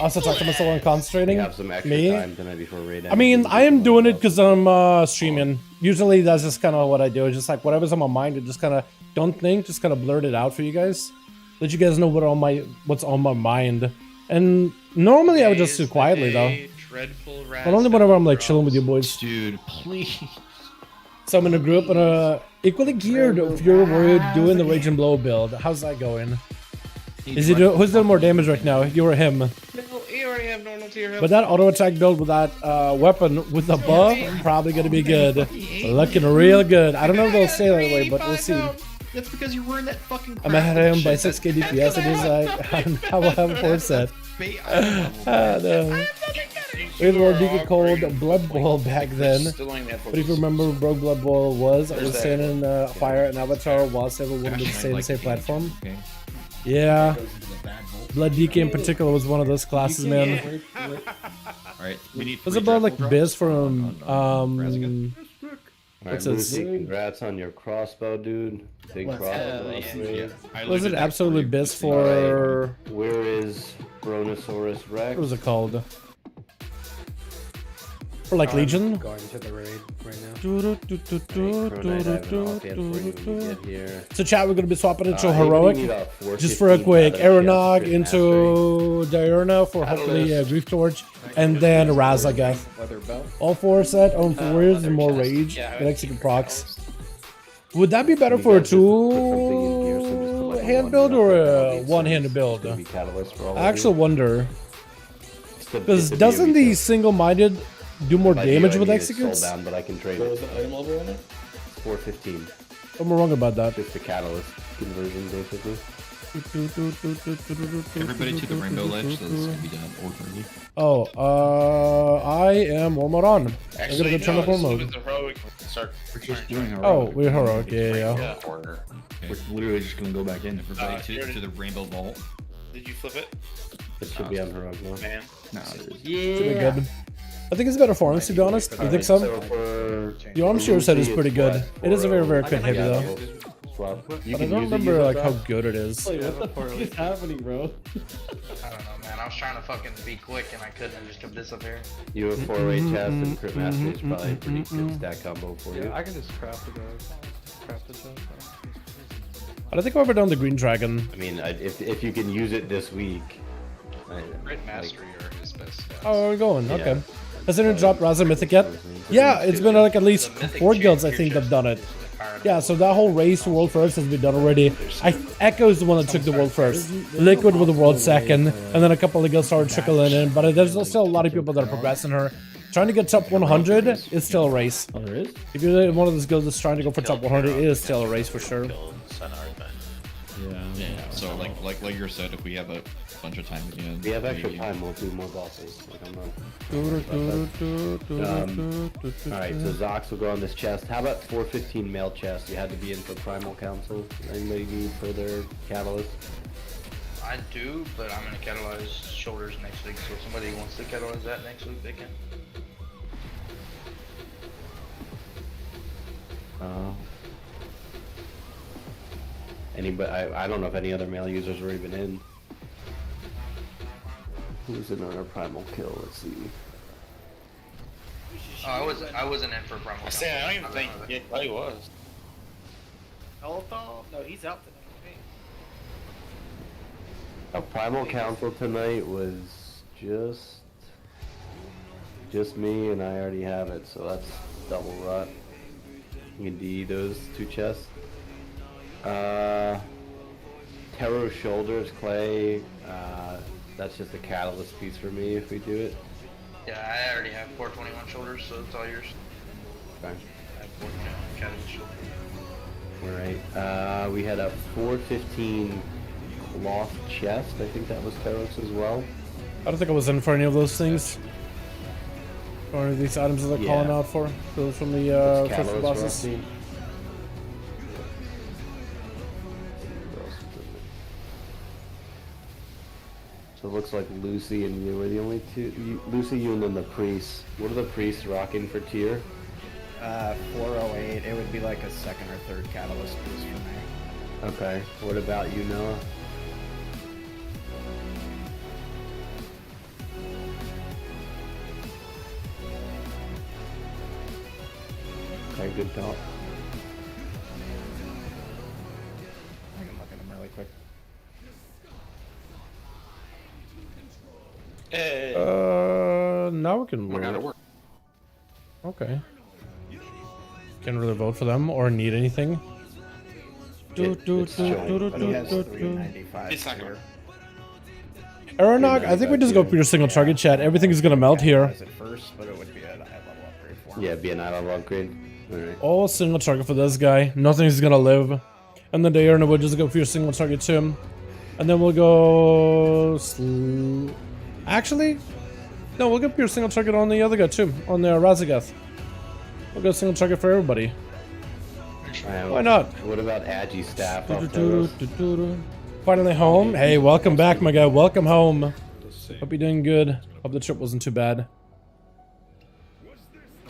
Also talk to myself on we concentrating. have some extra Me? time tonight before raid. I mean, I am doing it because I'm streaming. Usually that's just kind of what I do. It's just like whatever's on my mind, I just kind of don't think, just kind of blurt it out for you guys. Let you guys know what's on my mind. And normally I would just do quietly though. Dreadful But only whenever I'm like chilling with you boys. Dude, please. So I'm in a group and equally geared if you're worried doing the Rage and Blow build. How's that going? Is he who's doing more damage right now? You or him? No, you already have normal tier health. But that auto attack build with that weapon with the buff probably gonna be good. Looking real good. I don't know if they'll say that way, but we'll see. That's because you're wearing that fucking crap. I'm ahead of him by shit. 6k DPS. It is I will have a 4 set. No. We had Lord Deacon called Blood Boil back then. But if you remember what Broke Blood Boil was, I was standing in fire and Avatar while several wanted to stay on the same platform. Okay. Yeah. Blood Deacon in particular was one of those classes, man. Alright, we need Was it about like Biz from Alright, what's this? Lucy, congrats on your crossbow, dude. Big crossbow. Was it absolutely Biz for Where is Brontosaurus Rex? what was it called? For like Legion? Going to the raid right now. So chat, we're gonna be swapping into heroic. Just for a quick Aeronog into Diurna for hopefully Grief Torch, and then Raz, I guess. All 4 set on 4s and more rage. Mexican procs. Would that be better for a 2-hand build or a 1-handed build? I actually wonder. Because doesn't the single-minded do more damage with executes? But I can trade What it. was the item level on it? 415. I'm wrong about that. Just the catalyst conversion, basically. Everybody to the rainbow ledge, so this can be done orderly. Oh, I am war mode on. I'm gonna go turn off war mode. We're just doing heroic. Oh, we're heroic, yeah. Okay. We're literally just gonna go back in. Everybody to the rainbow vault. Did you flip it? It should be on heroic now. Man. No, it is. Should be good. I think it's better for arms, to be honest. You think so? The arm shear set is pretty good. It is a very, very quick heavy though. But But I don't remember like how good it is. What the fuck is happening, bro? I don't know, man. I was trying to fucking be quick and I couldn't. I just kept disappearing. You have 4-way chest and crit master is probably a pretty good stack combo for you. I can just craft it. Craft it. I don't think I've ever done the Green Dragon. I mean, if you can use it this week. Crit Mastery are his best stats. Oh, we're going. Yeah. Okay. Has anyone dropped Raza Mythic yet? Yeah, it's been like at least 4 guilds I think have done it. Yeah, so that whole race to world first has been done already. Echo is the one that took the world first. Liquid with the world second, and then a couple of guilds started trickling in. But there's still a lot of people that are progressing her. Trying to get top 100 is still a race. Oh, there is? If you're one of those guilds that's trying to go for top 100, it is still a race for sure. Yeah. So like you said, if we have a bunch of time again, We have extra time, we'll do more bosses. Like Alright, so Zox will go on this chest. How about 415 mail chest? You had to be in for Primal Council. Anybody need further catalyst? I do, but I'm gonna catalyze shoulders next week. So if somebody wants to catalyze that next week, they can. Anybody? I don't know if any other male users have already been in. Who's in on our primal kill? Let's see. Oh, I wasn't in for Primal. I don't even think he was. No, he's out today. A primal council tonight was just me, and I already have it, so that's double rot. You can DE those 2 chests. Terror shoulders, Clay. That's just a catalyst piece for me if we do it. Yeah, I already have 421 shoulders, so it's all yours. Okay. I have 421 catalyst shoulders. Alright, we had a 415 lost chest. I think that was Teros as well. I don't think I was in for any of those things. Or any of these items that they're calling out for. Those from the first bosses. So it looks like Lucy and you are the only two. Lucy, you, and then the priest. What are the priests rocking for tier? 408. It would be like a 2nd or 3rd catalyst boost for me. Okay. What about you, Noah? Okay, good talk. I can look at them really quick. Now we can look. Okay. Can't really vote for them or need anything. It's not gonna. Aeronog, I think we just go pure single target chat. Everything is gonna melt here. First, but it would be a high level upgrade for Yeah, be an eye level upgrade. Alright. All single target for this guy. Nothing's gonna live. And then the Diurna will just go for your single target too. And then we'll go... Actually, no, we'll go for your single target on the other guy too, on the Razagath. We'll go single target for everybody. Why not? What about Agi staff? Finally home. Hey, welcome back, my guy. Welcome home. Hope you're doing good. Hope the trip wasn't too bad.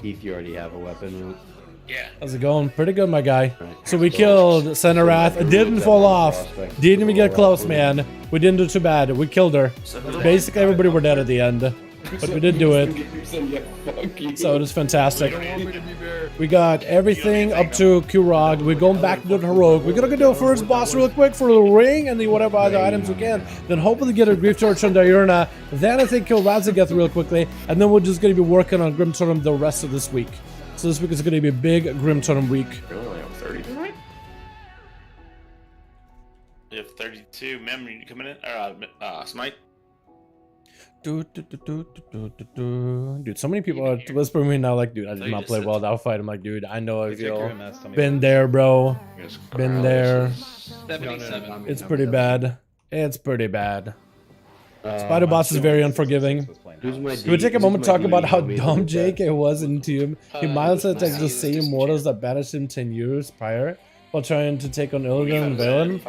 Keith, you already have a weapon. Yeah. How's it going? Pretty good, my guy. So we killed Senarath. It didn't fall off. Didn't even get close, man. We didn't do too bad. We killed her. Basically, everybody were dead at the end. But we did do it. So it is fantastic. We got everything up to Kurog. We're going back to the Heroic. We're gonna go do a first boss real quick for the ring and the whatever other items we can. Then hopefully get a Grief Torch on Diurna. Then I think kill Razagath real quickly. And then we're just gonna be working on GRIMTOTEM the rest of this week. So this week is gonna be a big GRIMTOTEM week. You're only on 30 tonight? You have 32 memory coming in, or Smite. Dude, so many people are whispering me now, like, dude, I did not play well that fight. I'm like, dude, I know I feel. Been there, bro. Been there. 77. It's pretty bad. It's pretty bad. Spider Boss is very unforgiving. Can we take a moment to talk about how dumb JK was in Tomb? He mindset like the same mortals that banished him 10 years prior while trying to take on Illidan and Valen.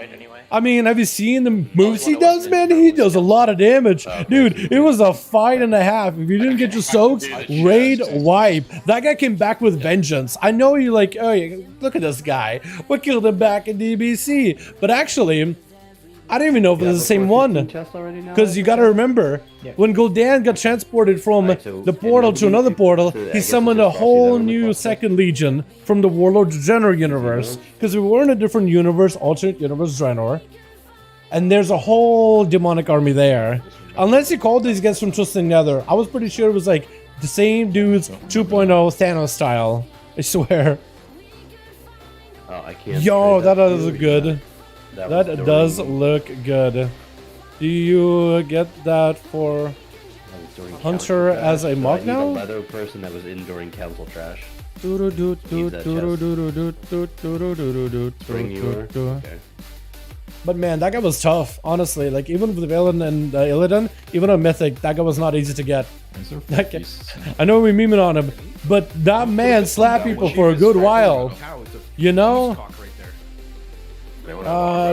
I mean, have you seen the moves he does, man? He does a lot of damage. Dude, it was a fight and a half. If you didn't get your soaks, raid wipe. That guy came back with vengeance. I know you're like, oh, look at this guy. What killed him back in DBC? But actually, I don't even know if it's the same one. Because you gotta remember, when Gul'dan got transported from the portal to another portal, he summoned a whole new second legion from the Warlord's Draenor universe. Because we were in a different universe, alternate universe Draenor. And there's a whole demonic army there. Unless you called these guys from Twisted Nether, I was pretty sure it was like the same dudes 2.0 Thanos style. I swear. Oh, I can't. Yo, that is good. That does look good. Do you get that for Hunter as a mock now? A leather person that was in during council trash. But man, that guy was tough, honestly. Like, even with Valen and Illidan, even on Mythic, that guy was not easy to get. I know we're memeing on him, but that man slapped people for a good while. You know?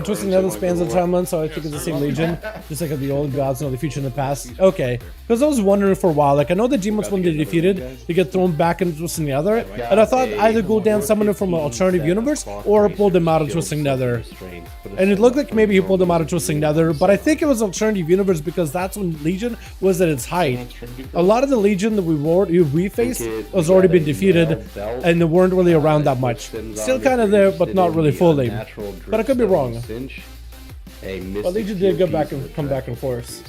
Twisted Nether spans the timeline, so I think it's the same legion, just like the old gods know the future and the past. Okay, because I was wondering for a while, like I know the G-Mods when they're defeated, they get thrown back into Twisted Nether, and I thought either Gul'dan summoned them from an alternative universe or pulled them out of Twisted Nether. And it looked like maybe he pulled them out of Twisted Nether, but I think it was alternative universe because that's when Legion was at its height. A lot of the Legion that we faced was already been defeated, and they weren't really around that much. Still kind of there, but not really fully. But I could be wrong. But Legion did go back and come back and forth.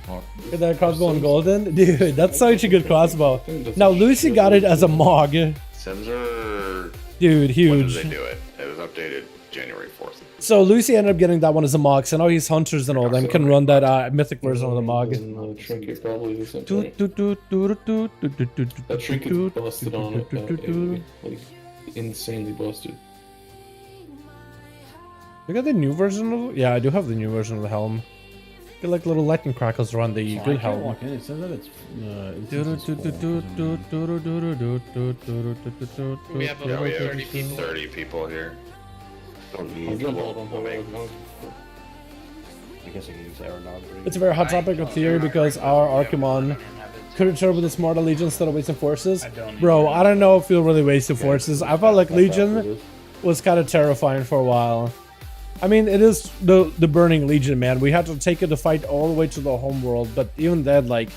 Look at that crossbow on Golden. Dude, that's such a good crossbow. Now Lucy got it as a Mog. Sims are... Dude, huge. When did they do it? It was updated January 4th. So Lucy ended up getting that one as a Mog, so now he's Hunters and all them can run that Mythic version of the Mog. Trinket probably isn't that Trinket's busted on it, like insanely busted. You got the new version of... Yeah, I do have the new version of the helm. Get like little lightning crackles around the good helm. It says that it's... We have over 30 people. 30 people here. Don't need I guess I can use Aeronaut. It's a very hot topic of theory because our Archimon could return with a smarter Legion instead of wasting forces. Bro, I don't know if he'll really waste forces. I felt like Legion was kind of terrifying for a while. I mean, it is the Burning Legion, man. We had to take it to fight all the way to the home world, but even then, like,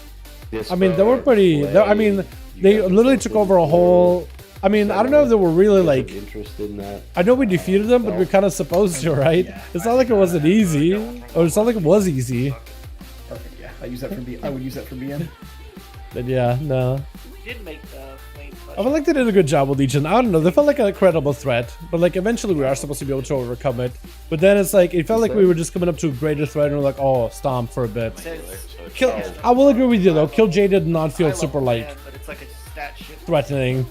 I mean, they were pretty... I mean, they literally took over a whole... I mean, I don't know if they were really, like... interested in that. I know we defeated them, but we're kind of supposed to, right? It's not like it wasn't easy. Or it's not like it was easy. Perfect, yeah. I would use that for BM. But yeah, no. Did make the main I feel like they did a good job with Legion. I don't know, they felt like a credible threat, but like eventually we are supposed to be able to overcome it. But then it's like, it felt like we were just coming up to a greater threat and we're like, oh, stomp for a bit. I will agree with you though, Kill J did not feel super like threatening.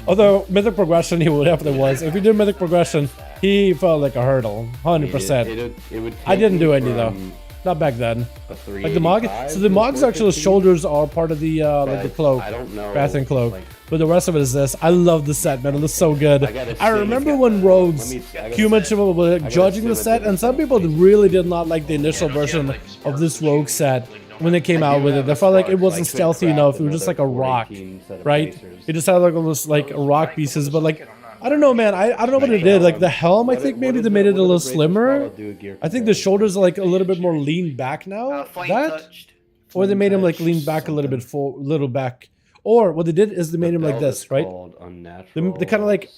Although Mythic Progression, he would definitely was. If we did Mythic Progression, He felt like a hurdle, 100%. It would I didn't do take any though. from Not back then. a Like the mog. 385 So the to mog's actual 415. shoulders are part of the like the But cloak. I don't know, Bathing cloak. like- But the rest of it is this. I love the set, man. It looks so good. I remember when Rogues, human people were judging the set, and some people really did not like the initial version of this Rogue set when they came out with it. They felt like it wasn't stealthy enough. It was just like a rock, right? It just had like all those like rock pieces, but like I don't know, man. I don't know what it did. Like the helm, I think maybe they made it a little slimmer. I think the shoulders are like a little bit more lean back now. That, or they made him like lean back a little bit, little back. Or what they did is they made him like this, right? They kind of like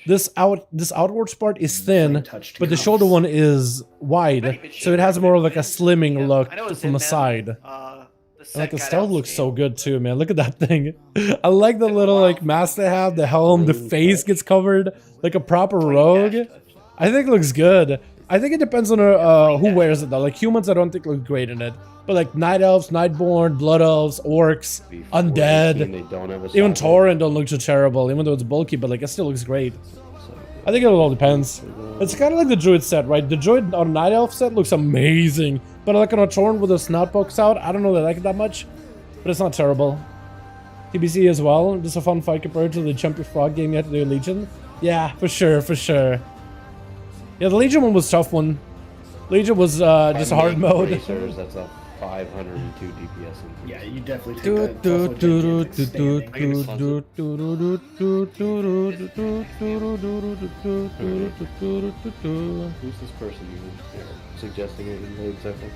this outwards part is thin, but the shoulder one is wide, so it has more of like a slimming look from the side. And like the stealth looks so good too, man. Look at that thing. I like the little like mask they have, the helm, the face gets covered like a proper rogue. I think it looks good. I think it depends on who wears it though. Like humans, I don't think look great in it. But like night elves, nightborn, blood elves, orcs, undead, even Tauren don't look too terrible, even though it's bulky. But like it still looks great. I think it all depends. It's kind of like the druid set, right? The druid on night elf set looks amazing, but like on a Tauren with the snout pokes out, I don't know that I like it that much, but it's not terrible. TBC as well, just a fun fight compared to the Jumpy Frog game you had to do in Legion. Yeah, for sure, for sure. Yeah, the Legion one was a tough one. Legion was just a hard mode. That's a 502 DPS. Yeah, you definitely take that. Who's this person you're suggesting it in the example?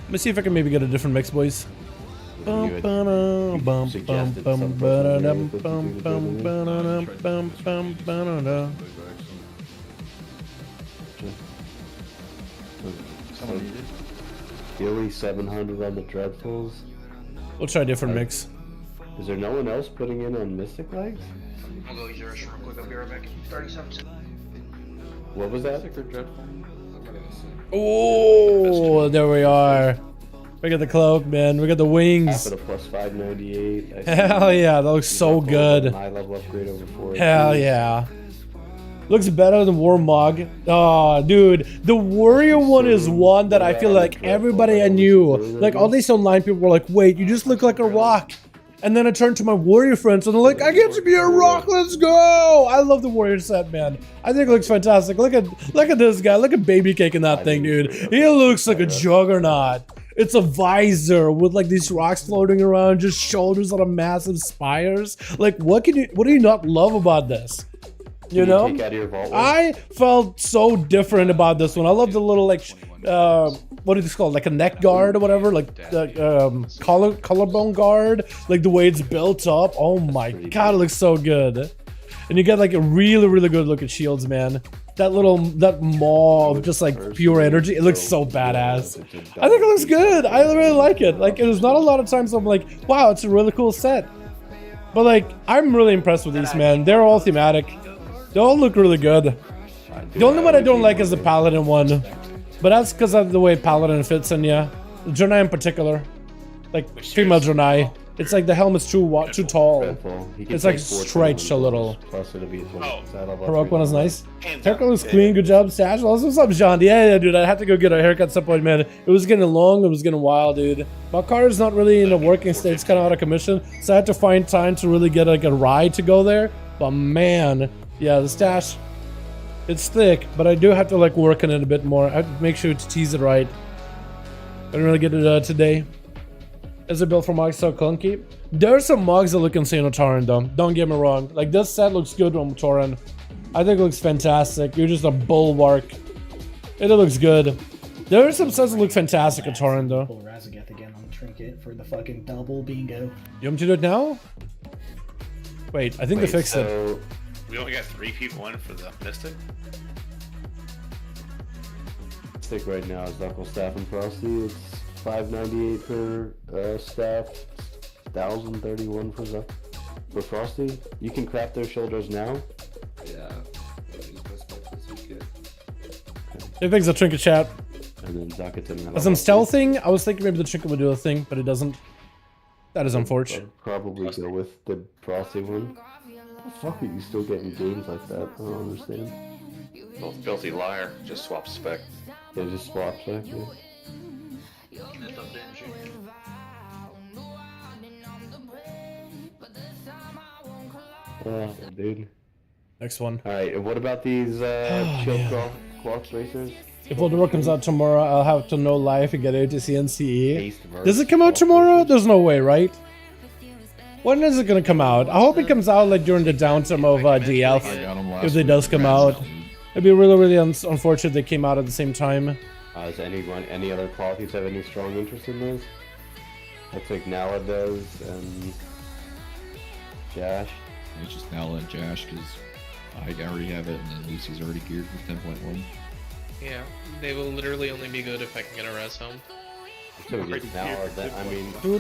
Let me see if I can maybe get a different mix, boys. Gilly 700 on the Dreadfuls. We'll try a different mix. Is there no one else putting in on Mystic Legs? I'll go use the restroom real quick. I'll be right back. 30 seconds. What was that? Oh, there we are. We got the cloak, man. We got the wings. At a plus 598. Hell yeah, that looks so good. High level upgrade over 4. Hell yeah. Looks better than Warmog. Oh, dude. The warrior one is one that I feel like everybody I knew, like all these online people were like, wait, you just look like a rock. And then I turned to my warrior friends and they're like, I get to be a rock, let's go! I love the warrior set, man. I think it looks fantastic. Look at this guy. Look at Baby Cake in that thing, dude. He looks like a juggernaut. It's a visor with like these rocks floating around, just shoulders on a massive spires. Like, what do you not love about this? You know, I felt so different about this one. I love the little like, what is this called? Like a neck guard or whatever, like the collarbone guard, like the way it's built up. Oh my god, it looks so good. And you get like a really good look at shields, man. That maw of just like pure energy, it looks so badass. I think it looks good. I really like it. Like, there's not a lot of times I'm like, wow, it's a really cool set. But like, I'm really impressed with these, man. They're all thematic. They all look really good. The only one I don't like is the Paladin one. But that's because of the way Paladin fits in, yeah. The Draenei in particular. Like, female Draenei. It's like the helmet's too tall. It's like stretched a little. Heroic one is nice. Haircut looks clean, good job, Stash. Also, what's up, John? Yeah, dude, I have to go get a haircut at some point, man. It was getting long, it was getting wild, dude. My car is not really in a working state, it's kind of out of commission. So I had to find time to really get like a ride to go there. But man, yeah, the stash, it's thick, but I do have to like work on it a bit more. I have to make sure to tease it right. I didn't really get it today. Is it built for mogs so clunky? There are some mogs that look insane on Tauren though. Don't get me wrong. Like this set looks good on Tauren. I think it looks fantastic. You're just a bulwark. It looks good. There are some sets that look fantastic on Tauren though. Pull Razageth again on Trinket for the fucking double bingo. You want me to do it now? Wait, I think they fixed it. We only got 3 people in for the Mystic? Mystic right now is Knuckle Staff and Frosty. It's 598 per staff, 1031 for Frosty. You can craft their shoulders now. Yeah. It fixed the trinket chat. And then Zakutin. As I'm stealthing, I was thinking maybe the trinket would do a thing, but it doesn't. That is unfortunate. I'd probably go with the Frosty one. the fuck are you still getting games like that? I don't understand. Well, filthy liar. Just swap spec. Yeah, just swap spec, yeah. Dude. Next one. Alright, and what about these chill clocks racers? If Motherboard comes out tomorrow, I'll have to know live and get ATC and CE. Does it come out tomorrow? There's no way, right? When is it gonna come out? I hope it comes out like during the downtime of DF. If it does come out, it'd be really, really unfortunate they came out at the same time. Does any other qualities have any strong interest in this? Looks like Nala does and Jash. It's just Nala and Jash because I already have it, and then Lucy's already geared with 10.1. Yeah, they will literally only be good if I can get a res home. So we just Nala that, I mean, Oh,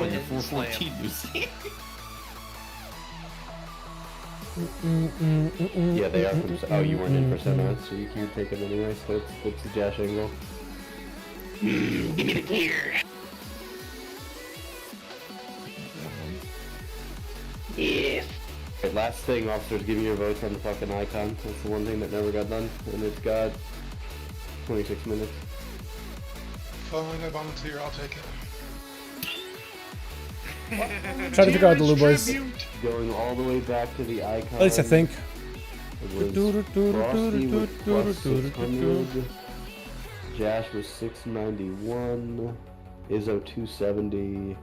and you're 414, Lucy. Yeah, they are from. Oh, you weren't in for Senna, so you can take them anyway. So it's the Jash angle. Give me the gear. Yes. Okay, last thing, officers, give me your votes on the fucking icon. That's the one thing that never got done, and it's got 26 minutes. Fine, I volunteer, I'll take it. Try to figure out the Lou boys. Going all the way back to the icon. At least I think. It was Frosty with plus 600. Jash was 691. Izzo 270.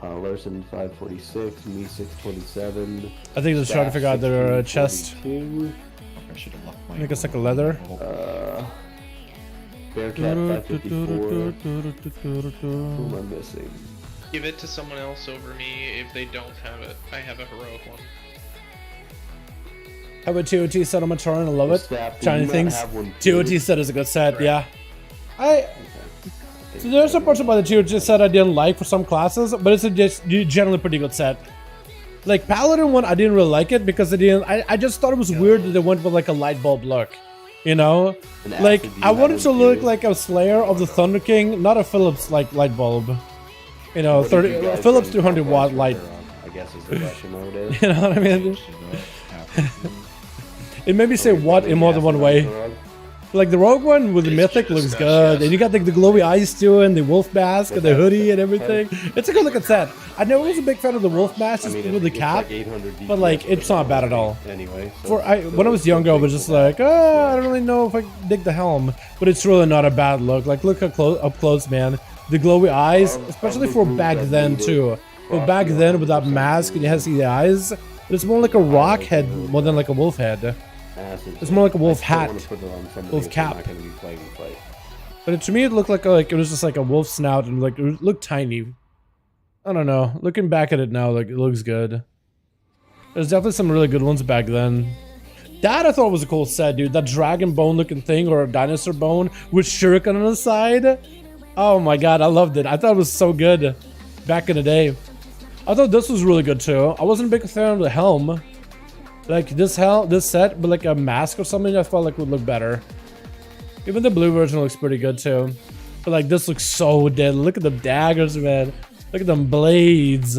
Larson 546. Me 627. I think they're trying to figure out their chest. I should have left my. Make it's like a leather. Bearcat 554. Who am I missing? Give it to someone else over me if they don't have it. I have a heroic one. How about TOT set on my turn? I love it. Shiny things. TOT set is a good set, yeah. So there's some parts about the TOT set I didn't like for some classes, but it's a just generally pretty good set. Like Paladin one, I didn't really like it because I just thought it was weird that they went with like a light bulb look. You know? Like I wanted to look like a Slayer of the Thunder King, not a Philips like light bulb. You know, Philips 300 watt light. I guess is the question nowadays. You know what I mean? It made me say what in more than one way. Like the Rogue one with the Mythic looks good, and you got like the glowy eyes too, and the wolf mask, and the hoodie and everything. It's a good looking set. I never was a big fan of the wolf mask just with the cap, but like it's not bad at all. Anyway, when I was younger, I was just like, oh, I don't really know if I dig the helm, but it's really not a bad look. Like look up close, man. The glowy eyes, especially for back then too. But back then with that mask and you had to see the eyes, it's more like a rock head more than like a wolf head. It's more like a wolf hat, wolf cap. But to me, it looked like it was just like a wolf snout and like it looked tiny. I don't know. Looking back at it now, like it looks good. There's definitely some really good ones back then. That I thought was a cool set, dude. That dragon bone looking thing or a dinosaur bone with shuriken on the side. Oh my god, I loved it. I thought it was so good back in the day. I thought this was really good too. I wasn't a big fan of the helm. Like this set, but like a mask or something I felt like would look better. Even the blue version looks pretty good too. But like this looks so dead. Look at the daggers, man. Look at them blades.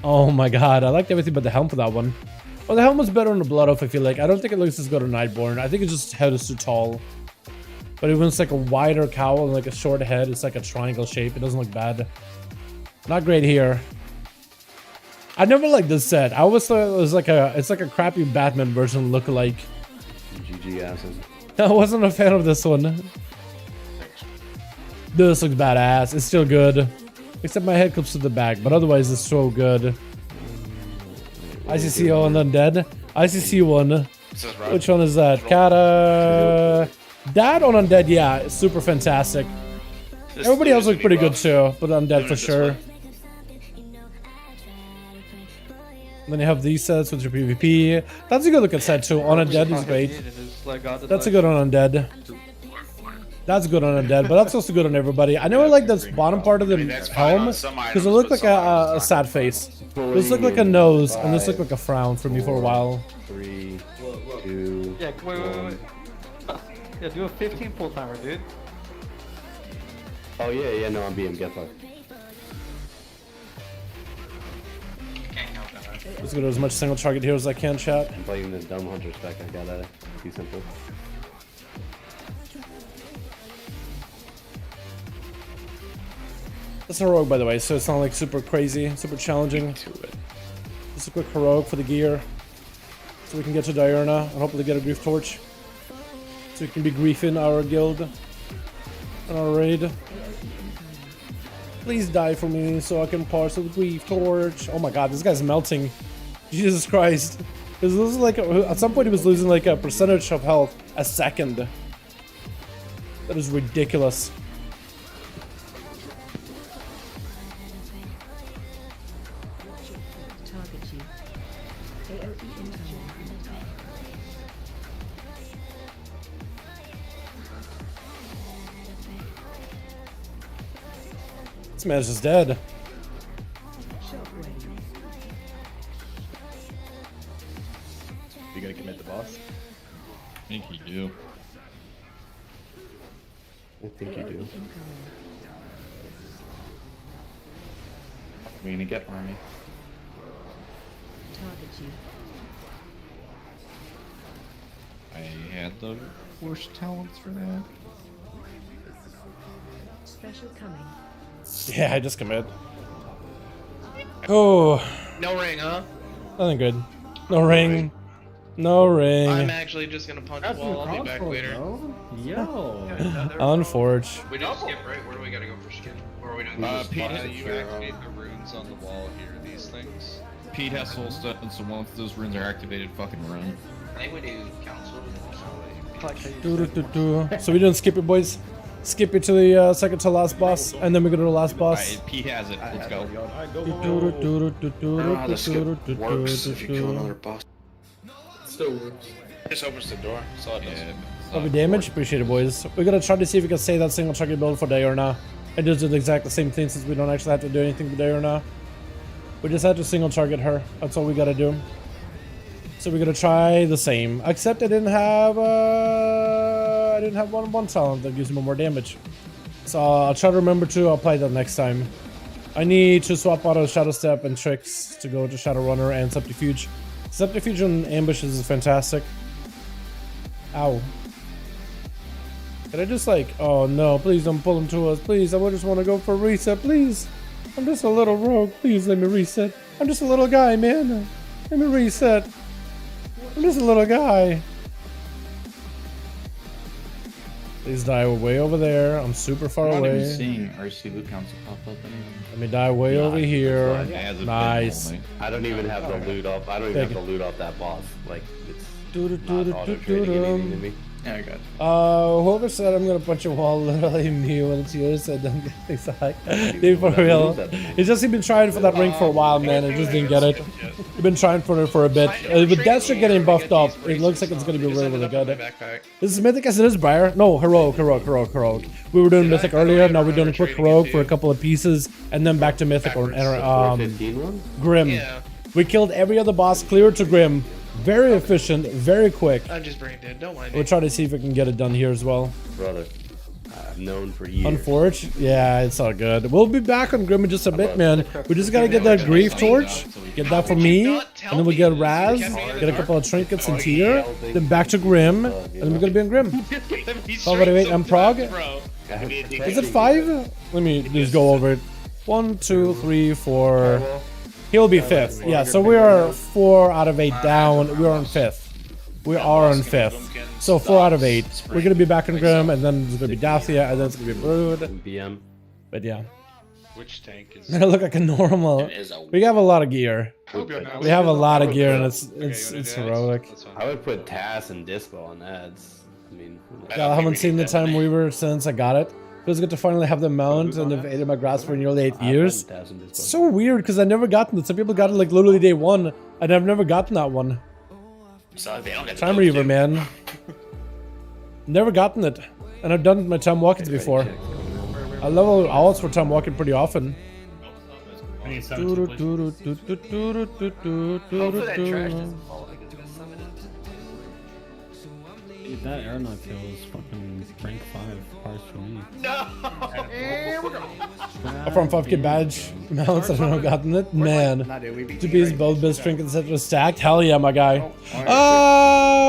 Oh my god, I liked everything but the helm for that one. Well, the helm was better on the Blood Oath, I feel like. I don't think it looks as good on Nightborn. I think it's just head is too tall. But even it's like a wider cowl and like a short head, it's like a triangle shape. It doesn't look bad. Not great here. I never liked this set. I always thought it was like it's like a crappy Batman version lookalike. GG asses. I wasn't a fan of this one. This looks badass. It's still good. Except my head clips to the back, but otherwise it's so good. ICCO and Undead. ICC one. Which one is that? Kata. That on Undead, yeah, it's super fantastic. Everybody else looks pretty good too, but Undead for sure. Then you have these sets with your PvP. That's a good looking set too. On Undead is great. That's a good on Undead. That's good on Undead, but that's also good on everybody. I never like this bottom part of the helm because it looked like a sad face. This looked like a nose, and this looked like a frown for me for a while. 3, 2. Yeah, wait. Yeah, do a 15 full timer, dude. Oh yeah, no, I'm BM. Get fucked. Let's go to as much single target here as I can, chat. I'm playing this dumb hunter spec I got at it. Too simple. That's a heroic, by the way, so it's not like super crazy, super challenging. Just a quick heroic for the gear, so we can get to Diurna and hopefully get a grief torch, so we can be griefing our guild and our raid. Please die for me so I can parse with grief torch. Oh my god, this guy's melting. Jesus Christ. This is like at some point he was losing like a percentage of health a second. That is ridiculous. Target you. AOE incoming. This man's just dead. Shockwave. You gonna commit the boss? I think you do. I think you do. We're gonna get army. Target you. I had the worst talents for that. Special coming. Yeah, I just commit. Oh. No ring, huh? Nothing good. No ring. No ring. I'm actually just gonna punch a wall. I'll be back later. Yo. Unforge. We didn't skip, right? Where do we gotta go for skip? Or are we doing Pete, You activate the runes on the wall here, these things. Pete has soul step, and so once those runes are activated, fucking run. I think we do council. So we don't skip it, boys. Skip it to the second to last boss, and then we go to the last boss. Alright, Pete has it. Let's go. Works if you kill another boss. Still works. Just opens the door. That's all it does. Heavy damage, appreciate it, boys. We're gonna try to see if we can save that single target build for Diurna. And just do the exact same thing since we don't actually have to do anything with Diurna. We just have to single target her. That's all we gotta do. So we're gonna try the same. Except I didn't have one talent that gives me more damage. So I'll try to remember to apply that next time. I need to swap out of Shadow Step and Tricks to go to Shadowrunner and Subterfuge. Subterfuge and Ambushes is fantastic. Ow. Did I just like, oh no, please don't pull him to us, please, I just want to go for a reset, please. I'm just a little rogue, please let me reset. I'm just a little guy, man. Let me reset. I'm just a little guy. Please die way over there. I'm super far I'm not away. even seeing RC loot counts pop up anyway. Let me die way over here. Nice. I don't even have the loot off. I don't even have the loot off that boss. Like it's not auto-trading anything to me. Yeah, I got it. Whoever said I'm gonna punch a wall, literally me when it's yours, I don't get excited. Dude, for real. It's just you've been trying for that ring for a while, man. I just didn't get it. You've been trying for it for a bit. With Destro getting buffed up, it looks like it's gonna be really, really good. This is Mythic as it is, Briar. No, heroic. We were doing Mythic earlier, now we're doing a quick heroic for a couple of pieces, and then back to Mythic or Grim. We killed every other boss, clear to Grim. Very efficient, very quick. I'm just brain dead, don't mind me. We'll try to see if we can get it done here as well. Brother, I've known for years. Unforge? Yeah, it's all good. We'll be back on Grim in just a bit, man. We just gotta get that Grief Torch, get that for me, and then we get Raz, get a couple of trinkets and tier, then back to Grim, and then we're gonna be on Grim. Oh, wait, I'm Prog? Is it 5? Let me just go over it. 1, 2, 3, 4. He'll be 5th. Yeah, so we are 4 out of 8 down. We're on 5th. We are on 5th. So 4 out of 8. We're gonna be back in Grim, and then it's gonna be Dathia, and then it's gonna be Brood. BM. But yeah. Which tank is? Gonna look like a normal. We have a lot of gear. We have a lot of gear, and it's heroic. I would put TAS and Dispo on ads. I mean, Yeah, I haven't seen the Time Weaver since I got it. Feels good to finally have them mount, and I've aided my grasp for nearly 8 years. It's so weird because I never gotten it. Some people got it like literally day 1, and I've never gotten that one. So they don't get Time Reaver, man. Never gotten it, and I've done my Time Walkings before. I level owls for Time Walking pretty often. Hopefully that trash doesn't fall. I get to go summon it. Dude, that aeronaut kill is fucking rank 5 cars for me. From 5k badge mounts, I don't know, gotten it? Man. GP's build, best trinkets, etc. stacked? Hell yeah, my guy.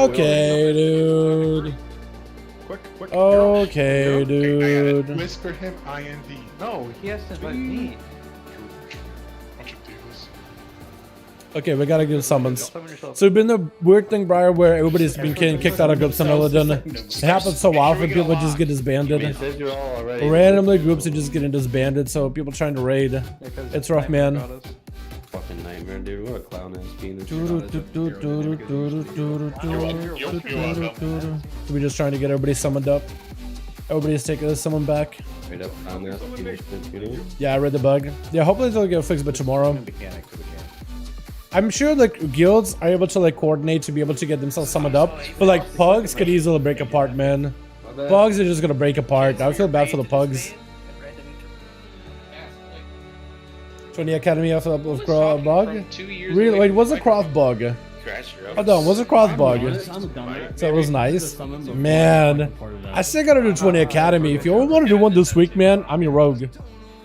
Okay, dude. Quick. Okay, dude. Whisper him IND. No, he has to invite me. Bunch of divas. Okay, we gotta get summons. So we've been the weird thing, Briar, where everybody's been getting kicked out of groups and all of them. It happens so often, people just get disbanded. Randomly, groups are just getting disbanded, so people trying to raid. It's rough, man. Fucking nightmare, dude. What a clown ass penis. So we're just trying to get everybody summoned up. Everybody's taking this summon back. Straight up clown ass penis. Yeah, I read the bug. Yeah, hopefully they'll get fixed by tomorrow. I'm sure like guilds are able to like coordinate to be able to get themselves summoned up, but like pugs could easily break apart, man. Pugs are just gonna break apart. I feel bad for the pugs. 20 Academy of bug? Really? Wait, what's a cross bug? Hold on, what's a cross bug? So it was nice. Man, I still gotta do 20 Academy. If you want to do one this week, man, I'm your rogue.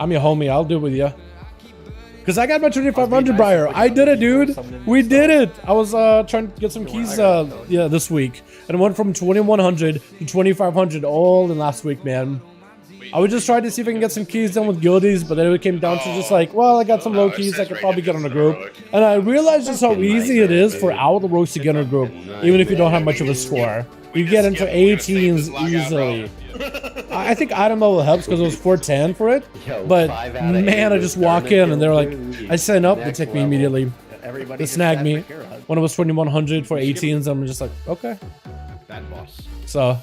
I'm your homie. I'll do it with you. Because I got my 2500 Briar. I did it, dude. We did it. I was trying to get some keys yeah, this week. And it went from 2100 to 2500 all in last week, man. I was just trying to see if I can get some keys done with guildies, but then it came down to just like, well, I got some low keys I could probably get on a group. And I realized just how easy it is for all the rogues to get on a group, even if you don't have much of a score. You get into 18s easily. I think item level helps because it was 410 for it, but man, I just walk in and they're like, I sign up, they take me immediately. They snag me when it was 2100 for 18s. I'm just like, okay. Bad boss. So,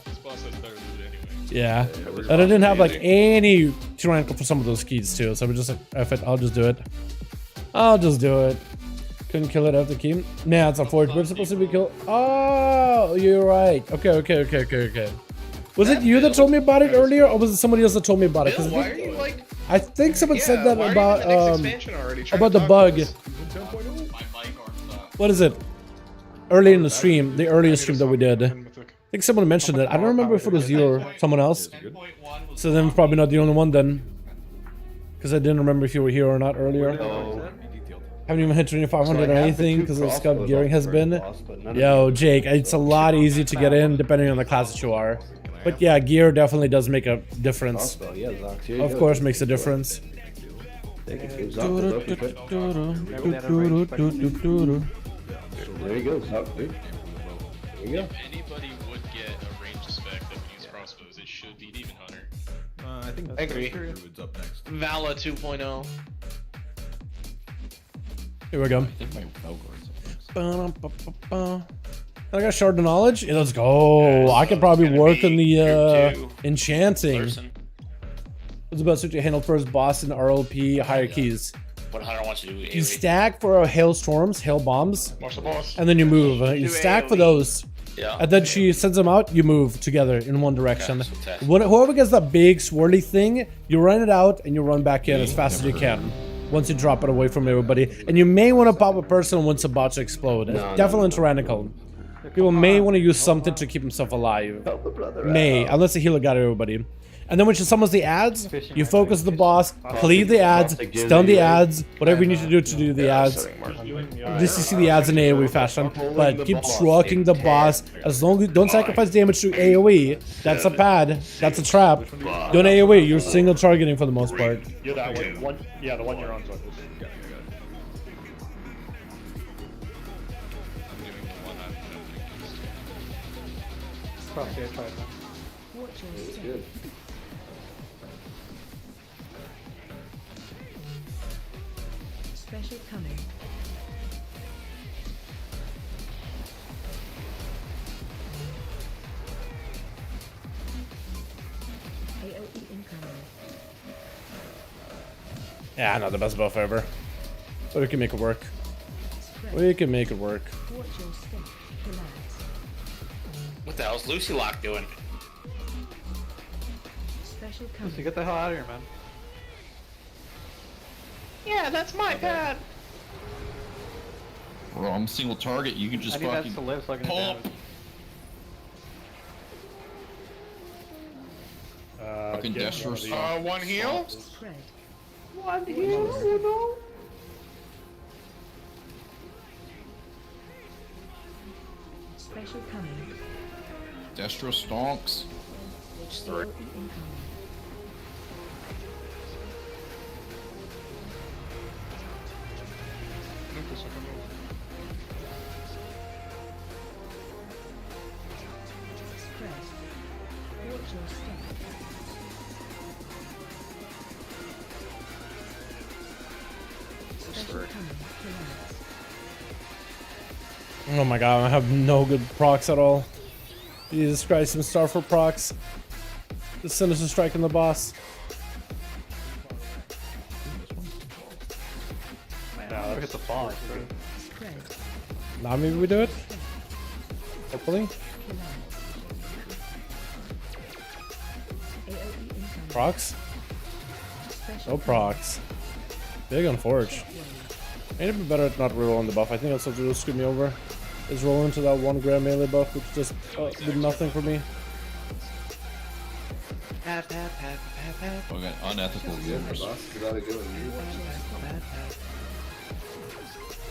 yeah. And I didn't have like any tyrannical for some of those keys too, so I was just like, F it, I'll just do it. I'll just do it. Couldn't kill it after key. Nah, it's a forge. We're supposed to be killed. Oh, you're right. Okay. Was it you that told me about it earlier, or was it somebody else that told me about it? Bill, why are you like? I think someone said that why about are you in the next expansion already trying about to the talk bug. to us? What is it? Early in the stream, the earliest stream that we did. I think someone mentioned it. I don't remember if it was you or someone else. So then probably not the only one then, because I didn't remember if you were here or not earlier. Haven't even hit 2500 or anything because of scout gearing has been. Yo, Jake, it's a lot easier to get in depending on the class that you are. But yeah, gear definitely does make a difference. Of course, makes a difference. There you go. There you go. If anybody would get a range spec that would use crossbows, it should be Demon Hunter. I think I agree. Druid's up next. Vala 2.0. Here we go. I got shard of knowledge. Yeah, let's go. I could probably work on the enchanting. What's about suit to handle first boss in RLP higher keys? What Hunter wants to do? You stack for hailstorms, hail bombs, Watch the boss. and then you move. You stack for those. Yeah. And then she sends them out, you move together in one direction. Okay, so Whoever gets that big swirly thing, you run it out and you run back in as fast as you can. Once you drop it away from everybody. And you may want to pop a person once about to explode. Definitely tyrannical. People may want to use something to keep himself alive. Unless the healer got everybody. And then when she summons the adds, you focus the boss, cleave the adds, stun the adds, whatever you need to do the adds. Just to see the adds in AoE fashion. But keep trucking the boss. As long as you don't sacrifice damage to AoE, that's a pad, that's a trap. Don't AoE, you're single targeting for the most part. You're that one. Yeah, the one you're on. So Special coming. AOE incoming. Yeah, not the best buff ever. But we can make it work. We can make it work. Watch your step. Relax. What the hell's Lucy Lock doing? Special coming. Lucy, get the hell out of here, man. Yeah, that's my pad. Bro, I'm single target. You can just I need that fucking to live so I can pull. damage. Fucking get Destro one of the- Stomp. One heal? Spread. One heal, you know? Special coming. Destro Stonks. AOE incoming. Spread. Watch your step. Special coming. Relax. Oh my god, I have no good procs at all. Jesus Christ, some star for procs. The Sinister Strike in the boss. Now hit the font. Spread. Now maybe we do it? Hopefully. Relax. AOE incoming. Procs? Special No procs. Big on Forge. I need to be better at not rerolling the buff. I think that's what will screw me over. Is roll into that 1 gram melee buff, which just did nothing for me. Fucking unethical gamers.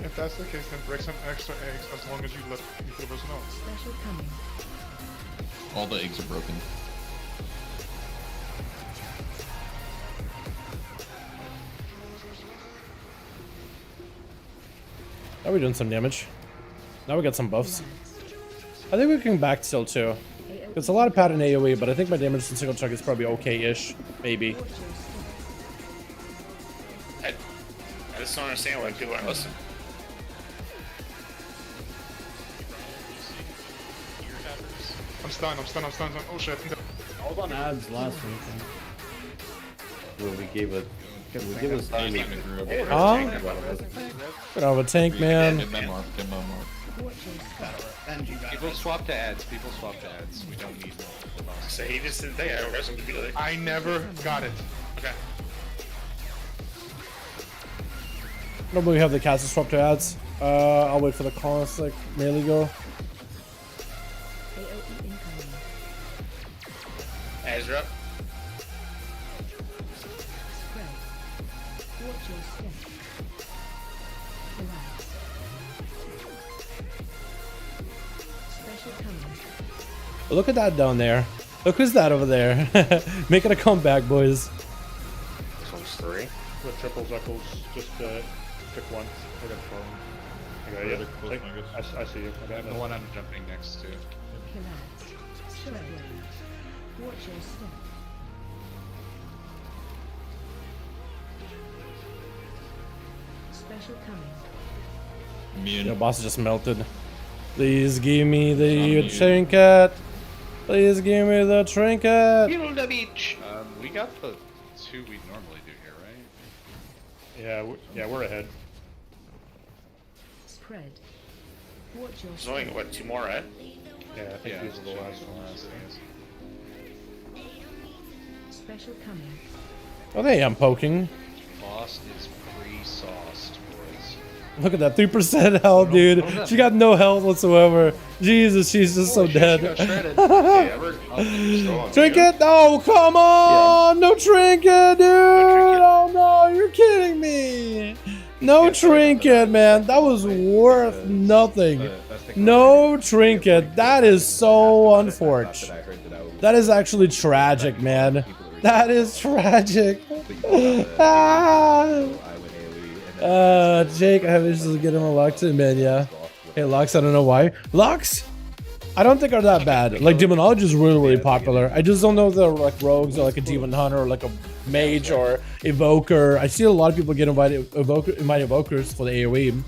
If that's the case, then break some extra eggs as long as you let each of us know. Special coming. All the eggs are broken. Now we're doing some damage. Now we got some buffs. I think we can back still too. It's a lot of pattern AoE, but I think my damage in single chuck is probably okay-ish. Maybe. I just don't understand why people aren't listening. I'm stunned. Oh shit. I was on ads last week. Well, we gave a sign. Huh? Get out of a tank, man. Get my mark. Get my mark. People swap to ads. People swap to ads. We don't need multiple bosses. So he just didn't think I was going to be like. I never got it. Okay. Normally we have the caster swap to ads. I'll wait for the colonists like melee go. AOE incoming. Ezra. Spread. Watch your step. Relax. Special coming. Look at that down there. Look who's that over there. Making a comeback, boys. This one's 3. With triple Zuckles, just pick one. I got four. Okay, yeah. I see you. Okay, The one I'm jumping next to. Relax. Spread. Watch your step. Special coming. Immune. The boss just melted. Please give me the trinket. Please give me the trinket. Heal the beach. We got the 2 we normally do here, right? Yeah, we're ahead. Spread. Watch your There's only, step. what, 2 more, right? Yeah, I think these are the last ones. Special coming. Oh, hey, I'm poking. Lost is pre-sauced, boys. Look at that, 3% health, dude. She got no health whatsoever. Jesus, she's just so dead. Trinket? Oh, come on! No trinket, dude! Oh no, you're kidding me! No trinket, man. That was worth nothing. No trinket. That is so unfortunate. That is actually tragic, man. That is tragic. Jake, I have issues to get him a Lux in, man, yeah. Hey, Lux, I don't know why. Lux? I don't think are that bad. Like, Demonology is really, really popular. I just don't know if they're like rogues or like a Demon Hunter or like a Mage or Evoker. I see a lot of people get invited Evokers for the AoE.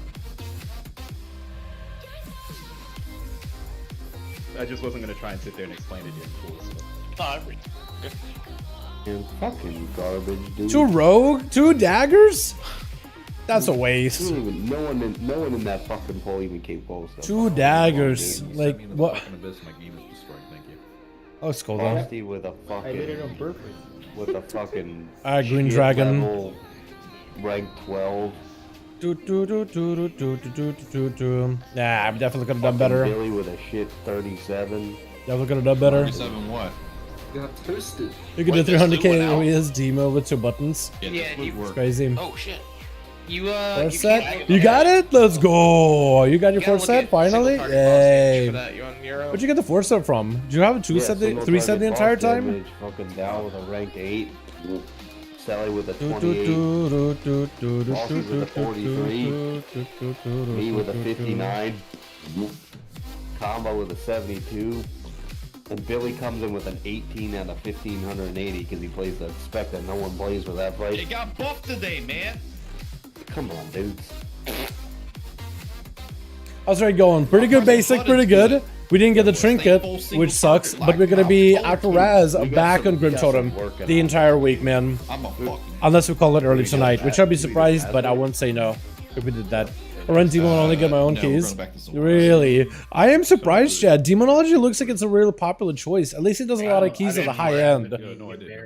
I just wasn't gonna try and sit there and explain it to you. And fucking garbage, dude. 2 rogue? 2 daggers? That's a waste. No one in that fucking poll even came close. 2 daggers. Like, what? Oh, it's cool though. Frosty with a fucking. I did it on purpose. With a fucking. Green shit Dragon. level, rank 12. Nah, I'm definitely could have done better. Billy with a shit 37. Definitely could have done better. 37 what? Got toasted. You can do 300k ES demo with 2 buttons. Yeah, It's crazy. Oh shit. You Force set? You got it? Let's go! You got your force set finally? Yay! Where'd you get the force set from? Do you have a 3 set the entire time? Fucking down with a rank 8. Sally with a 28. Aussie with a 43. Me with a 59. Combo with a 72. And Billy comes in with an 18 and a 1580 because he plays the spec that no one plays with that fight. They got buffed today, man. Come on, dudes. How's it going? Pretty good basic, pretty good. We didn't get the trinket, which sucks, but we're gonna be after Raz back on GRIMTOTEM the entire week, man. Unless we call it early tonight, which I'd be surprised, but I wouldn't say no if we did that. Or run Demon will only get my own keys. Really? I am surprised, Chad. Demonology looks like it's a real popular choice. At least it does a lot of keys at the high end.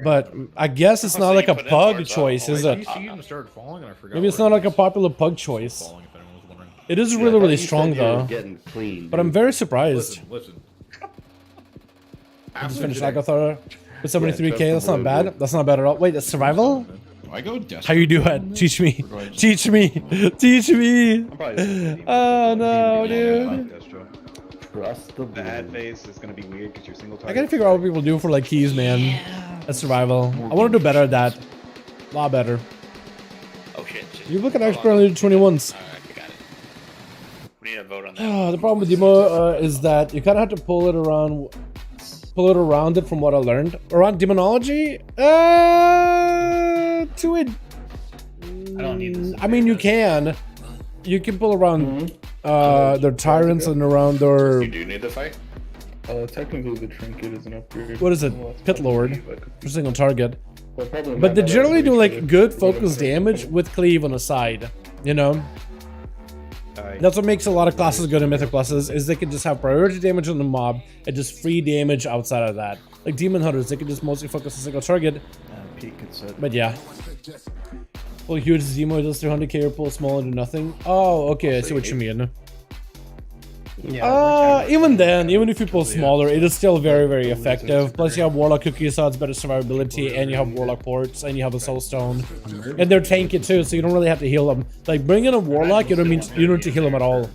But I guess it's not like a pug choice, is it? Maybe it's not like a popular pug choice. It is really, really strong though. But I'm very surprised. I just finished Agathar with 73k. That's not bad. That's not bad at all. Wait, that's survival? I go How you do it? Teach me. Teach me. Teach me. Oh no, dude. The ad phase is gonna be weird because you're single target. I gotta figure out what people do for like keys, man. That's survival. I want to do better at that. A lot better. Oh shit. You look at expert only do 21s. We need a vote on that. The problem with Demo is that you kind of have to pull it around it from what I learned. Around Demonology? To it. I don't need this. I mean, you can. You can pull around their tyrants and around their... You do need to fight? Technically the trinket is an upgrade. What is it? Pit Lord. For single target. But they generally do like good focus damage with cleave on the side. You know? That's what makes a lot of classes good in Mythic classes, is they can just have priority damage on the mob and just free damage outside of that. Like Demon Hunters, they can just mostly focus on single target. But yeah. Pull huge Zemo does 300k or pull small and do nothing. Oh, okay, I see what you mean. Yeah, even then, even if you pull smaller, it is still very, very effective. Plus you have Warlock cookies, so it's better survivability, and you have Warlock ports, and you have a Soul Stone. And they're tanky too, so you don't really have to heal them. Like bringing a Warlock, you don't need to heal them at all.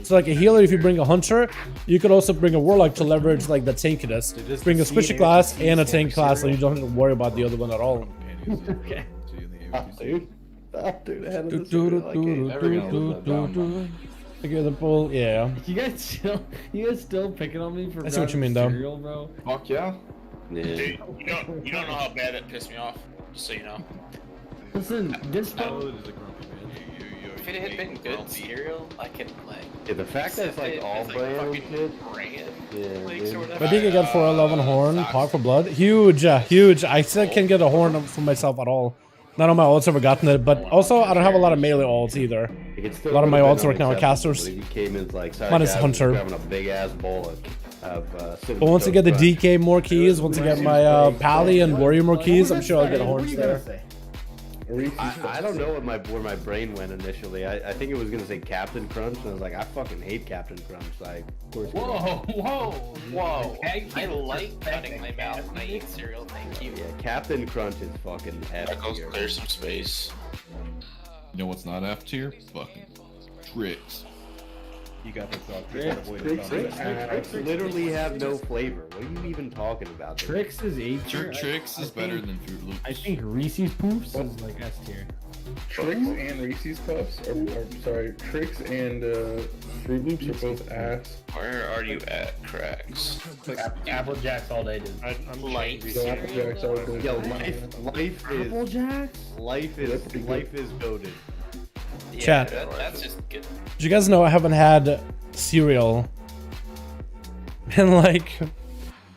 So like a healer, if you bring a Hunter, you could also bring a Warlock to leverage like the tankiness. Bring a squishy class and a tank class, and you don't have to worry about the other one at all. Okay. Dude. The pull, yeah. You guys still picking on me for I see what you mean, though. cereal, bro? Fuck yeah. Dude, you don't know how bad that pissed me off. Just so you know. Listen, this If it had been good cereal, I could like. Yeah, the fact that it's like all brand shit. But did you get 411 horn, Pog for blood? Huge, huge. I still can't get a horn for myself at all. None of my ults ever gotten it, but also I don't have a lot of melee ults either. A lot of my ults work now with casters. Minus Hunter. But once I get the DK more keys, once I get my Pally and Warrior more keys, I'm sure I'll get horns there. I don't know where my brain went initially. I think it was gonna say Captain Crunch, and I was like, I fucking hate Captain Crunch. Like, of course. Whoa! I like cutting my mouth when I eat cereal. Thank you. Yeah, Captain Crunch is fucking epic. Clear some space. You know what's not F tier? Fucking tricks. You got this dog. Tricks literally have no flavor. What are you even talking about? Tricks is A tier. Tricks is better than Fruit Loops. I think Reese's Poofs is like S tier. Tricks and Reese's Puffs, sorry, Tricks and Fruit Loops are both ass. Where are you at, Cracks? Apple Jacks all day, dude. I'm light. Apple Jacks all day. Yo, life is goated. Yeah, Chat. that's just good. Did you guys know I haven't had cereal? And like,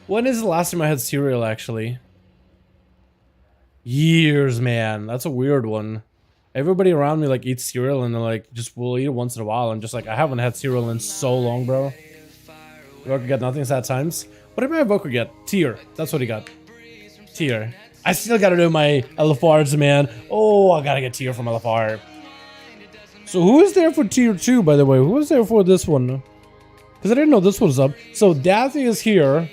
when is the last time I had cereal actually? Years, man. That's a weird one. Everybody around me like eats cereal and they're like, just will eat it once in a while. And just like, I haven't had cereal in so long, bro. Evoker got nothing sad times. What did my Evoker get? Tier. That's what he got. Tier. I still gotta do my LFRs, man. Oh, I gotta get tier from LFR. So who is there for tier 2, by the way? Who is there for this one? Because I didn't know this was up. So Daffy is here.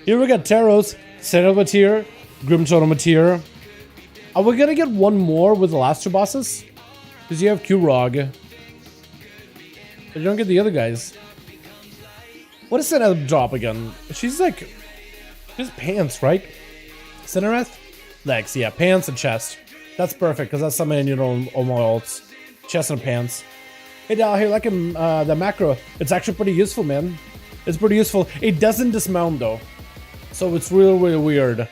Here we got Taros, Cenobatir, GRIMTOTEM. Are we gonna get one more with the last two bosses? Because you have Q-Rog. But you don't get the other guys. What is Senna drop again? She's like... She's pants, right? Cinereth? Legs, yeah. Pants and chest. That's perfect, because that's something you know on my ults. Chest and pants. Hey, Dal, here, like the macro. It's actually pretty useful, man. It's pretty useful. It doesn't dismount, though. So it's really, really weird.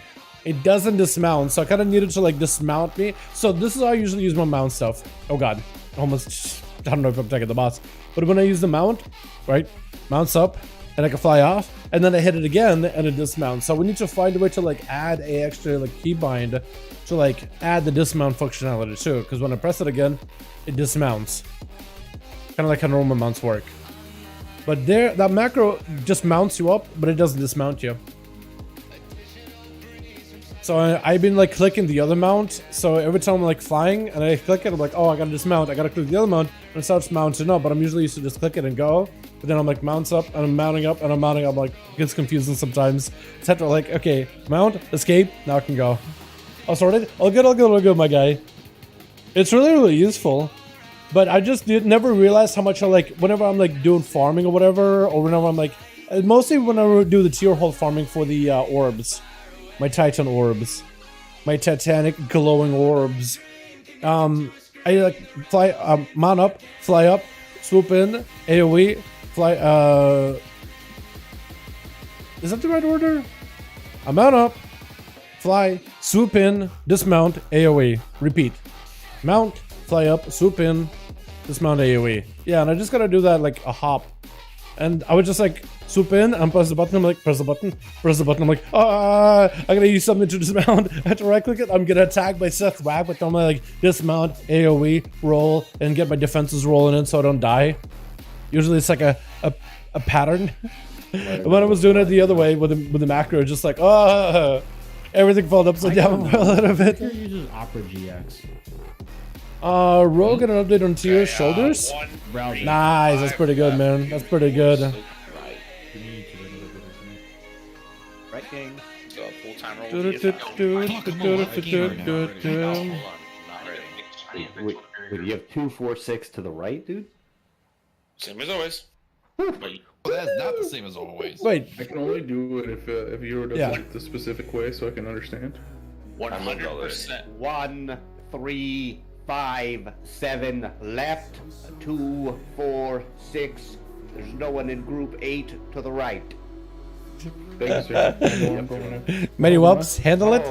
It doesn't dismount, so I kind of needed to, like, dismount me. So this is how I usually use my mount stuff. Oh, God. Almost... I don't know if I'm taking the boss. But when I use the mount, right? Mounts up, and I can fly off. And then I hit it again, and it dismounts. So we need to find a way to, like, add a extra, like, keybind to, like, add the dismount functionality, too. Because when I press it again, it dismounts. Kind of like how normal mounts work. But there, that macro just mounts you up, but it doesn't dismount you. So I've been like clicking the other mount. So every time I'm like flying and I click it, I'm like, oh, I gotta dismount. I gotta click the other mount, and it starts mounting up. But I'm usually used to just click it and go. But then I'm like mounts up and I'm mounting up and I'm mounting up. Like it gets confusing sometimes. It's have to like, okay, mount, escape, now I can go. Oh, sorted. All good, my guy. It's really, really useful. But I just never realized how much I like whenever I'm like doing farming or whatever, or whenever I'm like, mostly whenever I do the tier hold farming for the orbs. My Titan orbs. My Titanic glowing orbs. I like fly, mount up, fly up, swoop in, AoE, fly, is that the right order? I mount up, fly, swoop in, dismount, AoE, repeat. Mount, fly up, swoop in, dismount, AoE. Yeah, and I just gotta do that like a hop. And I would just like swoop in and press the button. I'm like, press the button. I'm like, I gotta use something to dismount. I have to right click it. I'm gonna attack by Seth Wag, but I'm like, dismount, AoE, roll, and get my defenses rolling in so I don't die. Usually it's like a pattern. When I was doing it the other way with the macro, just like, everything fell upside down for a little bit. Who uses Opera GX? Rogue got an update on Tio's shoulders. Nice, that's pretty good, man. That's pretty good. Right, gang. So full-time roll. Wait, you have 2, 4, 6 to the right, dude? Same as always. Wait, well, that's not the same as always. Wait. I can only do it if you were to like the specific way, so I can understand. 100%. 1, 3, 5, 7 left. 2, 4, 6. There's no one in group 8 to the right. Thank you, sir. Many whoops, handle it.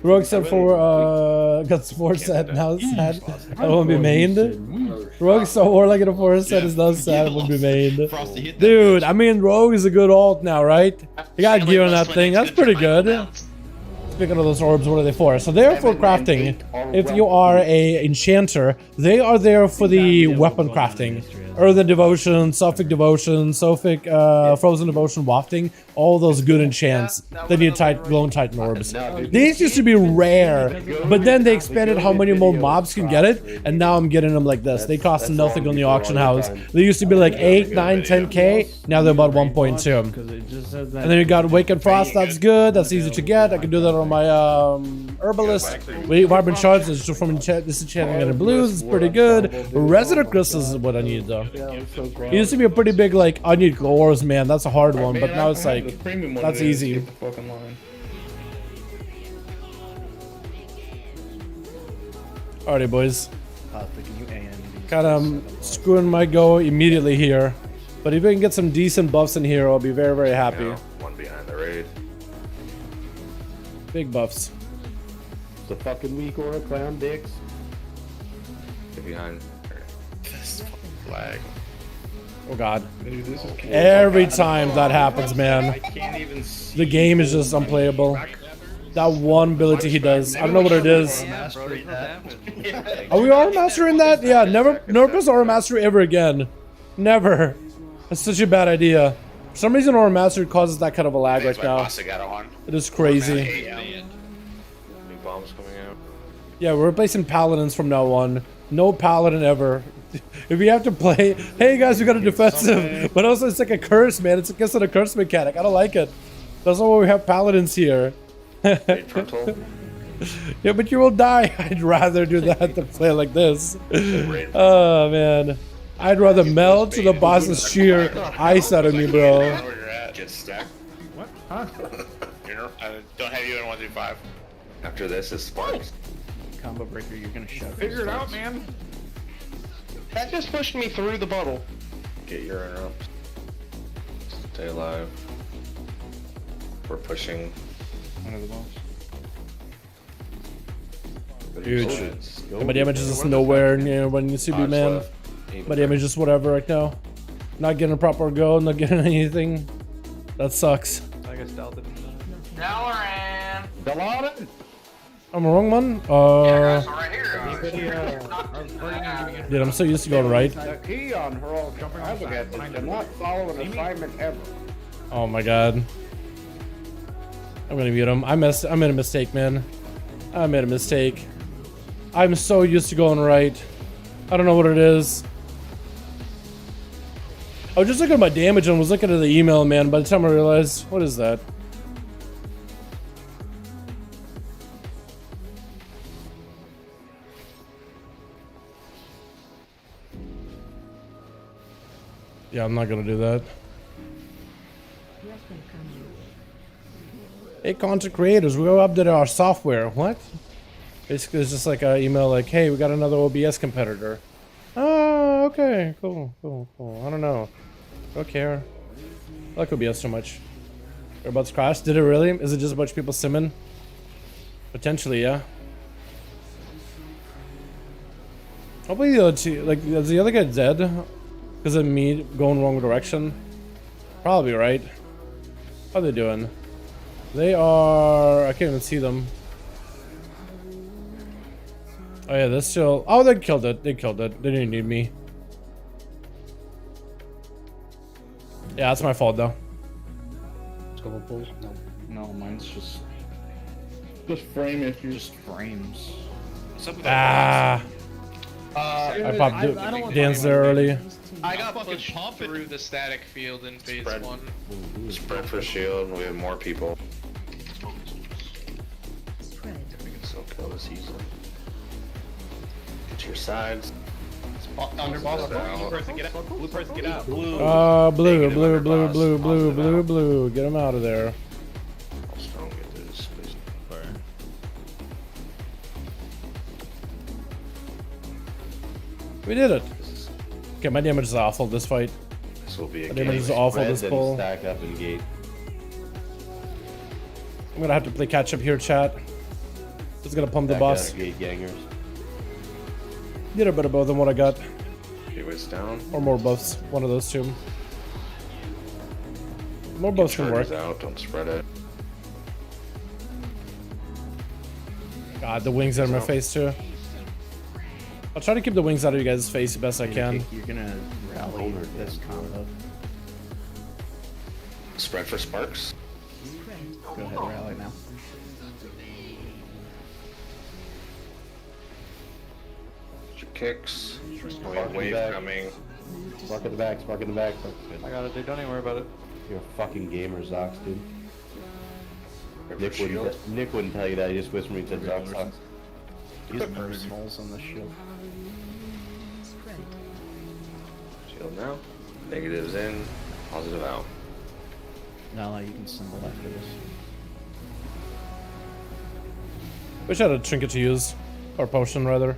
Rogue said got 4 set, now it's sad. I won't be mained. Rogue saw Warlock in a 4 set is now sad, won't be mained. Dude, I mean, Rogue is a good ult now, right? You got gear on that thing, that's pretty good. Speaking of those orbs, what are they for? So they're for crafting. If you are a enchanter, they are there for the weapon crafting. Earthen Devotion, Sophic Devotion, Sophic, Frozen Devotion, Wafting, all those good enchants. They need glowing Titan orbs. These used to be rare, but then they expanded how many more mobs can get it, and now I'm getting them like this. They cost nothing on the auction house. They used to be like 8, 9, 10k, now they're about 1.2. And then you got Awakened Frost, that's good, that's easy to get. I can do that on my Herbalist. Vibrant Shards is just from disenchanting and blues, it's pretty good. Resident Crystals is what I need though. It used to be a pretty big like, I need ores, man, that's a hard one, but now it's like, that's easy. Alrighty, boys. Kind of screwing my go immediately here, but if we can get some decent buffs in here, I'll be very, very happy. Yeah, one behind the raid. Big buffs. The fucking weak aura clown dicks. Behind. Flag. Oh god. Every time that happens, man. I can't even see. The game is just unplayable. That one ability he does. I don't know what it is. Are we aura mastering that? Yeah, never press aura mastery ever again. Never. That's such a bad idea. For some reason aura mastery causes that kind of a lag right now. It is crazy. New bombs coming out. Yeah, we're replacing paladins from now on. No paladin ever. If you have to play, hey guys, we got a defensive, but also it's like a curse, man. It's against a curse mechanic. I don't like it. That's why we have paladins here. Frontal. Yeah, but you will die. I'd rather do that than play like this. Oh man, I'd rather melt to the boss's sheer ice out of me, bro. Where you're at. Get stacked. What? Huh? I don't have you in 1 through 5. After this is Sparks. Combo breaker, you're gonna shut. Figure it out, man. That just pushed me through the bottle. Get your interrupts. Stay alive. We're pushing. One of the balls. Huge. My damage is just nowhere near what it needs to be, man. My damage is whatever right now. Not getting a proper go, not getting anything. That sucks. I guess Dal didn't. Dalaran! Dalaran! I'm the wrong one? Right here. Dude, I'm so used to going right. The key on her all extravagant is to not follow an assignment ever. Oh my god. I'm gonna mute him. I made a mistake, man. I made a mistake. I'm so used to going right. I don't know what it is. I was just looking at my damage and was looking at the email, man. By the time I realized, what is that? Yeah, I'm not gonna do that. Hey, content creators, we updated our software. What? Basically, it's just like an email like, hey, we got another OBS competitor. Oh, okay, cool. I don't know. Don't care. I like OBS so much. They're about to crash. Did it really? Is it just a bunch of people simming? Potentially, yeah. Hopefully, like, is the other guy dead? Because of me going wrong direction? Probably, right? How are they doing? They are... I can't even see them. Oh yeah, they're still... Oh, they killed it. They killed it. They didn't need me. Yeah, that's my fault, though. Couple pulls? No, mine's just frame issues. Just frames. Ah. I popped Dan's there early. I got pushed through the static field in phase 1. Spread for shield, and we have more people. Spread. We can still kill this easily. Get to your sides. Under ball. Blue person, get out. Blue person, get out. Blue. Blue. Get him out of there. I'll strong get this, please. We did it. Okay, my damage is awful this fight. This will be a my damage is awful this pull. Stack up and gate. I'm gonna have to play catch up here, chat. Just gonna pump the boss. Gate gangers. Get a bit of both than what I got. Gateways down. Or more buffs. One of those two. More buffs can work. Out, don't spread it. God, the wings out of my face too. I'll try to keep the wings out of you guys' face the best I can. You're gonna rally this combo. Spread for sparks. Go ahead, rally now. Your kicks. Wave coming. Spark in the back, spark in the back. I got it, dude. Don't even worry about it. You're a fucking gamer, Zox, dude. Nick wouldn't tell you that. He just whispered me to Zox. Use personals on the shield. Shield now. Negatives in. Positive out. Now you can symbol after this. Wish I had a trinket to use. Or potion, rather.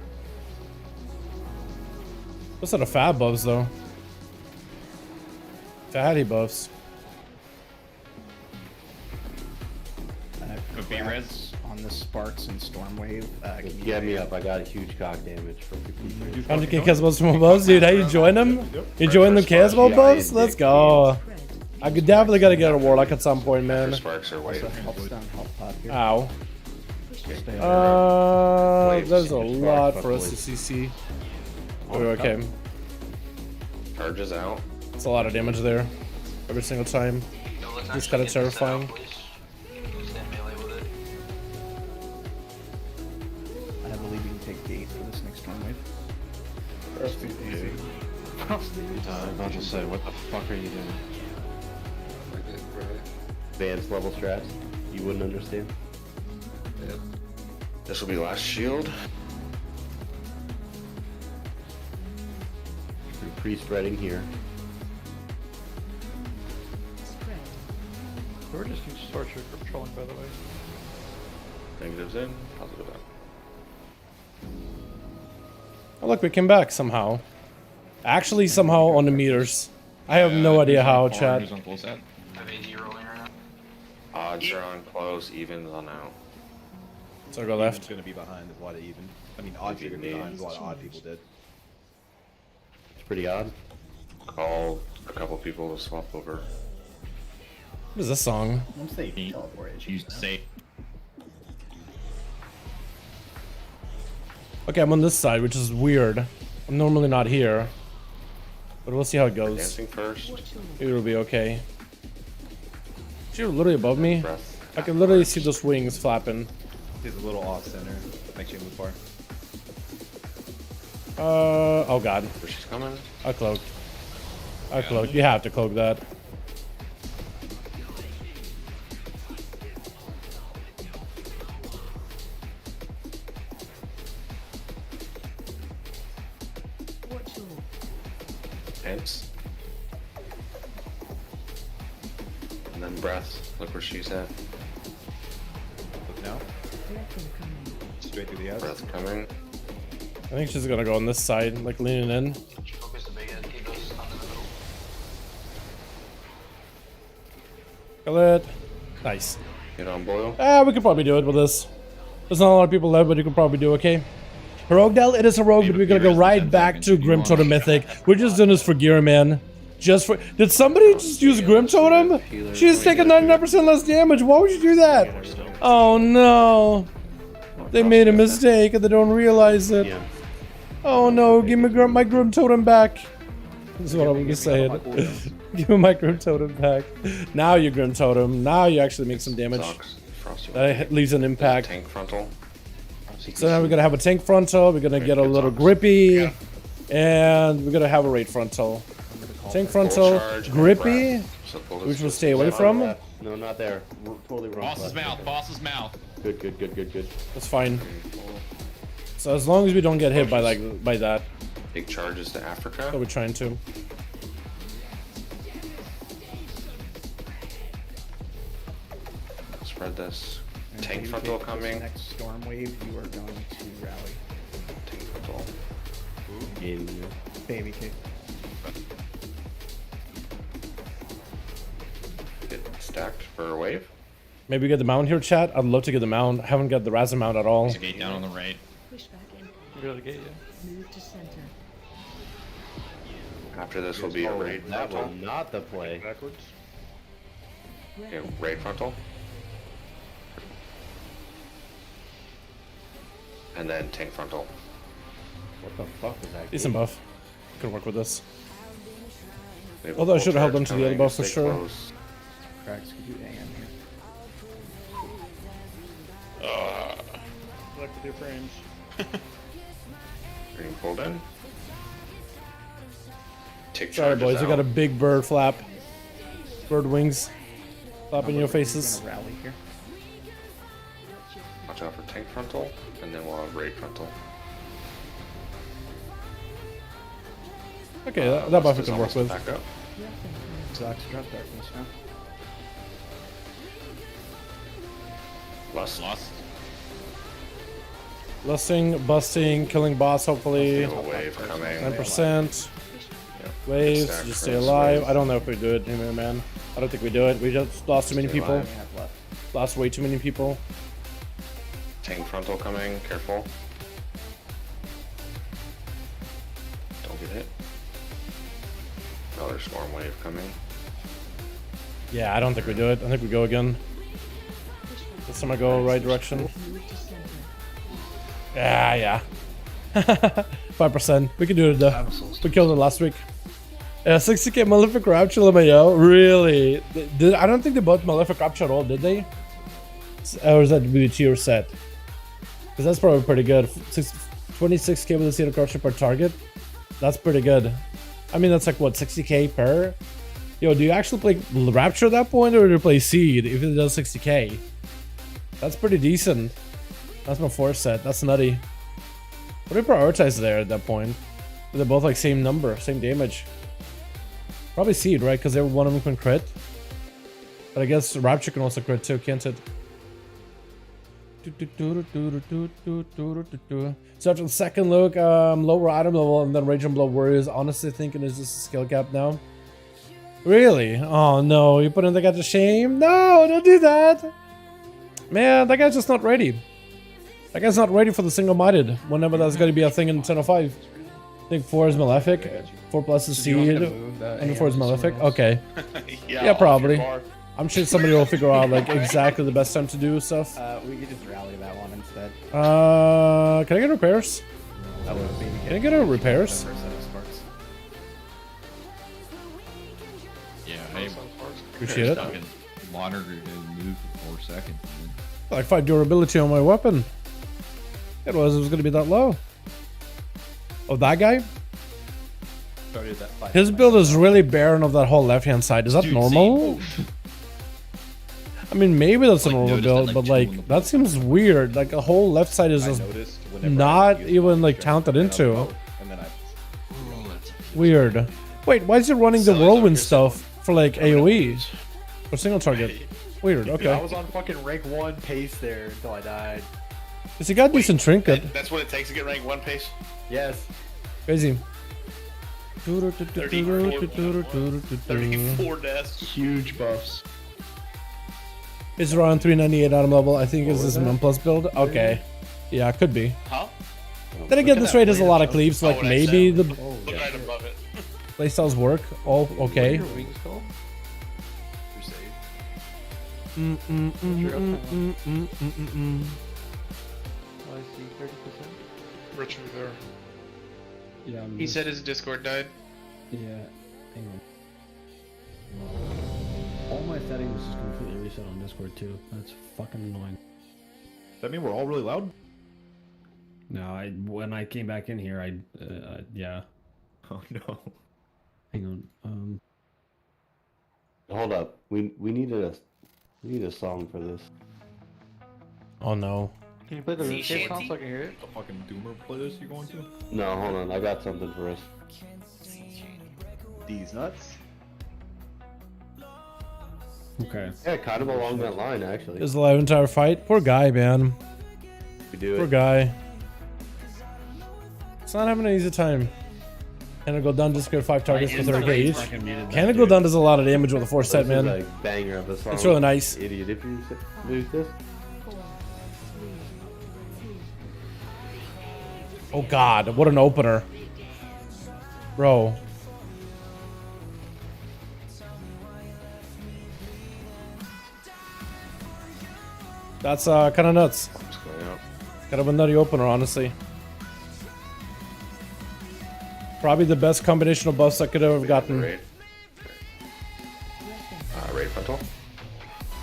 What's that of fab buffs, though? Fatty buffs. B-Reds on the Sparks and Stormwave. Get me up. I got huge cock damage for 50. 100k Casball from buffs, dude. How you join them? You join the Casball buffs? Let's go. I could definitely gotta get a Warlock at some point, man. Sparks are waiting. Ow. There's a lot for us to CC. Oh, okay. Charges out. It's a lot of damage there. Every single time. Just kinda terrifying. I believe you can take gate for this next Stormwave. Frosty's easy. I was about to say, what the fuck are you doing? advanced level strats, you wouldn't understand. Yep. This will be last shield. You're pre-spreading here. We're just using torture for patrolling, by the way. Negatives in, positive out. Oh look, we came back somehow. Actually, somehow on the meters. I have no idea how, chat. Odds are on close, evens on out. So I go left. It's gonna be behind a lot of even. I mean, odds are gonna be behind a lot of odd people did. It's pretty odd. Call a couple people to swap over. What is this song? I'm safe. Teleport. You say. Okay, I'm on this side, which is weird. I'm normally not here. But we'll see how it goes. Dancing first. It'll be okay. You're literally above me. Breath. I can literally see those wings flapping. He's a little off center. Makes you move far. Oh god. Where she's coming? I cloaked. I cloaked. You have to cloak that. Pants. And then breath. Look where she's at. Look now. Straight through the ass. Breath coming. I think she's gonna go on this side, like leaning in. Kill it. Nice. Get on boil. We could probably do it with this. There's not a lot of people left, but you could probably do okay. Heroic Del, it is heroic, but we're gonna go right back to GRIMTOTEM Mythic. We're just doing this for gear, man. Just for. Did somebody just use GRIMTOTEM? She's taking 99% less damage. Why would you do that? Oh no. They made a mistake and they don't realize it. Oh no, give me my GRIMTOTEM back. This is what I'm gonna say. Give me my GRIMTOTEM back. Now you GRIMTOTEM. Now you actually make some damage. That leaves an impact. Tank frontal. So now we're gonna have a tank frontal, we're gonna get a little grippy, and we're gonna have a raid frontal. Tank frontal, grippy, which we'll stay away from. No, not there. Totally wrong. Boss's mouth, boss's mouth. Good, good, good, good, good. That's fine. So as long as we don't get hit by that. Big charges to Africa. That we're trying to. Spread this. Tank frontal coming. Next storm wave, you are going to rally. Tank frontal. Baby kick. Get stacked for a wave. Maybe get the mount here, chat. I'd love to get the mount. I haven't got the Razor mount at all. There's a gate down on the right. Push back in. Go to the gate, yeah. Move to center. After this will be a raid That frontal. was not the play. Backwards. Okay, raid frontal. And then tank frontal. What the fuck was that? Decent buff. Could work with this. We have a Although I full should have held charge on to the other coming, buff for stay sure. close. Cracks could do AM here. Select with your frames. Getting pulled in. Take Sorry charges boys, I got a out. big bird flap. Bird wings. Flap in your faces. Gonna rally here. Watch out for tank frontal, and then we'll have raid frontal. Okay, that buff we Is can work almost with. Back up. Sucks. Drop darkness now. Lust. Lost. Lusting, busting, killing boss hopefully. Feel a wave coming. 9%. Yep. Waves, Stack just for stay this alive. wave. I don't know if we do it here, man. I don't think we do it. We just lost too many Stay people. alive. We have left. Lost way too many people. Tank frontal coming, careful. Don't get hit. Another storm wave coming. Yeah, I don't think we do it. I think we go again. This time I go right direction. Move to center. Yeah. 5%. We can do it though. We killed it last week. 60k Malefic Rapture LMAO? Really? I don't think they bought Malefic Rapture at all, did they? Or is that the tier set? Because that's probably pretty good. 26k with a CATA corruption per target. That's pretty good. I mean, that's like what, 60k per? Yo, do you actually play Rapture at that point, or do you play Seed if it does 60k? That's pretty decent. That's my 4 set. That's nutty. What do you prioritize there at that point? They're both like same number, same damage. Probably Seed, right? Because one of them can crit. But I guess Rapture can also crit too, can't it? So after the second look, lower item level and then Rage and Blow Warriors. Honestly thinking it's just a skill cap now. Really? Oh no, you putting the guy to shame? No, don't do that. Man, that guy's just not ready. That guy's not ready for the single-minded whenever that's going to be a thing in 10.05. I think 4 is Malefic, 4 plus is Seed, and 4 is Malefic. Okay. Yeah, probably. I'm sure somebody will figure out like exactly the best time to do stuff. We could just rally that one instead. Can I get repairs? Can I get a repairs? Yeah, hey, Appreciate it. Monitor didn't move for 4 seconds. Like 5 durability on my weapon. It was gonna be that low. Oh, that guy? His build is really barren of that whole left-hand side. Is that normal? I mean, maybe that's a normal build, but like that seems weird. Like a whole left side is just not even like counted into. Weird. Wait, why is he running the whirlwind stuff for like AoE or single target? Weird. Okay. I was on fucking rank 1 pace there until I died. Cause he got decent trinket. That's what it takes to get rank 1 pace? Yes. Crazy. 34 deaths. Huge buffs. It's around 398 item level. I think it's this M plus build. Okay. Yeah, could be. Huh? Then again, this raid has a lot of cleaves, so like maybe the Look right above it. playstyles work. Oh, okay. Richard there. Yeah, He said his Discord died. Yeah, hang on. All my settings just completely reset on Discord too. That's fucking annoying. Does that mean we're all really loud? No, when I came back in here, yeah. Oh no. Hang on. Hold up. We need a song for this. Oh no. Can you play the RuneScape song so I can hear it? The fucking Doomer playlist you going to? No, hold on. I got something for us. These nuts. Okay. Yeah, kind of along that line, actually. Is the live entire fight? Poor guy, man. We do it. Poor guy. It's not having an easy time. Can it go down to square 5 targets for 30k each? Can it go down does a lot of damage with a 4 set, man. Like banger of a song. It's really nice. Idiot, if you lose this. Oh god, what an opener. Bro. That's kind of nuts. Kind of a nutty opener, honestly. Probably the best combination of buffs I could have gotten. Raid frontal.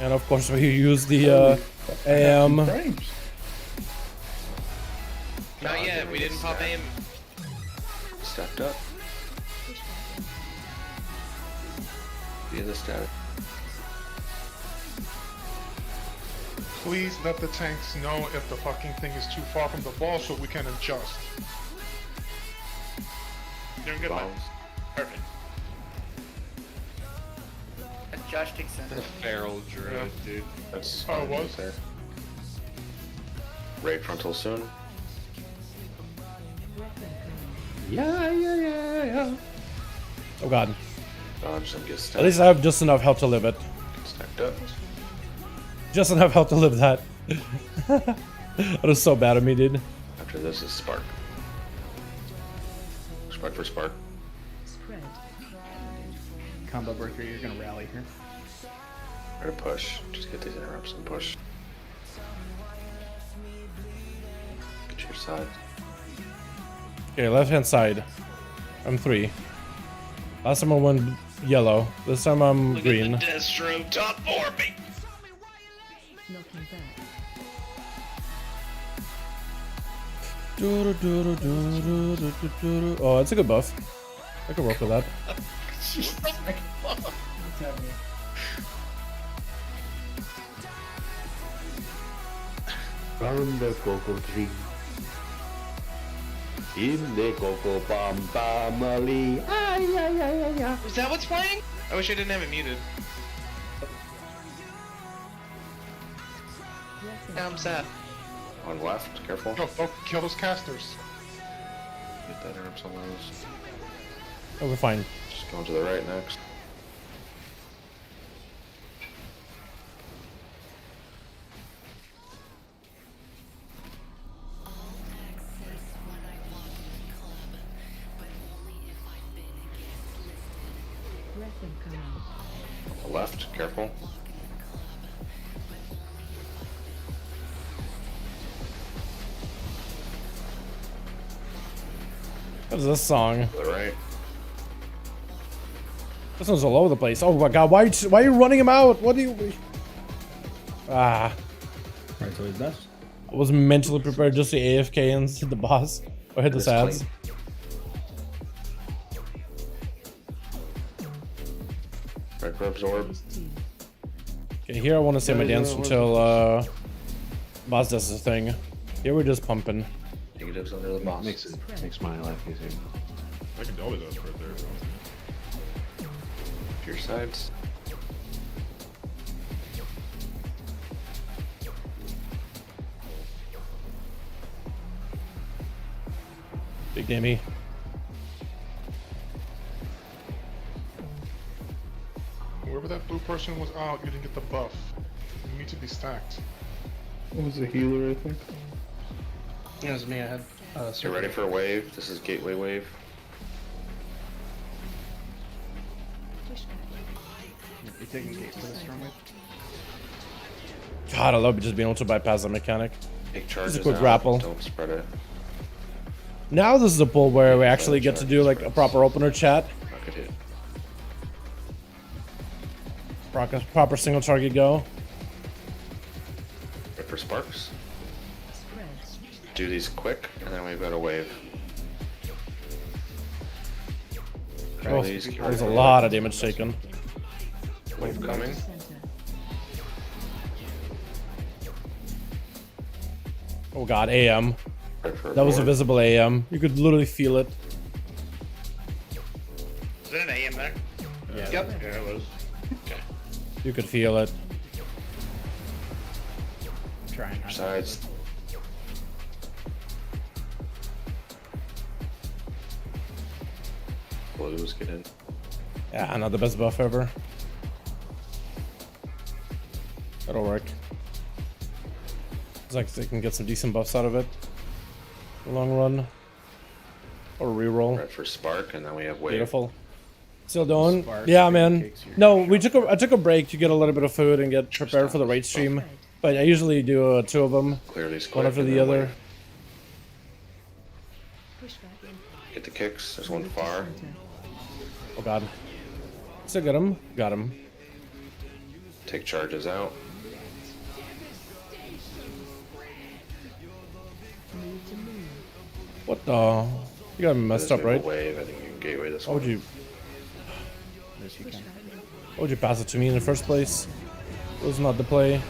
And of course we use the AM. Not yet, we didn't pop aim. Stepped up. Be in the static. Please let the tanks know if the fucking thing is too far from the ball so we can adjust. Doing good, man. Perfect. Adjusting center. The feral druid, dude. That's Oh, it was? there. Raid frontal soon. Yeah. Oh god. Dodge and get stacked. At least I have just enough health to live it. Stacked up. Just enough health to live that. That was so bad of me, dude. After this is Spark. Spark for Spark. Spread. Combo breaker, you're gonna rally here. Or push. Just get these interrupts and push. Get your side. Okay, left hand side. I'm 3. Last time I went yellow. This time I'm Look green. at the Destro top 4, baby. Knocking back. Oh, it's a good buff. I can work with that. From the cocoa tree. In the cocoa palm family. Is that what's playing? I wish I didn't have it muted. Yeah, I'm sad. On left, careful. Yo, don't kill those casters. Get that herbs on those. Oh, we're fine. Just going to the right next. On the left, careful. What is this song? To the right. This one's all over the place. Oh my god, why are you running him out? What do you... Ah. Right, so he's best. I was mentally prepared just to AFK and hit the boss. Or hit the sads. Right for absorb. Okay, here I want to say my dance until boss does his thing. Here we're just pumping. Negatives under the boss. Makes my life easier. I can double those right there. Your sides. Big dammy. Whoever that blue person was out, you didn't get the buff. You need to be stacked. It was a healer, I think. Yeah, it was me. I had. Get ready for a wave. This is gateway wave. You taking gate for this strong wave? God, I love just being able to bypass the mechanic. Take charges Just a quick out. grapple. Don't spread it. Now this is a pull where we actually get to do like a proper opener chat. Rocket hit. Proper single target go. Right for sparks. Do these quick, and then we've got a wave. Oh, These, there's a lot of damage taken. Wave coming. Oh god, AM. Right for That was a board. visible AM. You could literally feel it. Is there an AM there? Yeah, Yep. Yeah, it was. Okay. You could feel it. Trying not to. Sides. Blues get in. Yeah, not the best buff ever. That'll work. Looks like they can get some decent buffs out of it. Long run. Or reroll. Right for spark, and then we have wave. Beautiful. Still doing? Spark, Yeah, man. pancakes, you're No, I took a break to get a little bit of food and get prepared for the raid stream. But I usually do two of them. Clear these One quick, after and the then other. wave. Get the kicks. There's one far. Oh god. Still got him. Got him. Take charges out. What the? You got him messed There's up, maybe right? a wave. I think you can gateway this Why one. would you? This you can. Why would you pass it to me in the first place? It was not the play.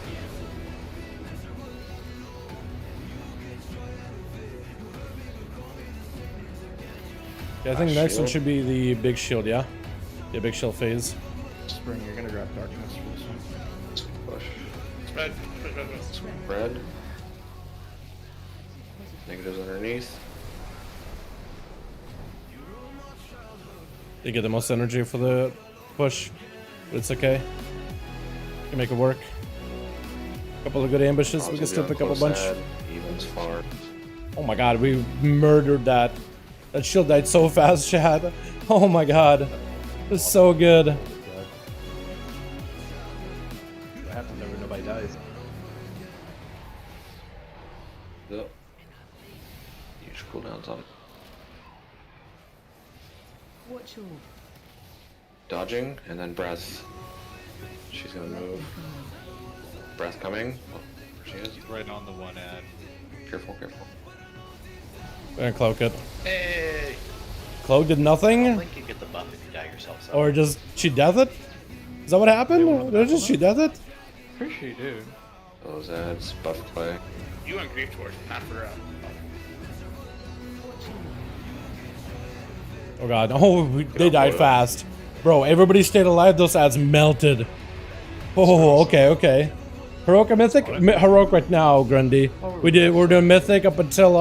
Yeah, I think next one shield. should be the big shield, yeah? Yeah, big shield phase. Spring, you're gonna grab darkness for this one. Push. Spread. Red. Negatives underneath. They get the most energy for the push, but it's okay. Can make it work. Couple of good ambushes. We can still pick up a bunch. Evens far. Oh my god, we murdered that. That shield died so fast, Chad. Oh my god. It's so good. What happens whenever nobody dies? Yep. Huge cooldowns on. Watch all. Dodging and then breath. She's gonna move. Breath coming. Oh, there she is. Right on the one ad. Careful, careful. We're gonna cloak it. Hey! Cloak did I nothing? don't think you get the buff if you die yourself. So. Or just she death it? Is that what happened? Did I just shoot at it? Pretty sure you do. Those ads, buff clay. You and Grief Torch, not for Oh god. Oh, they died fast. Bro, everybody stayed alive. Those ads melted. Oh, okay, okay. Heroic or Mythic? Heroic right now, Grundy. We're doing Mythic up until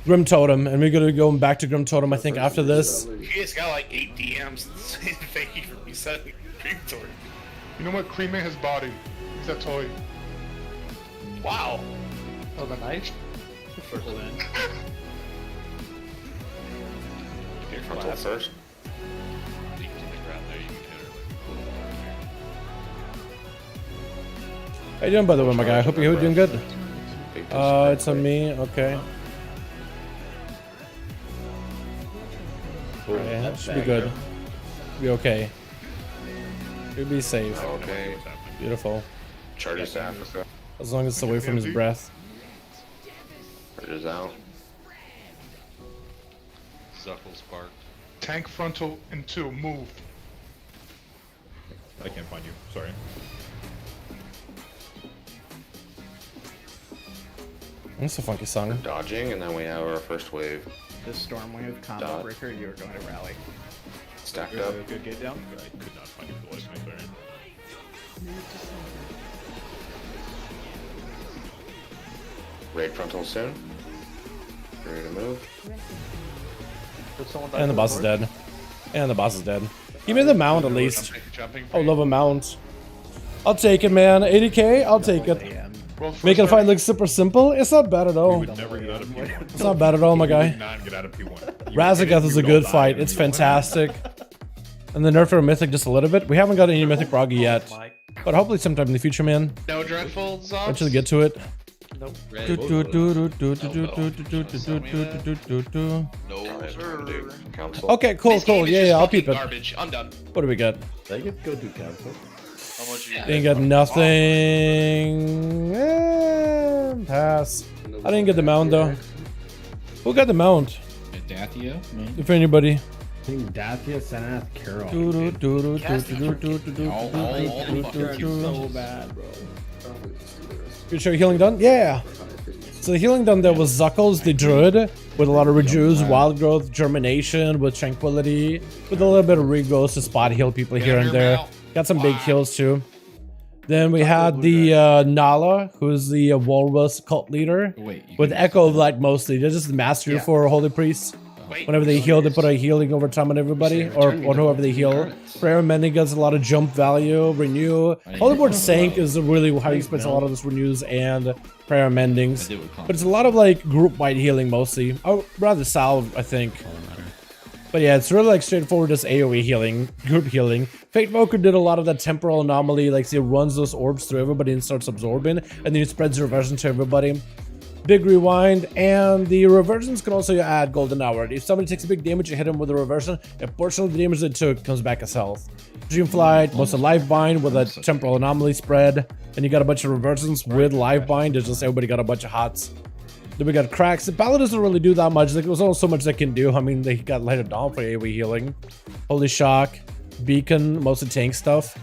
GRIMTOTEM, and we're gonna go back to GRIMTOTEM, I think, after this. He just got like 8 DMs saying thank you for resetting Grief Torch. You know what? Creme his body. He's that toy. Wow. Oh, the knife? First win. Your frontal first. How you doing, by the way, my guy? I hope you're doing good. It's on me. Okay. Yeah, should be good. Be okay. Should be safe. Okay. Beautiful. Charges to Africa. As long as it's away from his breath. Charges out. Zuckle's parked. Tank frontal in 2. Move. I can't find you. Sorry. That's a funky song. Dodging, and then we have our first wave. This storm wave combo Dot. breaker, you're going to rally. Stacked Good, up. good gate down. I could not find your voice, my friend. Raid frontal soon. Ready to move. And the boss is dead. And the boss is dead. Give me the mount at least. I love a mount. I'll take it, man. 80k? I'll take it. Making a fight look super simple? It's not bad at all. Never get out of P1. It's not bad at all, my guy. Not get out of P1. Razagath is a good fight. It's fantastic. And the nerf for Mythic just a little bit. We haven't got any Mythic Broggy yet. But hopefully sometime in the future, man. No Dreadful Zombs? Eventually get to it. Nope. Okay, cool. Yeah, I'll keep it. Garbage. I'm done. What do we got? I get go to council. How much you Didn't get nothing. Pass. I didn't get the mount though. Who got the mount? Dathia? If anybody. I think Dathia, Sanath, Carol. So bad, bro. Good show healing done? Yeah. So the healing done there was Zuckles, the druid, with a lot of rejuves, wild growth, germination, with tranquility, with a little bit of regrowth to spot heal people here and there. Got some big heals too. Then we had the Nala, who's the Walrus cult leader, with Echo of Light mostly. They're just the mastery for Holy Priests. Whenever they heal, they put a healing over time on everybody, or on whoever they heal. Prayer Mending gets a lot of jump value, renew. Motherboard Sank is really how you spend a lot of this renews and prayer mendings. But it's a lot of like group-wide healing mostly. Oh, rather salve, I think. But yeah, it's really like straightforward, just AoE healing, group healing. Fate Voker did a lot of that temporal anomaly, like he runs those orbs through everybody and starts absorbing, and then he spreads reversion to everybody. Big rewind, and the reversions can also add golden hour. If somebody takes a big damage, you hit him with a reversion. A portion of the damage they took comes back as health. Dreamflight, most of life bind with a temporal anomaly spread, and you got a bunch of reversions with life bind. It's just everybody got a bunch of hots. Then we got cracks. The Paladin doesn't really do that much. Like, there's only so much they can do. I mean, they got Light of Dawn for AoE healing. Holy Shock, Beacon, mostly tank stuff.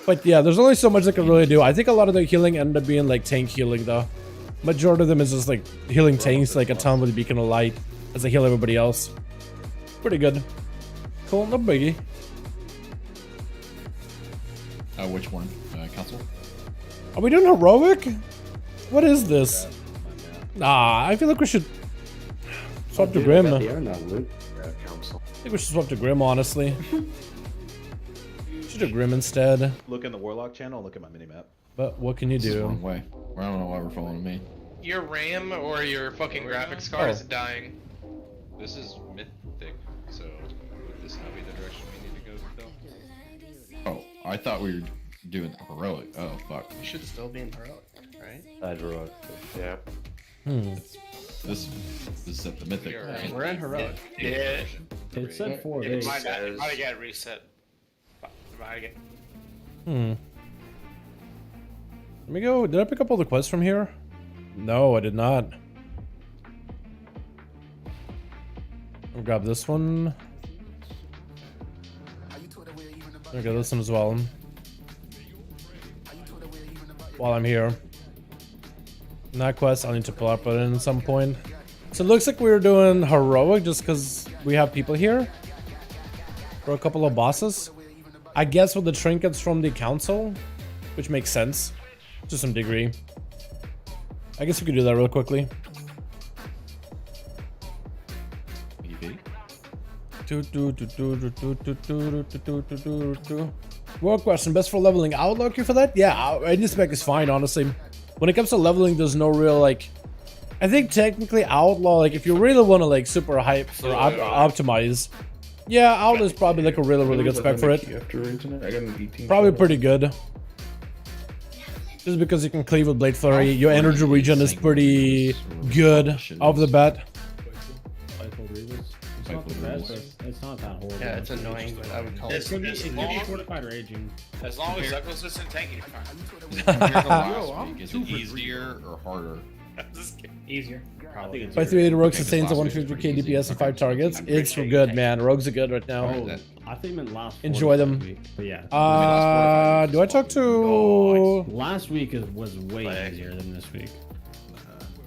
But yeah, there's only so much they can really do. I think a lot of their healing ended up being like tank healing though. Majority of them is just like healing tanks like a ton with a Beacon of Light as they heal everybody else. Pretty good. Cool, no biggie. Which one? Council? Are we doing heroic? What is this? Nah, I feel like we should swap to Grim. I think we should swap to Grim, honestly. Should do Grim instead. Look in the Warlock channel, look at my minimap. But what can you do? Wrong way. I don't know why we're following me. Your RAM or your fucking graphics card is dying. This is Mythic, so would this not be the direction we need to go, Phil? Oh, I thought we were doing heroic. Oh, fuck. You should still be in heroic, right? Heroic. Yeah. This is at the Mythic. We're in heroic. Yeah. It said 4 It days. might get reset. Might get. Let me go. Did I pick up all the quests from here? No, I did not. I'll grab this one. Okay, listen as well. While I'm here. That quest, I need to pull up it in at some point. So it looks like we're doing heroic just because we have people here. For a couple of bosses. I guess with the trinkets from the council. Which makes sense. To some degree. I guess we could do that real quickly. World question, best for leveling outlook you for that? Yeah, any spec is fine, honestly. When it comes to leveling, there's no real, like... I think technically outlaw, like, if you really want to, like, super hype or optimize... Yeah, outlaw is probably, like, a really good spec for it. Probably pretty good. Just because you can cleave with Blade Flurry, your energy regen is pretty good off the bat. It's not the best, but it's not that horrible. Yeah, it's annoying, but I would call it. It's gonna be fortified raging. As long as Zuckles isn't tanking, you're fine. Compared to last week, is it easier or harder? Easier. Probably. By 380 Rogue sustains a 150k DPS and 5 targets. It's good, man. Rogues are good right now. Oh, I think meant last. Enjoy them. Week, but yeah. Do I talk to? Last week was way easier than this week.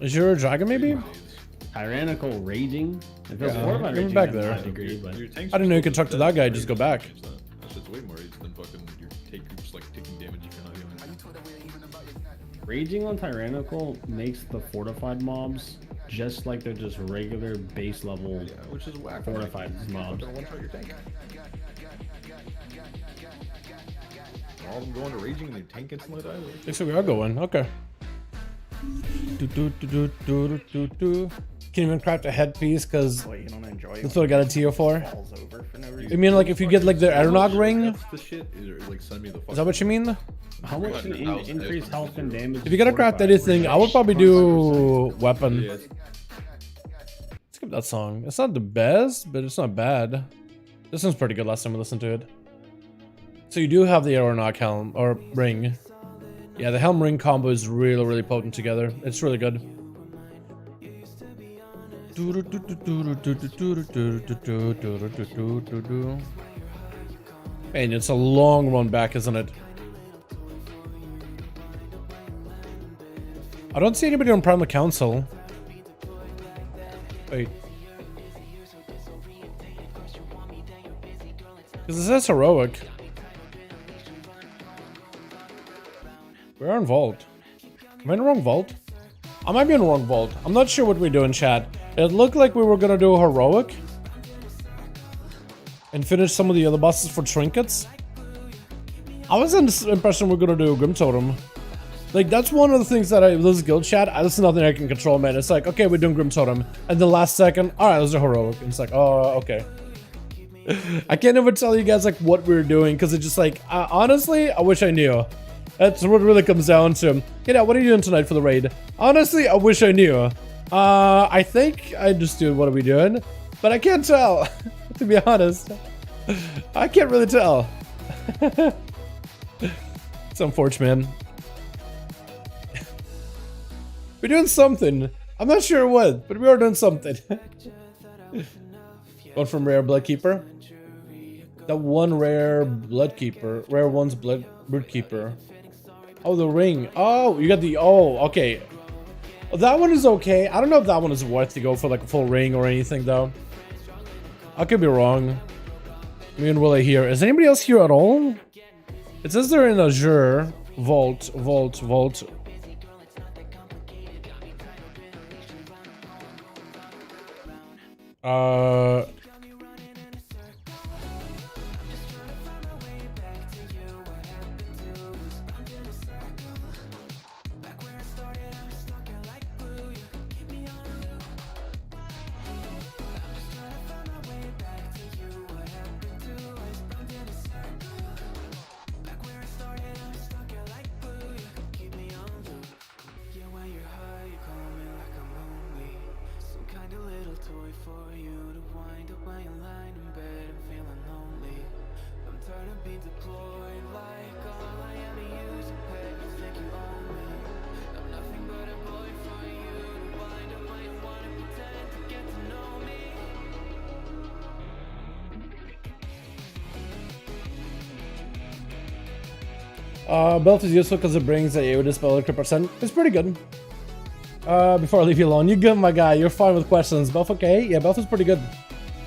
Is your dragon maybe? Tyrannical raging. If it's Yeah, fortified give me raging, back then there. I agree, but I didn't know you could talk to that guy. Just go back. That shit's way more easy than fucking your take groups like taking damage if you're not healing. Raging on Tyrannical makes the fortified mobs just like they're just regular base level which is whack. fortified mobs. All of them going to raging and they tank instantly die. Looks like we are going. Okay. Can't even craft a headpiece because you don't enjoy that's what I got a TO for. falls over for no reason. You mean like if you get like the aeronaut ring? That's the shit. Like send me the. Is that what you mean? How much increased health and damage? If you gotta craft anything, I would probably do weapon. Yes. Skip that song. It's not the best, but it's not bad. This one's pretty good last time we listened to it. So you do have the aeronaut helm or ring. Yeah, the helm ring combo is really potent together. It's really good. Man, it's a long run back, isn't it? I don't see anybody on Primal Council. Wait. Because it says heroic. We're on vault. Am I in the wrong vault? I might be in the wrong vault. I'm not sure what we're doing, chat. It looked like we were gonna do heroic. And finish some of the other bosses for trinkets. I was in the impression we're gonna do GRIMTOTEM. Like, that's one of the things that this guild chat, that's nothing I can control, man. It's like, okay, we're doing GRIMTOTEM. And the last second, alright, those are heroic. And it's like, oh, okay. I can't ever tell you guys, like, what we're doing. Because it's just like, honestly, I wish I knew. That's what it really comes down to. You know, what are you doing tonight for the raid? Honestly, I wish I knew. I think I understood what are we doing. But I can't tell. To be honest. I can't really tell. It's unfortunate, man. We're doing something. I'm not sure what, but we are doing something. One from Rare Bloodkeeper. That one Rare Bloodkeeper. Rare one's Bloodkeeper. Oh, the ring. Oh, you got the... Oh, okay. Well, that one is okay. I don't know if that one is worth to go for like a full ring or anything, though. I could be wrong. Me and Willie here. Is anybody else here at all? It says they're in Azure. Vault. Belt is useful because it brings a AoE dispel percent. It's pretty good. Before I leave you alone, you good, my guy. You're fine with questions. Belf okay? Yeah, Belf is pretty good.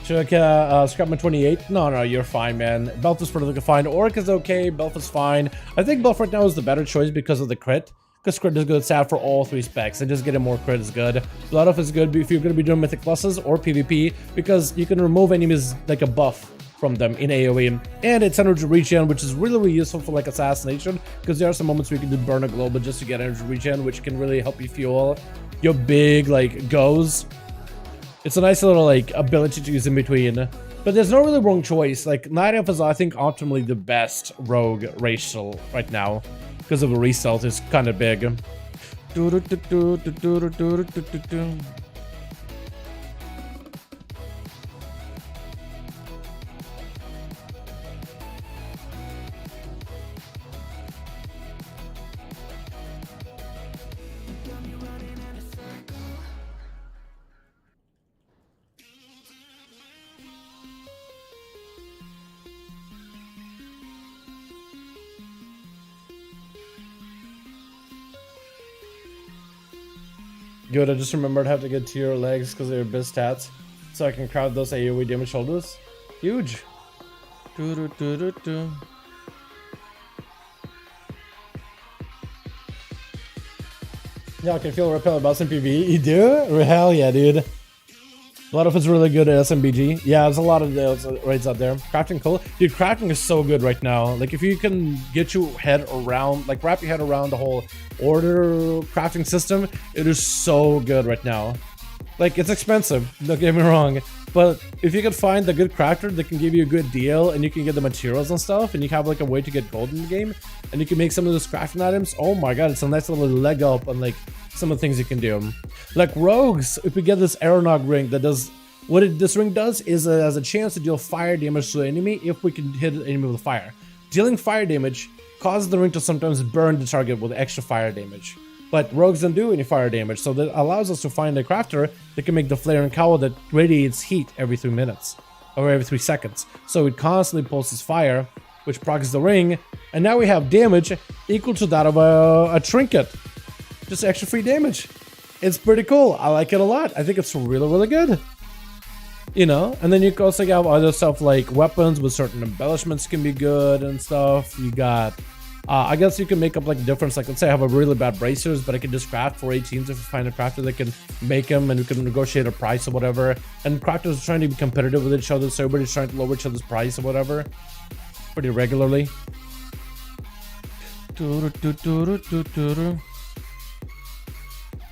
Should I scrap my 28? No, you're fine, man. Belf is pretty fine. Orc is okay. Belf is fine. I think Belf right now is the better choice because of the crit. Because crit is good stat for all 3 specs, and just getting more crit is good. Blood off is good if you're going to be doing Mythic pluses or PvP, because you can remove enemies like a buff from them in AoE. And it's energy regen, which is really, really useful for like assassination, because there are some moments where you can do burn a global just to get energy regen, which can really help you fuel your big like goes. It's a nice little like ability to use in between. But there's no really wrong choice. Like Night Elf is, I think, optimally the best rogue racial right now, because of the result is kind of big. Good, I just remembered I have to get to your legs because they're best stats, so I can crowd those AoE damage shoulders. Huge. Yeah, I can feel repel about in PvE. You do? Hell yeah, dude. A lot of it's really good at SMBG. Yeah, there's a lot of those raids out there. Crafting cool. Dude, crafting is so good right now. Like, if you can get your head around, like, wrap your head around the whole order crafting system, it is so good right now. Like, it's expensive, don't get me wrong, but if you can find a good crafter that can give you a good deal, and you can get the materials and stuff, and you have, like, a way to get gold in the game, and you can make some of those crafting items, oh my god, it's a nice little leg up on, like, some of the things you can do. Like rogues, if we get this Aeronog ring that does what this ring does is it has a chance to deal fire damage to the enemy if we can hit an enemy with fire. Dealing fire damage causes the ring to sometimes burn the target with extra fire damage, but rogues don't do any fire damage, so that allows us to find a crafter that can make the flaring cowl that radiates heat every 3 minutes or every 3 seconds, so it constantly pulses fire, which procs the ring, and now we have damage equal to that of a trinket. Just extra free damage. It's pretty cool. I like it a lot. I think it's really, really good. You know, and then you can also have other stuff like weapons with certain embellishments can be good and stuff. You got, I guess you can make up like a difference. Like, let's say I have a really bad bracers, but I can just craft for 18s if you find a crafter that can make them, and we can negotiate a price or whatever. And crafters are trying to be competitive with each other, so everybody's trying to lower each other's price or whatever pretty regularly.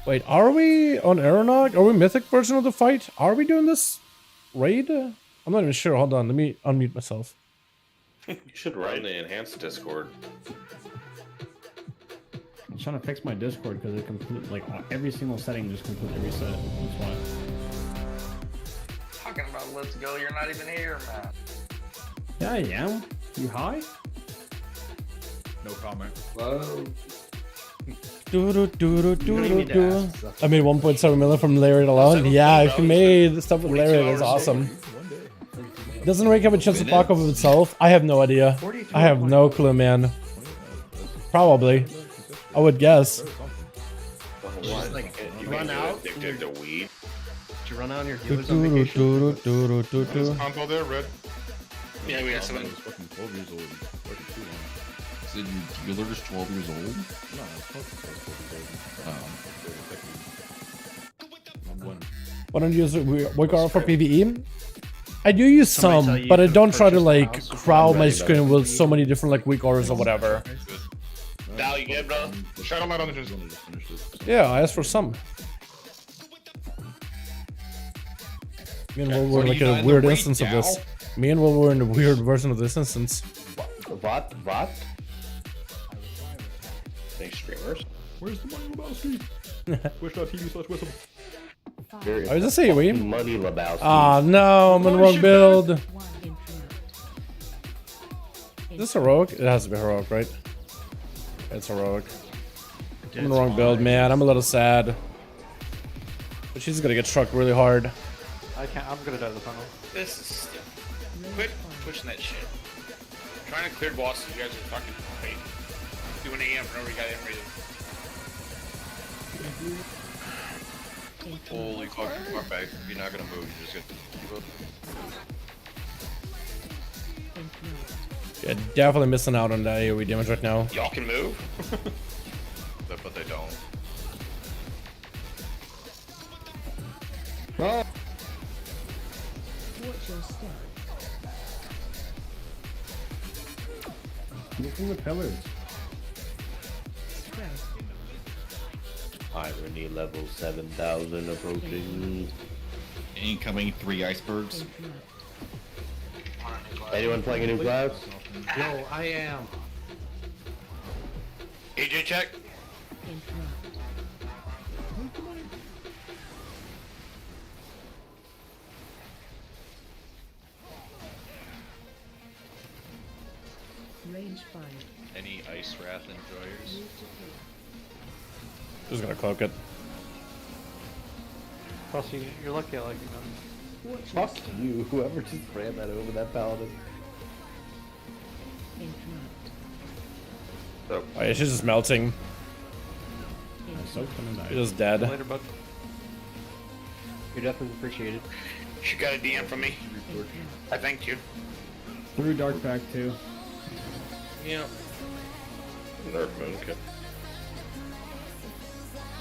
Wait, are we on Aeronog? Are we Mythic version of the fight? Are we doing this raid? I'm not even sure. Hold on, let me unmute myself. You should run the enhanced Discord. I'm trying to fix my Discord because it completely, like, every single setting just completely reset. That's why. Talking about let's go, you're not even here, man. Yeah, I am. You high? No comment. Whoa. I made 1.7 million from Lariat alone. Yeah, if you made stuff with Lariat, it's awesome. Doesn't Rick have a chance to talk over itself? I have no idea. I have no clue, man. Probably. I would guess. Just like you run out. Addicted to weed. Did you run out on your healers on vacation? There's combo there, red. Yeah, we got 7. Fucking 12 years old. So your dealer is 12 years old? No, Why don't you use Warcraft for PvE? I do use some, but I don't try to like crowd my screen with so many different like weak orders or whatever. Dal, you good, bro? Shadow Knight on the Jins. Yeah, I asked for some. Me and Will were like a weird instance of this. Me and Will were in a weird version of this instance. What? Thanks, streamers. Where's the money, Lebowski? Twitch.tv/whistle. I was just saying, we. Money, Lebowski. Ah, no, I'm in the wrong build. Is this heroic? It has to be heroic, right? It's heroic. I'm in the wrong build, man. I'm a little sad. But she's gonna get struck really hard. I can't. I'm gonna die of the tunnel. This is stupid. Quit pushing that shit. I'm trying to clear bosses, you guys are fucking fake. Do an AM. Remember, we got AM rated. Holy fuck, you're far back. You're not gonna move, you're just gonna keep up. Yeah, definitely missing out on that AoE damage right now. Y'all can move. But they don't. Oh. Watch your step. Look from the pillars. Spread. Irony level 7,000 approaching. Incoming 3 icebergs. Anyone playing a new class? Yo, I am. AJ check. Range 5. Any Ice Wrath enjoyers? Just gonna cloak it. Frosty, you're lucky I like you, man. Fuck you, whoever just ran that over that paladin. Oh yeah, she's just melting. She's just dead. Later, bud. Your death is appreciated. She got a DM from me. I thanked you. Through dark back too. Yeah. Nerf Mooncap.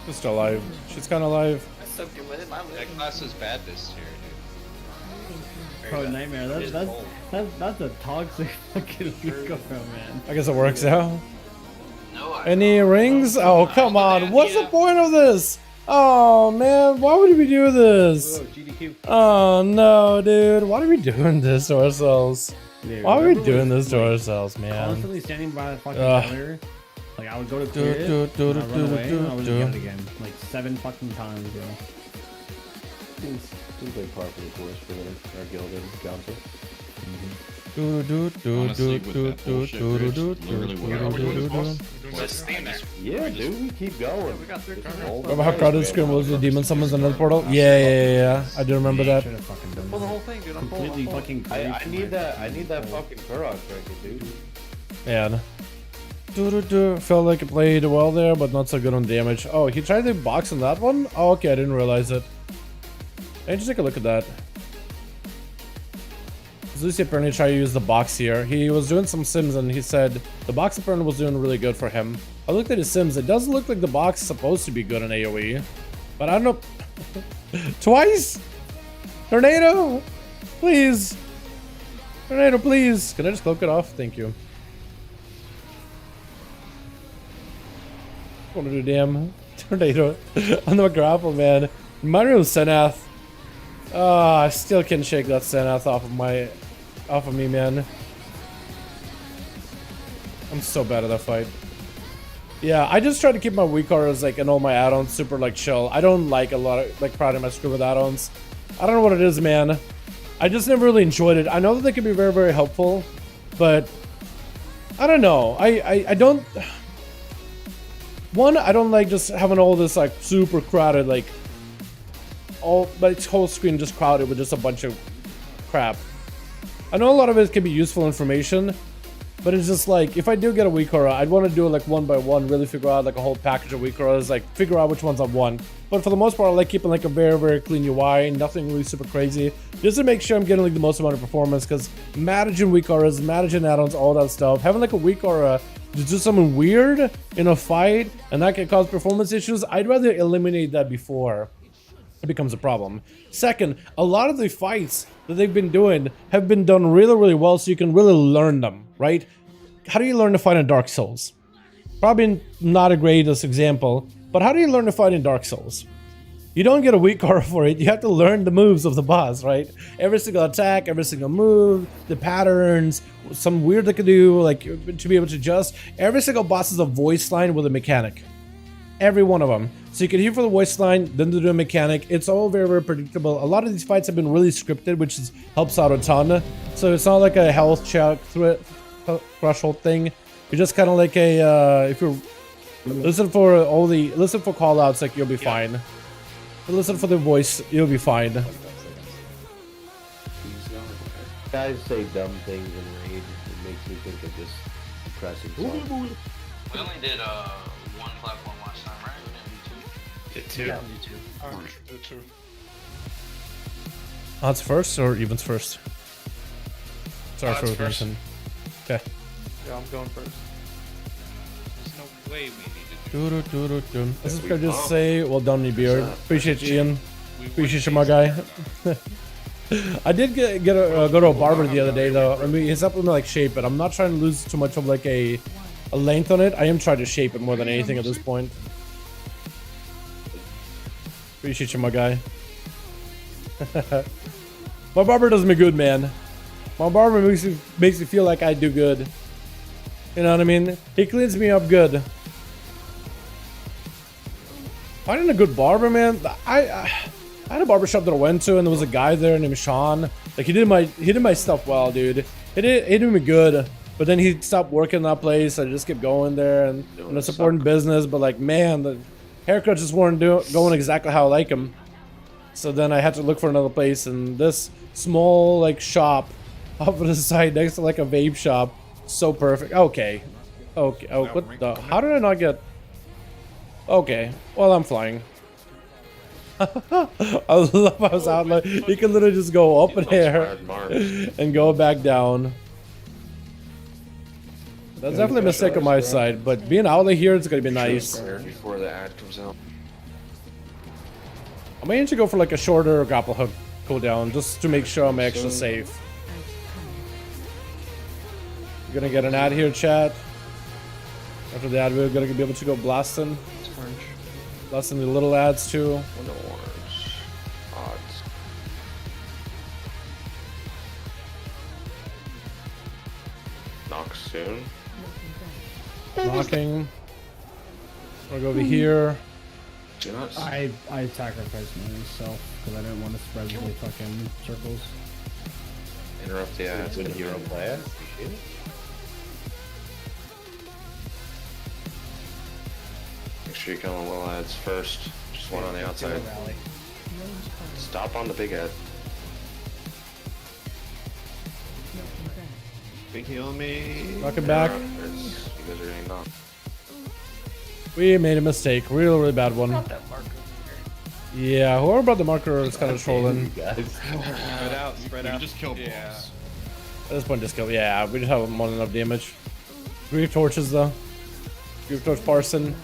She's still alive. She's kind of alive. I soaked you with it. That class is bad this year, dude. Pro nightmare. That's a toxic fucking eco, man. I guess it works out. Any rings? Oh, come on. What's the point of this? Oh, man. Why would we do this? Oh, no, dude. Why are we doing this to ourselves? Dude, Why are we doing this to ourselves, man? Constantly standing by the fucking pillar. Like, I would go to clear it, and I'd run away, and I would get it again. Like, 7 fucking times, bro. Seems like par for the course for our guild and council. Yeah, dude, we keep going. Remember how crowded Scrim was with Demon Summons and another portal? Yeah. I do remember that. Pull the whole thing, dude. I'm Completely fucking crazy. I need that fucking Turok trinket, dude. Yeah. Felt like it played well there, but not so good on damage. Oh, he tried to box on that one? Oh, okay, I didn't realize it. Hey, just take a look at that. Lucy apparently tried to use the box here. He was doing some sims and he said the box apparently was doing really good for him. I looked at his sims. It does look like the box is supposed to be good in AoE. But I don't know. Twice? Tornado? Please. Tornado, please. Can I just cloak it off? Thank you. I want to do damn tornado on the grapple, man. Remind me of Senath. I still can't shake that Senath off of me, man. I'm so bad at that fight. Yeah, I just try to keep my weak auras like and all my add-ons super like chill. I don't like a lot of like crowding my screw with add-ons. I don't know what it is, man. I just never really enjoyed it. I know that they can be very, very helpful, but I don't know. I don't. One, I don't like just having all this like super crowded like but its whole screen just crowded with just a bunch of crap. I know a lot of it can be useful information, but it's just like if I do get a weak aura, I'd want to do it like one by one, really figure out like a whole package of weak auras, like figure out which ones I want. But for the most part, I like keeping like a very, very clean UI, nothing really super crazy, just to make sure I'm getting like the most amount of performance. Because managing weak auras, managing add-ons, all that stuff, having like a weak aura to do something weird in a fight and that can cause performance issues, I'd rather eliminate that before it becomes a problem. Second, a lot of the fights that they've been doing have been done really, really well, so you can really learn them, right? How do you learn to fight in Dark Souls? Probably not a greatest example, but how do you learn to fight in Dark Souls? You don't get a weak aura for it. You have to learn the moves of the boss, right? Every single attack, every single move, the patterns, some weird they can do, like to be able to adjust. Every single boss is a voice line with a mechanic. Every one of them. So you can hear for the voice line, then to do a mechanic. It's all very, very predictable. A lot of these fights have been really scripted, which helps out a ton. So it's not like a health check threshold thing. You're just kind of like a if you listen for call outs, like you'll be fine. But listen for the voice, you'll be fine. Guys say dumb things in raid. It makes me think of just pressing. We only did one platform last time, right? We didn't do two. Did two. Yeah, me too. Did two. Odds first or evens first? Sorry Odds for first. repeating. Okay. Yeah, I'm going first. There's no way we needed This is gonna just say, well done, me beard. Appreciate you, Ian. Appreciate you, my guy. I did go to a barber the other day though. I mean, he's up with me like shape it. I'm not trying to lose too much of like a length on it. I am trying to shape it more than anything at this point. Appreciate you, my guy. My barber does me good, man. My barber makes me feel like I do good. You know what I mean? He cleans me up good. Finding a good barber, man. I had a barbershop that I went to, and there was a guy there named Sean. Like he did my stuff well, dude. He did me good. But then he stopped working that place. I just kept going there and a supporting business. But like, man, the haircuts just weren't going exactly how I like them. So then I had to look for another place, and this small like shop off of the side next to like a vape shop, so perfect. Okay. Oh, what the? How did I not get? Okay, well I'm flying. I love how it's out like you can literally just go up in air and go back down. That's definitely a mistake on my side, but being out here it's gonna be nice. Before the ad comes out. I may need to go for like a shorter grapple hook cooldown just to make sure I'm extra safe. We're gonna get an ad here, chat. After the ad, we're gonna be able to go blasting. Blasting the little ads too. Orange. Odds. Knock soon. Knocking. I'll go over here. I sacrificed myself because I didn't want to spread really fucking circles. Interrupt the ads. Good hero player. Make sure you kill the little ads first. Just one on the outside. Stop on the big ad. Big heal me. Knock it back. You guys are getting knocked. We made a mistake. Really bad one. Yeah, whoever brought the marker is kind of trolling. Spread out, spread out. Just kill boss. At this point, just kill. Yeah, we just have more than enough damage. Grief torches though. Grief torch Parson.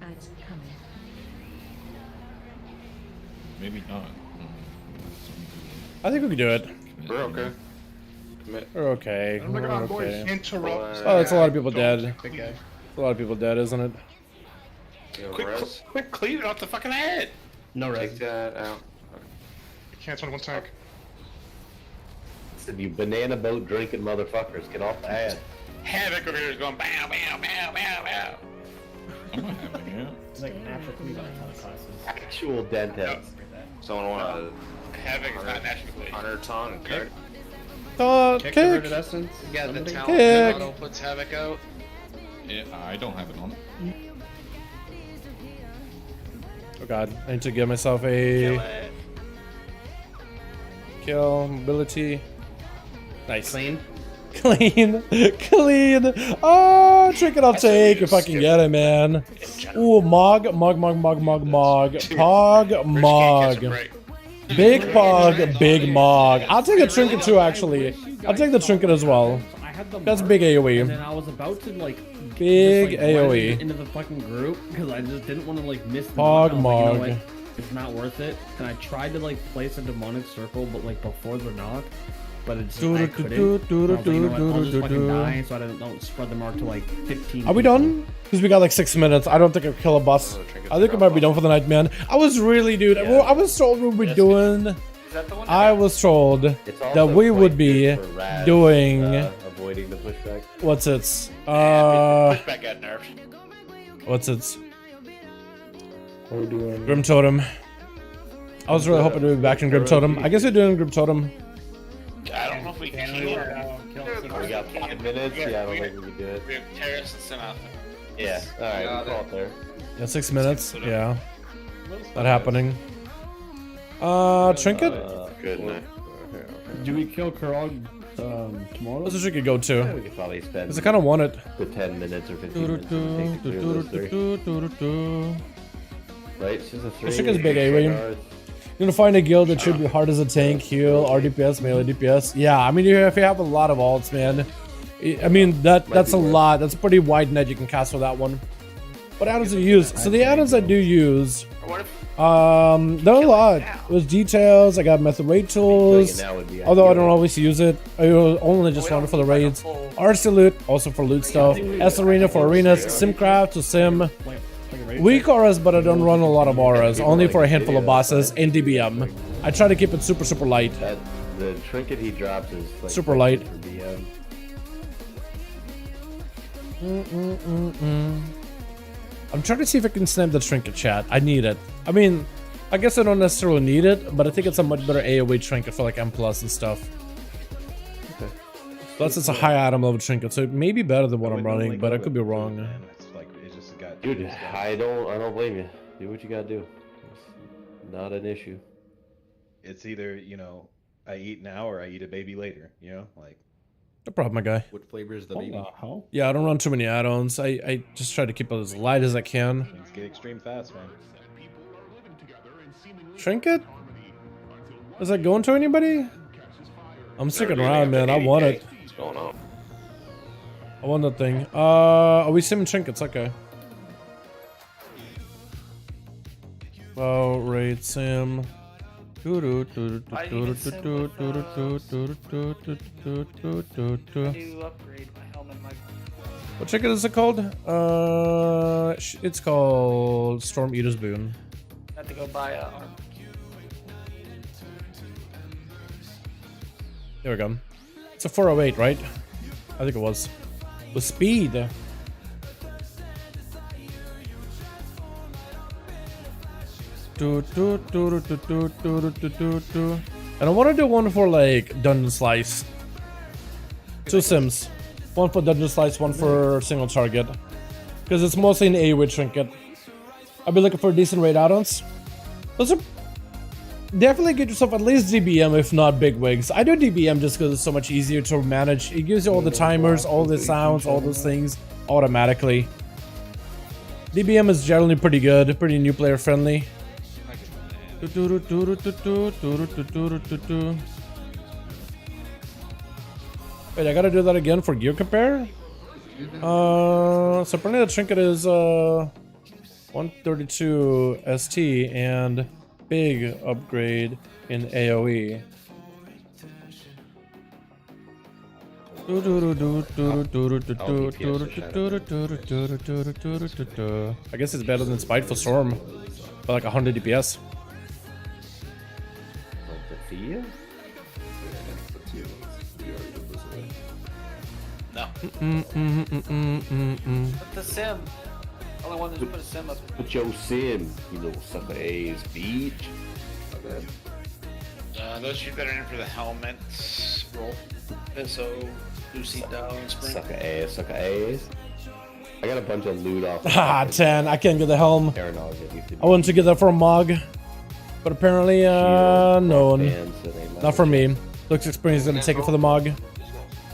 Ads coming. Maybe not. I think we can do it. We're okay. Commit. We're okay. Oh my We're God, boys, okay. interrupt. Oh, that's a lot of people Don't dead. take the guy. A lot of people dead, isn't it? Quick, clean it off the fucking head. No res. Take that out. You can't on one tank. Said you banana boat drinking motherfuckers, get off the ad. Havoc over here is going bow, bow, bow, bow, bow. I'm not having it. It's like natural for me by a ton of classes. Actual dentist. Someone want Havoc is not naturally. Hunter Ton and Kurt? Kick Kick! converted essence. Yeah, the Somebody? talent Kick. model puts Havoc out. Yeah, I don't have it on. Oh god, I need to give myself a kill mobility. Nice. Clean. Clean. Clean. Oh, trinket I'll take if I can get it, man. Ooh, Mog. Pog, Mog. Big Pog, Big Mog. I'll take a trinket too, actually. I'll take the trinket as well. I had the That's mark, big And AoE. then I was about to like Big just, like, blend AoE. into the fucking group because I just didn't want to like miss the Pog, knock. I was like, Mog. you know what? It's not worth it. And I tried to like place a demonic circle, but like before the knock. But it's I couldn't. And I was like, you know what? I'll just fucking die, so I don't spread the mark to like 15. Are we done? Because we got like 6 minutes. I don't think I'll kill a boss. I think I might be done for the night, man. I was really, dude. I was told we were doing. I was told that we would be doing. Avoiding the pushback. What's its? Pushback got nerfed. What's its? What are we doing? GRIMTOTEM. I was really hoping to be back in GRIMTOTEM. I guess we're doing GRIMTOTEM. I don't know if we can kill her. We got 5 minutes. Yeah, I don't think we can do it. We have terrorists and some out there. Yeah. All right. We'll call it there. Yeah, 6 minutes. Yeah. Not happening. Trinket? Good night. Do we kill Karog tomorrow? What's the trinket go to? Yeah, we could probably spend. Because I kind of want it. The 10 minutes or 15 minutes it would take to clear those three. Right? It's just a 3. The trinket's big, anyway. You're gonna find a guild that should be hard as a tank, heal, RDPS, melee DPS. Yeah, I mean, if you have a lot of ults, man. I mean, that's a lot. That's a pretty wide net you can cast for that one. What addons do you use? So the addons I do use, there are a lot. There's details. I got method raid tools. Although I don't always use it. I only just want it for the raids. RC loot, also for loot stuff. S arena for arenas. Simcraft to sim. Weak auras, but I don't run a lot of auras. Only for a handful of bosses and DBM. I try to keep it super light. The trinket he drops is like super light. For DM. I'm trying to see if I can snap the trinket, chat. I need it. I mean, I guess I don't necessarily need it, but I think it's a much better AoE trinket for like M+ and stuff. Okay. Plus, it's a high item level trinket, so it may be better than what I'm running, but I could be wrong. Dude, I don't blame you. Do what you gotta do. It's not an issue. It's either, you know, I eat now or I eat a baby later, you know? Like, no problem, my guy. what flavor is the baby? Yeah, I don't run too many add-ons. I just try to keep it as light as I can. Things get extreme fast, man. Trinket? Is that going to anybody? I'm sticking around, man. I want it. What's going on? I want that thing. Are we simming trinkets? Okay. Well, raid sim. I do upgrade my helmet. What trinket is it called? It's called Storm Eater's Boon. I have to go buy a. There we go. It's a 408, right? I think it was. With speed. And I want to do one for like Dungeon Slice. 2 sims. One for Dungeon Slice, one for single target. Because it's mostly an AoE trinket. I'll be looking for decent raid add-ons. Those are... Definitely get yourself at least DBM, if not big wigs. I do DBM just because it's so much easier to manage. It gives you all the timers, all the sounds, all those things automatically. DBM is generally pretty good, pretty new player friendly. Wait, I gotta do that again for gear compare? So apparently the trinket is 132 ST and big upgrade in AoE. I guess it's better than Spiteful Storm by like 100 DPS. No. Put the sim. All I want is to put a sim up. Put your sim, you little sucker ass bitch. Those you better in for the helmet roll. So, Lucy down spring. Sucker ass. I got a bunch of loot off. 10. I can't get the helm. I wanted to get that for a Mog. But apparently, no. Not for me. Looks experience is gonna take it for the Mog.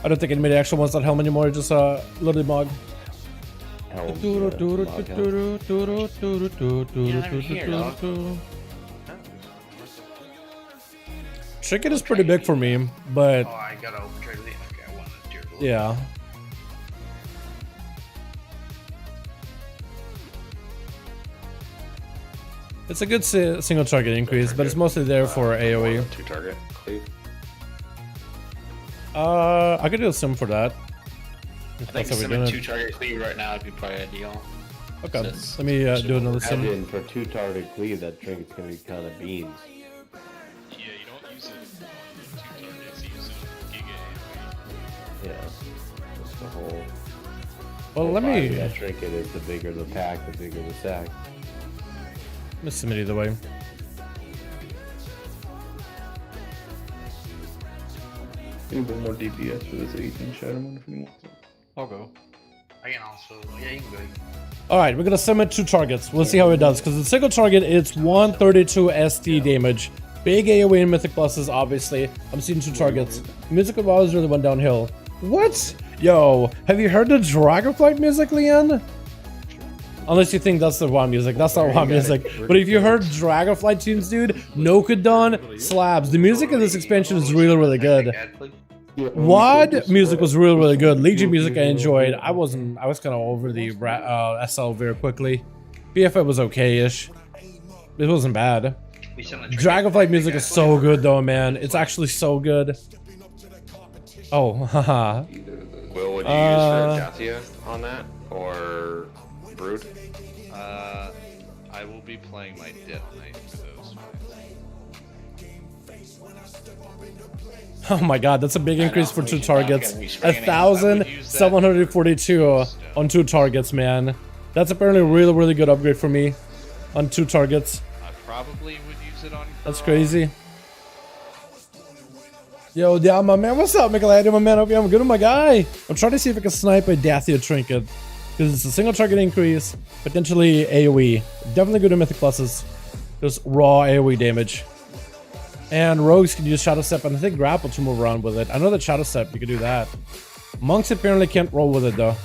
I don't think anybody actually wants that helm anymore, just literally Mog. Trinket is pretty big for me, but... Oh, I gotta overtrade the... Okay, I want a deer glove. Yeah. It's a good single target increase, but it's mostly there for AoE. 2 target. I could do a sim for that. I think simming 2 target cleave right now would be probably ideal. Okay, let me do another sim. For 2 target cleave, that trinket's gonna be kind of beans. Yeah, you don't use it for 2 targets, you use it for Giga AoE. Yeah, that's the whole... Well, let me... That trinket is the bigger the pack, the bigger the sack. I'm gonna sim it either way. Need a bit more DPS for this 18 Shadow Moon if you want. I'll go. I can also... Yeah, you can go. Alright, we're gonna sim it 2 targets. We'll see how it does. Because the single target, it's 132 ST damage. Big AoE and Mythic pluses, obviously. I'm seeing 2 targets. Music of WoW really went downhill. What? Yo, have you heard the Dragonflight music, Leon? Unless you think that's the WoW music. That's not WoW music. But if you heard Dragonflight tunes, dude, Nokudon slabs. The music in this expansion is really, really good. WoD music was really, really good. Legion music I enjoyed. I was kind of over the SL very quickly. BFA was okay-ish. It wasn't bad. Dragonflight music is so good though, man. It's actually so good. Oh, haha. Will, would you use Dacia on that? Or Brood? I will be playing my Death Knight for those fights. Oh my god, that's a big increase for 2 targets. 1,742 on 2 targets, man. That's apparently a really, really good upgrade for me on 2 targets. I probably would use it on. That's crazy. Yo, yeah, my man, what's up, Michael? My man, hope you're good with my guy. I'm trying to see if I can snipe a Dacia trinket. Because it's a single target increase, potentially AoE. Definitely good in Mythic pluses. Just raw AoE damage. And rogues can use Shadow Step, and I think grapple to move around with it. I know that Shadow Step, you can do that. Monks apparently can't roll with it though.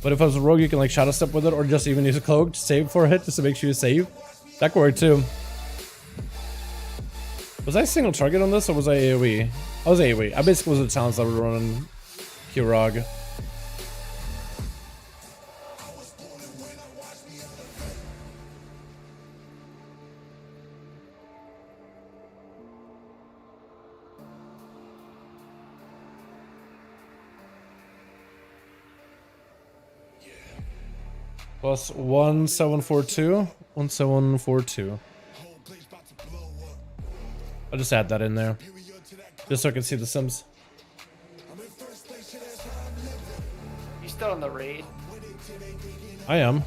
But if I was a rogue, you can like Shadow Step with it, or just even use a cloak to save for it, just to make sure you save. That could work too. Was I single target on this, or was I AoE? I was AoE. I basically was the talents that were running Kirog. Plus 1742. 1742. I'll just add that in there. Just so I can see the Sims. You still in the raid? I am.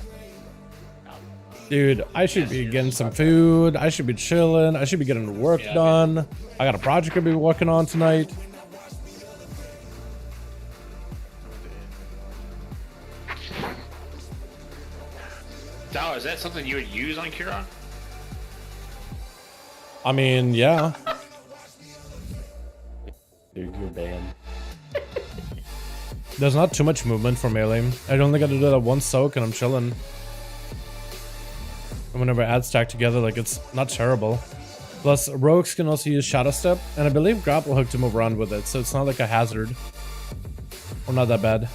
Dude, I should be getting some food. I should be chilling. I should be getting work done. I got a project I'll be working on tonight. Dollar, is that something you would use on Kira? I mean, yeah. Dude, you're banned. There's not too much movement for melee. I only got to do that one soak and I'm chilling. And whenever I add stack together, like, it's not terrible. Plus, rogues can also use Shadow Step, and I believe grapple hook to move around with it, so it's not like a hazard. Or not that bad.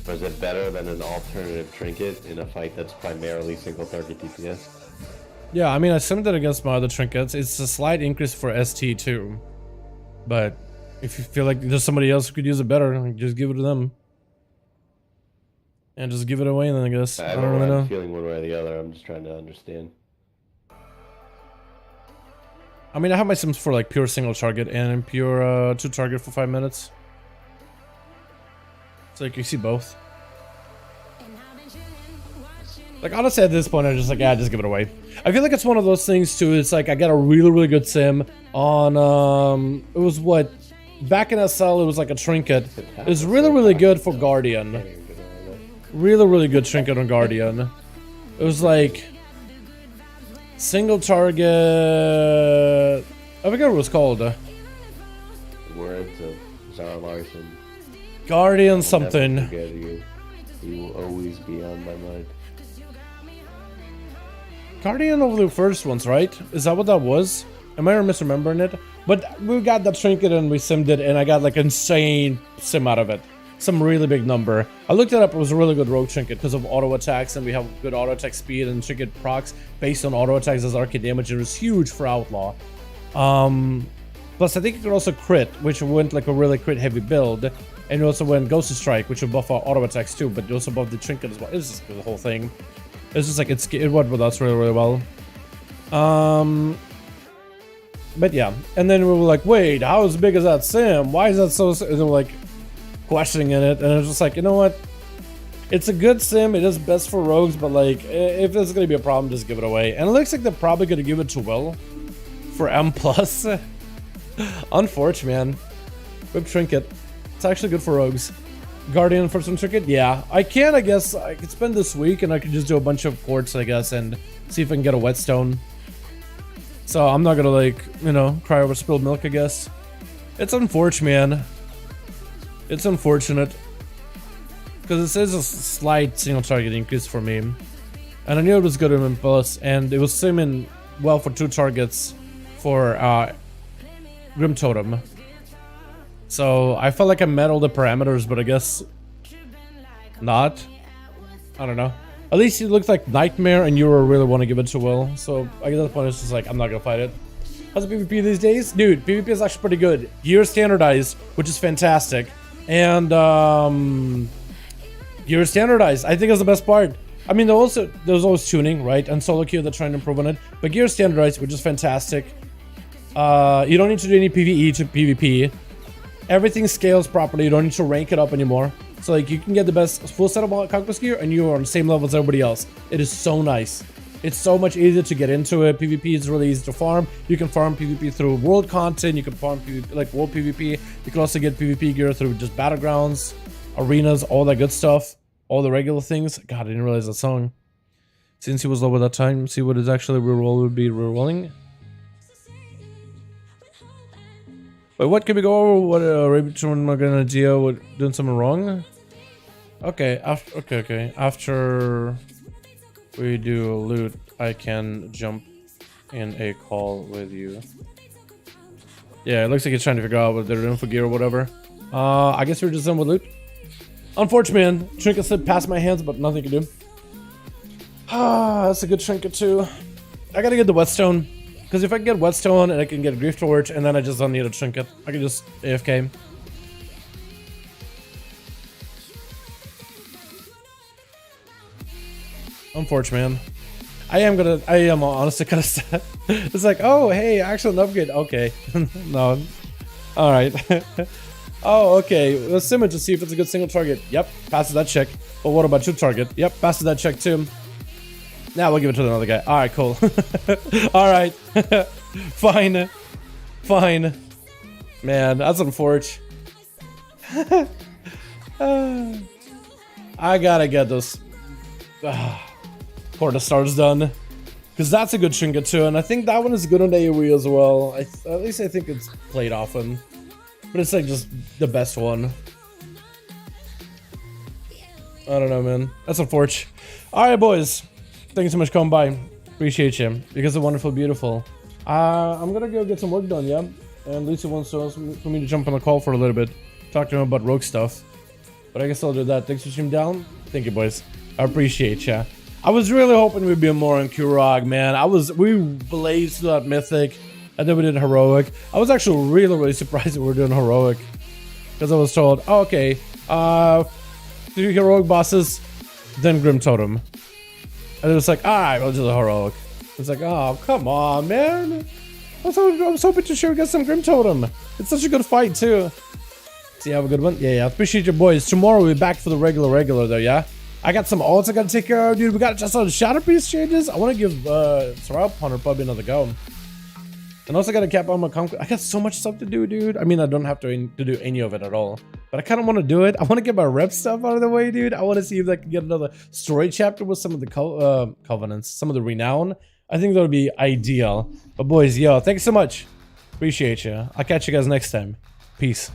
Or is it better than an alternative trinket in a fight that's primarily single target DPS? Yeah, I mean, I simmed it against my other trinkets. It's a slight increase for ST too. But if you feel like there's somebody else who could use it better, just give it to them. And just give it away then, I guess. I don't really know. Feeling one way or the other, I'm just trying to understand. I mean, I have my sims for like pure single target and pure 2 target for 5 minutes. So you can see both. Like, honestly, at this point, I'm just like, yeah, just give it away. I feel like it's one of those things, too. It's like, I got a really, really good sim on, it was what? Back in SL, it was like a trinket. It was really, really good for Guardian. Really, really good trinket on Guardian. It was like single target. I forget what it was called. Words of Zara Larson. Guardian something. You will always be on my mind. Guardian of the first ones, right? Is that what that was? Am I misremembering it? But we got that trinket and we simmed it, and I got like insane sim out of it. Some really big number. I looked it up. It was a really good rogue trinket because of auto attacks, and we have good auto attack speed, and trinket procs based on auto attacks as arcade damage. It was huge for Outlaw. Plus, I think it could also crit, which went like a really crit heavy build, and it also went Ghost Strike, which would buff our auto attacks too, but it also buff the trinket as well. It's just the whole thing. It's just like it went with us really, really well. But yeah, and then we were like, wait, how as big is that sim? Why is that so? They were like questioning in it, and it was just like, you know what? It's a good sim. It is best for rogues, but like, if there's gonna be a problem, just give it away. And it looks like they're probably gonna give it to Will for M+. Unfortunate, man. Whip trinket. It's actually good for rogues. Guardian for some trinket? Yeah. I guess, I could spend this week and I could just do a bunch of quartz, I guess, and see if I can get a whetstone. So I'm not gonna like, you know, cry over spilled milk, I guess. It's unfortunate, man. It's unfortunate. Because it is a slight single target increase for me. And I knew it was good in Plus, and it was simming well for 2 targets for GRIMTOTEM. So I felt like I met all the parameters, but I guess not. I don't know. At least it looked like Nightmare and Euro really want to give it to Will. So I guess at that point it's just like, I'm not gonna fight it. How's the PvP these days? Dude, PvP is actually pretty good. Gear standardized, which is fantastic. And gear standardized, I think is the best part. I mean, there's always tuning, right? And solo queue, they're trying to improve on it. But gear standardized, which is fantastic. You don't need to do any PvE to PvP. Everything scales properly. You don't need to rank it up anymore. So like you can get the best full set of conquest gear and you are on the same level as everybody else. It is so nice. It's so much easier to get into it. PvP is really easy to farm. You can farm PvP through world content. You can farm PvP, like world PvP. You can also get PvP gear through just battlegrounds, arenas, all that good stuff. All the regular things. God, I didn't realize that song. Since he was low at that time, see what is actually reroll would be rerolling. Wait, what can we go over? What Raven idea? What doing something wrong? Okay, okay. After we do loot, I can jump in a call with you. Yeah, it looks like he's trying to figure out what they're doing for gear or whatever. I guess we're just done with loot. Unfortunate, man. Trinket slipped past my hands, but nothing to do. Ah, that's a good trinket too. I gotta get the whetstone. Because if I can get whetstone and I can get a grief torch, and then I just don't need a trinket. I can just AFK. Unfortunate, man. I am honestly kind of sad. It's like, oh, hey, actual upgrade. Okay. No. Alright. Oh, okay. Let's sim it to see if it's a good single target. Yep, passes that check. But what about 2 target? Yep, passes that check too. Now we'll give it to another guy. Alright, cool. Alright. Fine. Fine. Man, that's unfortunate. I gotta get this Port of Stars done. Because that's a good trinket too. And I think that one is good on AoE as well. At least I think it's played often. But it's like just the best one. I don't know, man. That's unfortunate. Alright, boys. Thank you so much for coming by. Appreciate you. Because it's wonderful, beautiful. I'm gonna go get some work done, yeah? And Lucy wants for me to jump on the call for a little bit. Talk to him about rogue stuff. But I guess I'll do that. Thanks for streaming down. Thank you, boys. I appreciate ya. I was really hoping we'd be more on Kurog, man. We blazed through that Mythic. And then we did Heroic. I was actually really surprised that we were doing Heroic. Because I was told, oh, okay, 3 Heroic bosses, then GRIMTOTEM. And it was like, alright, we'll do the Heroic. It's like, oh, come on, man. I was hoping to sure get some GRIMTOTEM. It's such a good fight, too. So you have a good one? Yeah, appreciate you, boys. Tomorrow we'll be back for the regular, though, yeah? I got some ults I gotta take care of, dude. We got just all the shadow piece changes. I want to give Sorab Hunter probably another go. And also got to cap on my conquest. I got so much stuff to do, dude. I mean, I don't have to do any of it at all. But I kind of want to do it. I want to get my rep stuff out of the way, dude. I want to see if I can get another story chapter with some of the covenants, some of the renown. I think that would be ideal. But boys, yo, thanks so much. Appreciate you. I'll catch you guys next time. Peace.